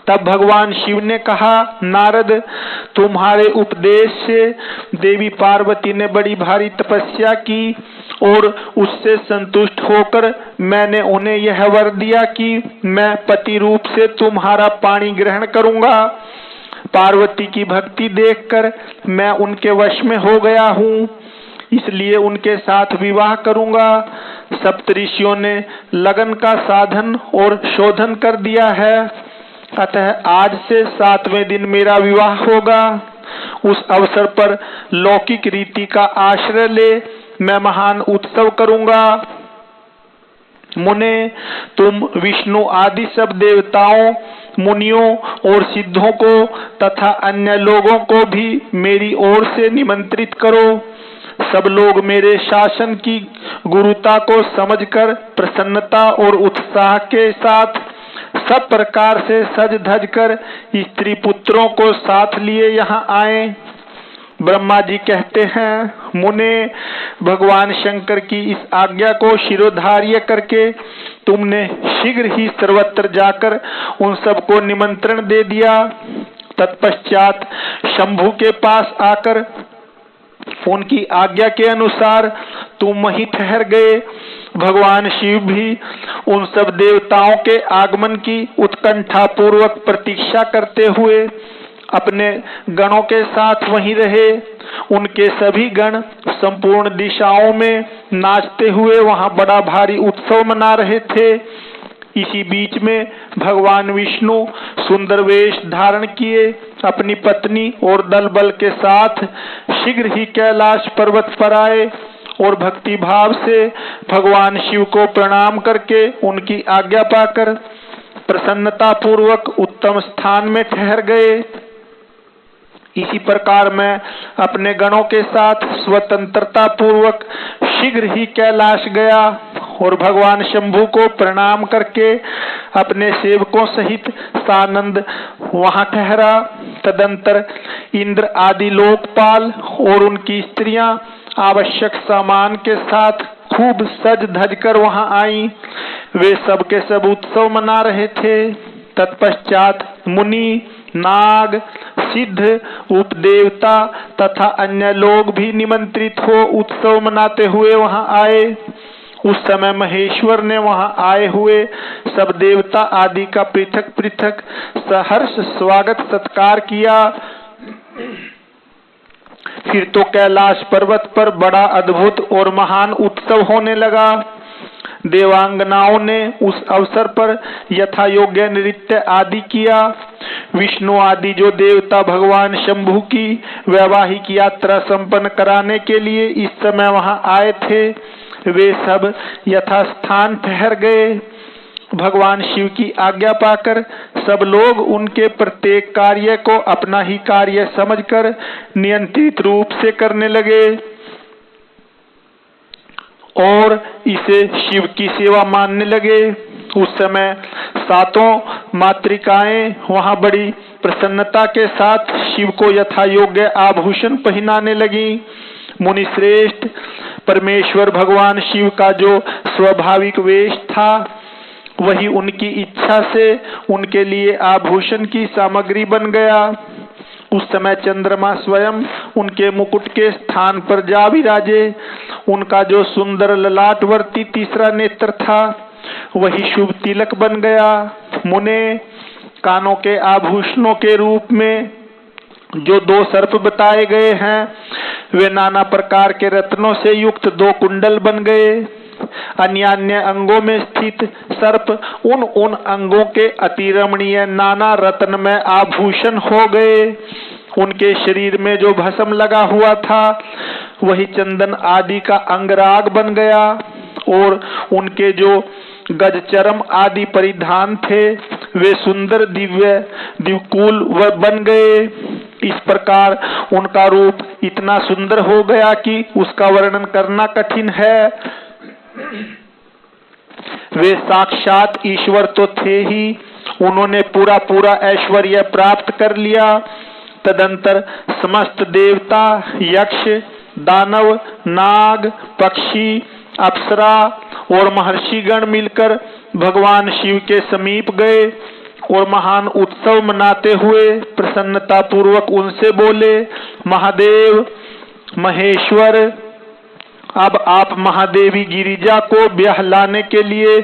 तब भगवान शिव ने कहा, नारद तुम्हारे उपदेश से देवी पार्वती ने बड़ी भारी तपस्या की और उससे संतुष्ट होकर मैंने उन्हें यह वर दिया कि मैं पति रूप से तुम्हारा पानी ग्रहण करूंगा। पार्वती की भक्ति देखकर मैं उनके वश में हो गया हूँ, इसलिए उनके साथ विवाह करूंगा। सप्तऋषियों ने लगन का साधन और शोधन कर दिया है, अतः आज से 7वें दिन मेरा विवाह होगा। उस अवसर पर लौकिक रीति का आश्रय ले मैं महान उत्सव करूंगा। मुने तुम विष्णु आदि सब देवताओं, मुनियों और सिद्धों को तथा अन्य लोगों को भी मेरी ओर से निमंत्रित करो। सब लोग मेरे शासन की गुरुता को समझकर प्रसन्नता और उत्साह के साथ सब प्रकार से सज धज कर स्त्री पुत्रों को साथ लिए यहाँ आए। ब्रह्मा जी कहते हैं, मुने भगवान शंकर की इस आज्ञा को शिरोधार्य करके तुमने शीघ्र ही सर्वत्र जाकर उन सबको निमंत्रण दे दिया। तत्पश्चात शंभु के पास आकर उनकी आज्ञा के अनुसार तुम वहीं ठहर गए। भगवान शिव भी उन सब देवताओं के आगमन की उत्कंठा पूर्वक प्रतीक्षा करते हुए अपने गणों के साथ वहीं रहे। उनके सभी गण संपूर्ण दिशाओं में नाचते हुए वहां बड़ा भारी उत्सव मना रहे थे। इसी बीच में भगवान विष्णु सुंदर वेश धारण किए अपनी पत्नी और दल बल के साथ शीघ्र ही कैलाश पर्वत पर आए और भक्ति भाव से भगवान शिव को प्रणाम करके उनकी आज्ञा पाकर प्रसन्नता पूर्वक उत्तम स्थान में ठहर गए। इसी प्रकार मैं अपने गणों के साथ स्वतंत्रता पूर्वक शीघ्र ही कैलाश गया और भगवान शंभु को प्रणाम करके अपने सेवकों सहित सानंद वहां ठहरा। तदंतर इंद्र आदि लोकपाल और उनकी स्त्रियां आवश्यक सामान के साथ खूब सज धज कर वहां आई। वे सब के सब उत्सव मना रहे थे। तत्पश्चात मुनि, नाग, सिद्ध, उपदेवता तथा अन्य लोग भी निमंत्रित हो उत्सव मनाते हुए वहां आए। उस समय महेश्वर ने वहां आए हुए सब देवता आदि का पृथक पृथक सहर्ष स्वागत सत्कार किया। फिर तो कैलाश पर्वत पर बड़ा अद्भुत और महान उत्सव होने लगा। देवांगनाओं ने उस अवसर पर यथा योग्य नृत्य आदि किया। विष्णु आदि जो देवता भगवान शंभु की वैवाहिक यात्रा संपन्न कराने के लिए इस समय वहां आए थे, वे सब यथास्थान ठहर गए। भगवान शिव की आज्ञा पाकर सब लोग उनके प्रत्येक कार्य को अपना ही कार्य समझकर नियंत्रित रूप से करने लगे और इसे शिव की सेवा मानने लगे। उस समय सातों मातृकाएं वहां बड़ी प्रसन्नता के साथ शिव को यथा योग्य आभूषण पहनाने लगी। मुनि श्रेष्ठ, परमेश्वर भगवान शिव का जो स्वाभाविक वेश था वही उनकी इच्छा से उनके लिए आभूषण की सामग्री बन गया। उस समय चंद्रमा स्वयं उनके मुकुट के स्थान पर जा विराजे। उनका जो सुंदर ललाटवर्ती तीसरा नेत्र था वही शुभ तिलक बन गया। मुने, कानों के आभूषणों के रूप में जो 2 सर्प बताए गए हैं वे नाना प्रकार के रत्नों से युक्त 2 कुंडल बन गए। अन्य अंगों में स्थित सर्प उन अंगों के अति रमणीय नाना रत्नमय आभूषण हो गए। उनके शरीर में जो भस्म लगा हुआ था वही चंदन आदि का अंगराग बन गया और उनके जो गजचरम आदि परिधान थे वे सुंदर दिव्यकुल बन गए। इस प्रकार उनका रूप इतना सुंदर हो गया कि उसका वर्णन करना कठिन है। वे साक्षात ईश्वर तो थे ही, उन्होंने पूरा ऐश्वर्य प्राप्त कर लिया। तदंतर समस्त देवता, यक्ष, दानव, नाग, पक्षी, अप्सरा और महर्षिगण मिलकर भगवान शिव के समीप गए और महान उत्सव मनाते हुए प्रसन्नता पूर्वक उनसे बोले, महादेव, महेश्वर, अब आप महादेवी गिरिजा को ब्याह लाने के लिए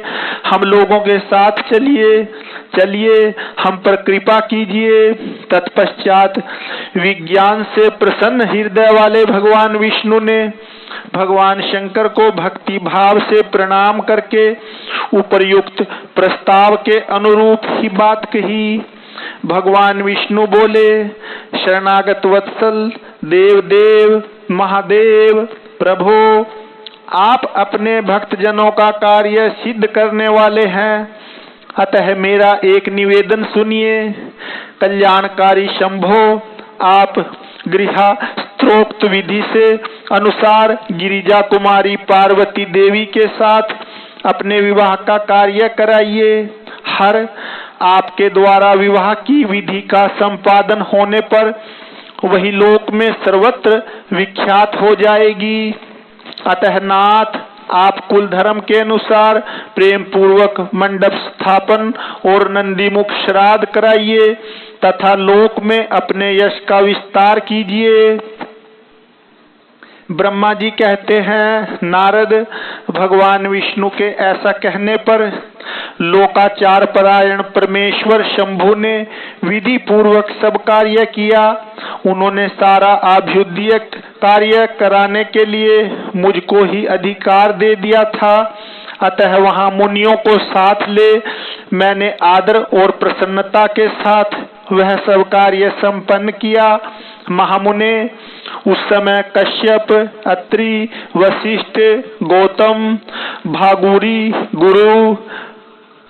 हम लोगों के साथ चलिए, हम पर कृपा कीजिए। तत्पश्चात विज्ञान से प्रसन्न हृदय वाले भगवान विष्णु ने भगवान शंकर को भक्ति भाव से प्रणाम करके उपर्युक्त प्रस्ताव के अनुरूप ही बात कही। भगवान विष्णु बोले, शरणागत वत्सल, देव महादेव, प्रभो, आप अपने भक्तजनों का कार्य सिद्ध करने वाले हैं, अतः मेरा एक निवेदन सुनिए। कल्याणकारी शंभो, आप गृहस्थोक्त विधि से अनुसार गिरिजा कुमारी पार्वती देवी के साथ अपने विवाह का कार्य कराइए। हर आपके द्वारा विवाह की विधि का संपादन होने पर वही लोक में सर्वत्र विख्यात हो जाएगी। अतः नाथ, आप कुल धर्म के अनुसार प्रेम पूर्वक मंडप स्थापन और नंदीमुख श्राद्ध कराइए तथा लोक में अपने यश का विस्तार कीजिए। ब्रह्मा जी कहते हैं, नारद, भगवान विष्णु के ऐसा कहने पर लोकाचार परायण परमेश्वर शंभु ने विधि पूर्वक सब कार्य किया। उन्होंने सारा आभ्युदय कार्य कराने के लिए मुझको ही अधिकार दे दिया था। अतः वहां मुनियों को साथ ले मैंने आदर और प्रसन्नता के साथ वह सब कार्य संपन्न किया। महामुने, उस समय कश्यप, अत्रि, वशिष्ठ, गौतम, भागुरी, गुरु,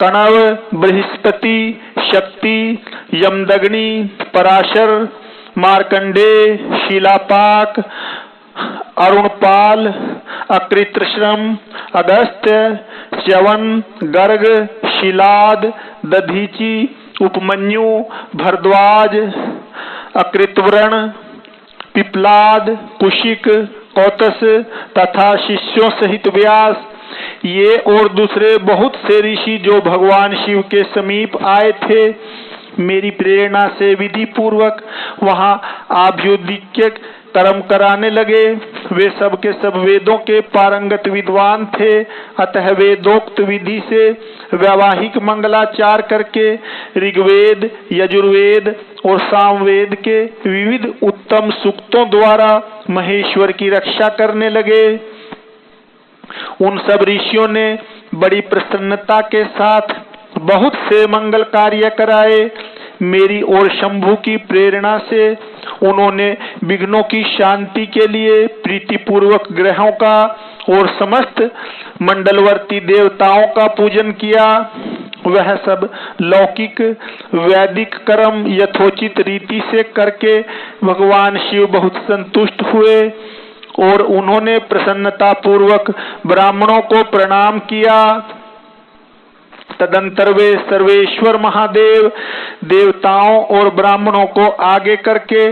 कणव, बृहस्पति, शक्ति, यमदग्नि, पराशर, मार्कंडेय, शिलापाक, अरुणपाल, अकृत्रश्रम, अगस्त्य, च्यवन, गर्ग, शिलाद, दधीचि, उपमन्यु, भरद्वाज, अकृतव्रण, पिप्लाद, कुशिक, कौतस तथा शिष्यों सहित व्यास, ये और दूसरे बहुत से ऋषि जो भगवान शिव के समीप आए थे, मेरी प्रेरणा से विधि पूर्वक वहां आभ्युदय कर्म कराने लगे। वे सब के सब वेदों के पारंगत विद्वान थे। अतः वेदोक्त विधि से वैवाहिक मंगलाचार करके ऋग्वेद, यजुर्वेद और सामवेद के विविध उत्तम सूक्तों द्वारा महेश्वर की रक्षा करने लगे। उन सब ऋषियों ने बड़ी प्रसन्नता के साथ बहुत से मंगल कार्य कराए। मेरी और शंभु की प्रेरणा से उन्होंने विघ्नों की शांति के लिए प्रीतिपूर्वक ग्रहों का और समस्त मंडलवर्ती देवताओं का पूजन किया। वह सब लौकिक वैदिक कर्म यथोचित रीति से करके भगवान शिव बहुत संतुष्ट हुए और उन्होंने प्रसन्नता पूर्वक ब्राह्मणों को प्रणाम किया। तदंतर वे सर्वेश्वर महादेव देवताओं और ब्राह्मणों को आगे करके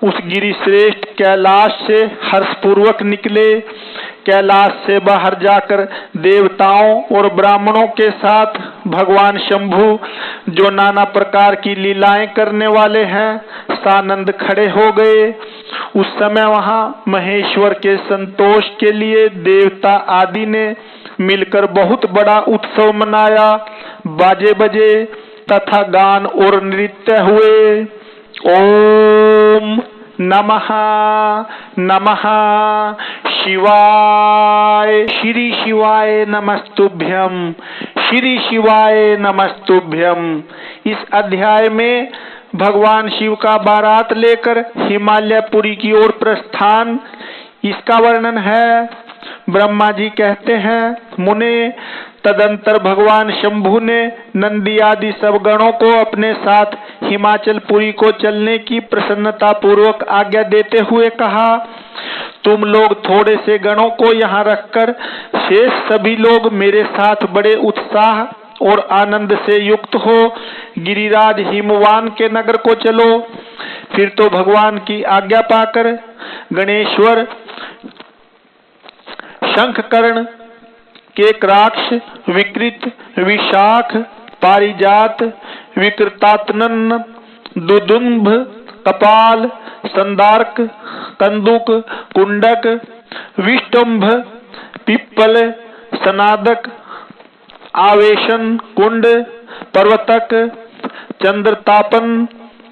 उस गिरिश्रेष्ठ कैलाश से हर्षपूर्वक निकले। कैलाश से बाहर जाकर देवताओं और ब्राह्मणों के साथ भगवान शंभु, जो नाना प्रकार की लीलाएं करने वाले हैं, सानंद खड़े हो गए। उस समय वहां महेश्वर के संतोष के लिए देवता आदि ने मिलकर बहुत बड़ा उत्सव मनाया। बाजे बजे तथा गान और नृत्य हुए। ओम नमः नमः शिवाय, श्री शिवाय नमस्तुभ्यं, श्री शिवाय नमस्तुभ्यं। इस अध्याय में भगवान शिव का बारात लेकर हिमालयपुरी की ओर प्रस्थान, इसका वर्णन है। ब्रह्मा जी कहते हैं, मुने, तदंतर भगवान शंभु ने नंदी आदि सब गणों को अपने साथ हिमाचलपुरी को चलने की प्रसन्नता पूर्वक आज्ञा देते हुए कहा, तुम लोग थोड़े से गणों को यहाँ रखकर शेष सभी लोग मेरे साथ बड़े उत्साह और आनंद से युक्त हो गिरिराज हिमवान के नगर को चलो। फिर तो भगवान की आज्ञा पाकर गणेश्वर, शंखकर्ण, केकराक्ष, विकृत, विशाख, पारिजात, विकृतात्नन, दुदुम्भ, कपाल, संदार्क, कंदुक, कुंडक, विष्टुम्भ, पिप्पल, सनादक, आवेशन, कुंड, पर्वतक, चंद्रतापन,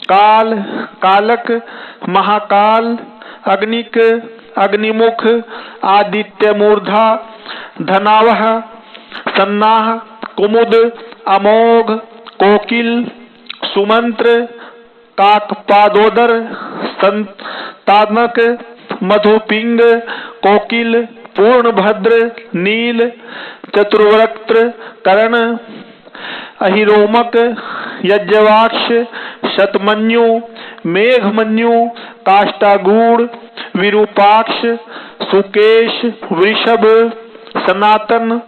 काल, कालक, महाकाल, अग्निक, अग्निमुख, आदित्य मूर्धा, धनावह, सन्नाह, कुमुद, अमोघ, कोकिल, सुमंत्र, काकपादोदर, संतानक, मधुपिंग, कोकिल, पूर्णभद्र, नील, चतुर्वक्त्र, कर्ण, अहिरोमक, यज्ञवाक्ष, शतमन्यु, मेघमन्यु, काष्टागूढ़, विरूपाक्ष, सुकेश, वृषभ, सनातन,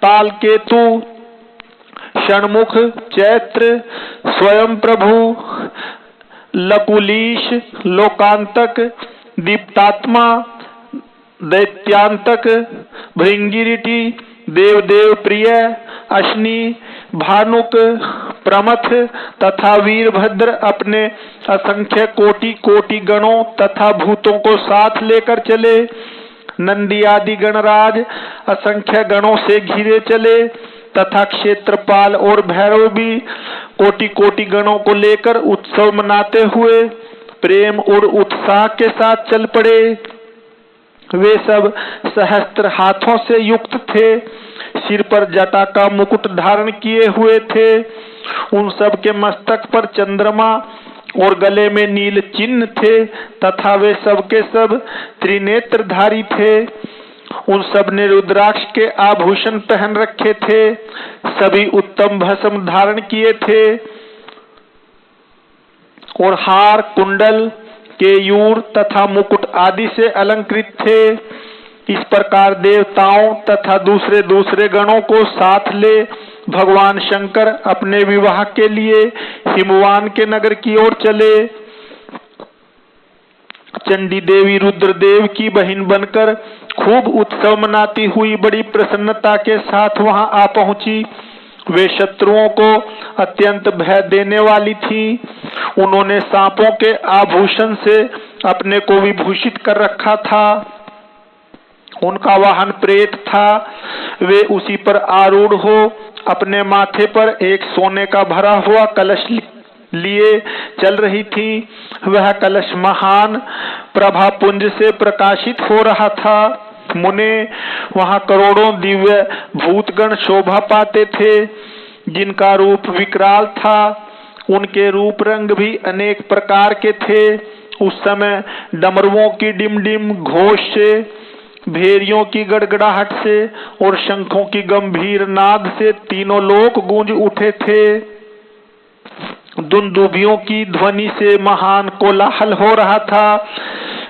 तालकेतु, षणमुख, चैत्र, स्वयं प्रभु, लकुलीश, लोकांतक, दीप्तात्मा, दैत्यांतक, भृंगिरिटी, देवदेव प्रिय, अश्नि, भानुक, प्रमथ तथा वीरभद्र अपने असंख्य कोटि कोटि गणों तथा भूतों को साथ लेकर चले। नंदी आदि गणराज असंख्य गणों से घिरे चले तथा क्षेत्रपाल और भैरव भी कोटि कोटि गणों को लेकर उत्सव मनाते हुए प्रेम और उत्साह के साथ चल पड़े। वे सब सहस्त्र हाथों से युक्त थे, सिर पर जटा का मुकुट धारण किए हुए थे। उन सब के मस्तक पर चंद्रमा और गले में नील चिन्ह थे तथा वे सब के सब त्रिनेत्रधारी थे। उन सब ने रुद्राक्ष के आभूषण पहन रखे थे, सभी उत्तम भस्म धारण किए थे और हार, कुंडल, केयूर तथा मुकुट आदि से अलंकृत थे। इस प्रकार देवताओं तथा दूसरे दूसरे गणों को साथ ले भगवान शंकर अपने विवाह के लिए हिमवान के नगर की ओर चले। चंडी देवी रुद्रदेव की बहन बनकर खूब उत्सव मनाती हुई बड़ी प्रसन्नता के साथ वहां आ पहुंची। वे शत्रुओं को अत्यंत भय देने वाली थी। उन्होंने सांपों के आभूषण से अपने को विभूषित कर रखा था। उनका वाहन प्रेत था। वे उसी पर आरूढ़ हो अपने माथे पर एक सोने का भरा हुआ कलश लिए चल रही थी। वह कलश महान प्रभा पुंज से प्रकाशित हो रहा था। मुने वहां करोड़ों दिव्य भूतगण शोभा पाते थे, जिनका रूप विकराल था। उनके रूप रंग भी अनेक प्रकार के थे। उस समय डमरुओं की डिम-डिम घोष से, भेरियों की गड़गड़ाहट से और शंखों की गंभीर नाद से तीनों लोक गूंज उठे थे। दुंदुभियों की ध्वनि से महान कोलाहल हो रहा था।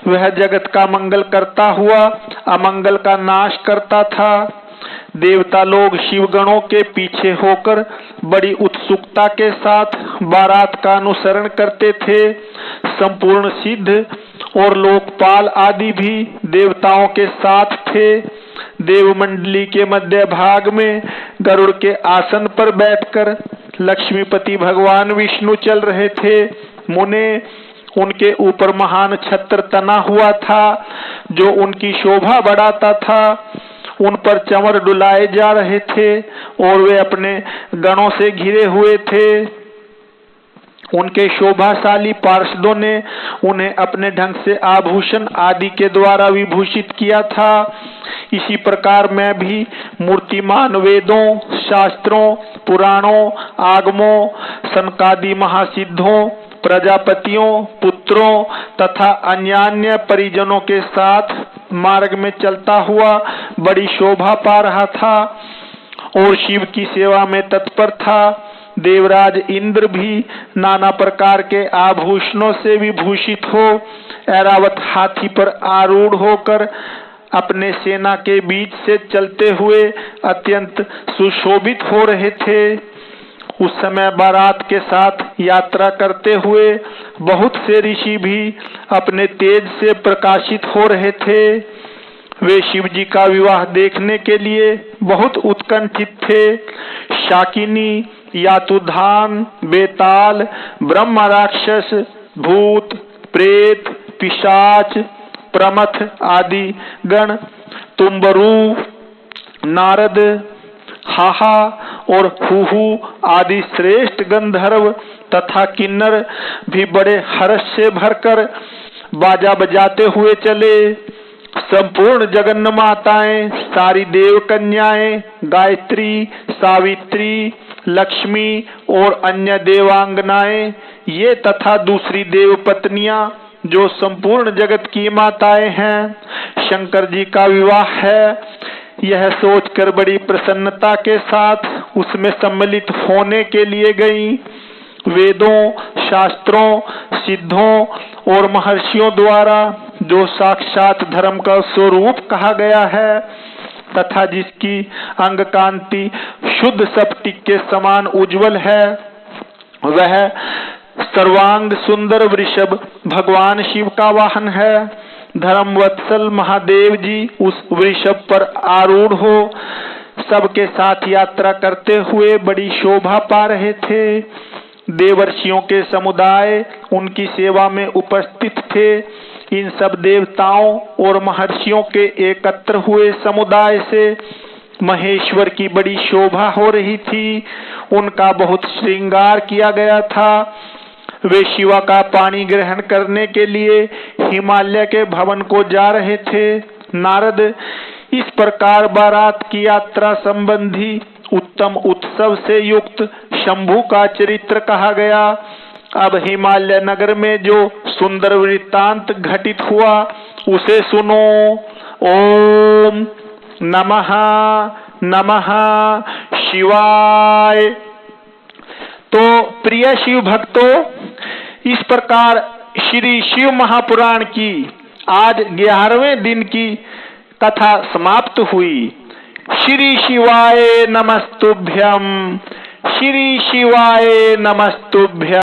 वह जगत का मंगल करता हुआ अमंगल का नाश करता था। देवता लोग शिवगणों के पीछे होकर बड़ी उत्सुकता के साथ बारात का अनुसरण करते थे। संपूर्ण सिद्ध और लोकपाल आदि भी देवताओं के साथ थे। देवमंडली के मध्य भाग में गरुड़ के आसन पर बैठकर लक्ष्मीपति भगवान विष्णु चल रहे थे। मुने उनके ऊपर महान छत्र तना हुआ था, जो उनकी शोभा बढ़ाता था। उन पर चंवर डुलाए जा रहे थे और वे अपने गणों से घिरे हुए थे। उनके शोभाशाली पार्षदों ने उन्हें अपने ढंग से आभूषण आदि के द्वारा विभूषित किया था। इसी प्रकार मैं भी मूर्तिमान वेदों, शास्त्रों, पुराणों, आगमों, सनकादि महासिद्धों, प्रजापतियों, पुत्रों तथा अन्यान्य परिजनों के साथ मार्ग में चलता हुआ बड़ी शोभा पा रहा था और शिव की सेवा में तत्पर था। देवराज इंद्र भी नाना प्रकार के आभूषणों से विभूषित हो ऐरावत हाथी पर आरूढ़ होकर अपने सेना के बीच से चलते हुए अत्यंत सुशोभित हो रहे थे। उस समय बारात के साथ यात्रा करते हुए बहुत से ऋषि भी अपने तेज से प्रकाशित हो रहे थे। वे शिव जी का विवाह देखने के लिए बहुत उत्कंठित थे। शाकिनी, यातुधान, बेताल, ब्रह्म राक्षस, भूत, प्रेत, पिशाच, प्रमथ आदि गण, तुम्बरू, नारद, हाहा और हुहु आदि श्रेष्ठ गंधर्व तथा किन्नर भी बड़े हर्ष से भरकर बाजा बजाते हुए चले। संपूर्ण जगन्न माताएं, सारी देव कन्याएं, गायत्री, सावित्री, लक्ष्मी और अन्य देवांगनाएं, ये तथा दूसरी देव पत्नियां जो संपूर्ण जगत की माताएं हैं, शंकर जी का विवाह है, यह सोचकर बड़ी प्रसन्नता के साथ उसमें सम्मिलित होने के लिए गई। वेदों, शास्त्रों, सिद्धों और महर्षियों द्वारा जो साक्षात धर्म का स्वरूप कहा गया है तथा जिसकी अंग कांति शुद्ध स्फटिक के समान उज्जवल है, वह सर्वांग सुंदर वृषभ भगवान शिव का वाहन है। धर्मवत्सल महादेव जी उस वृषभ पर आरूढ़ हो सबके साथ यात्रा करते हुए बड़ी शोभा पा रहे थे। देवर्षियों के समुदाय उनकी सेवा में उपस्थित थे। इन सब देवताओं और महर्षियों के एकत्र हुए समुदाय से महेश्वर की बड़ी शोभा हो रही थी। उनका बहुत श्रृंगार किया गया था। वे शिवा का पानी ग्रहण करने के लिए हिमालय के भवन को जा रहे थे। नारद, इस प्रकार बारात की यात्रा संबंधी उत्तम उत्सव से युक्त शंभु का चरित्र कहा गया। अब हिमालय नगर में जो सुंदर वृत्तांत घटित हुआ उसे सुनो। ओम नमः नमः शिवाय। तो प्रिय शिव भक्तों, इस प्रकार श्री शिव महापुराण की आज 11वें दिन की कथा समाप्त हुई। श्री शिवाय नमस्तुभ्यं, श्री शिवाय नमस्तुभ्यं।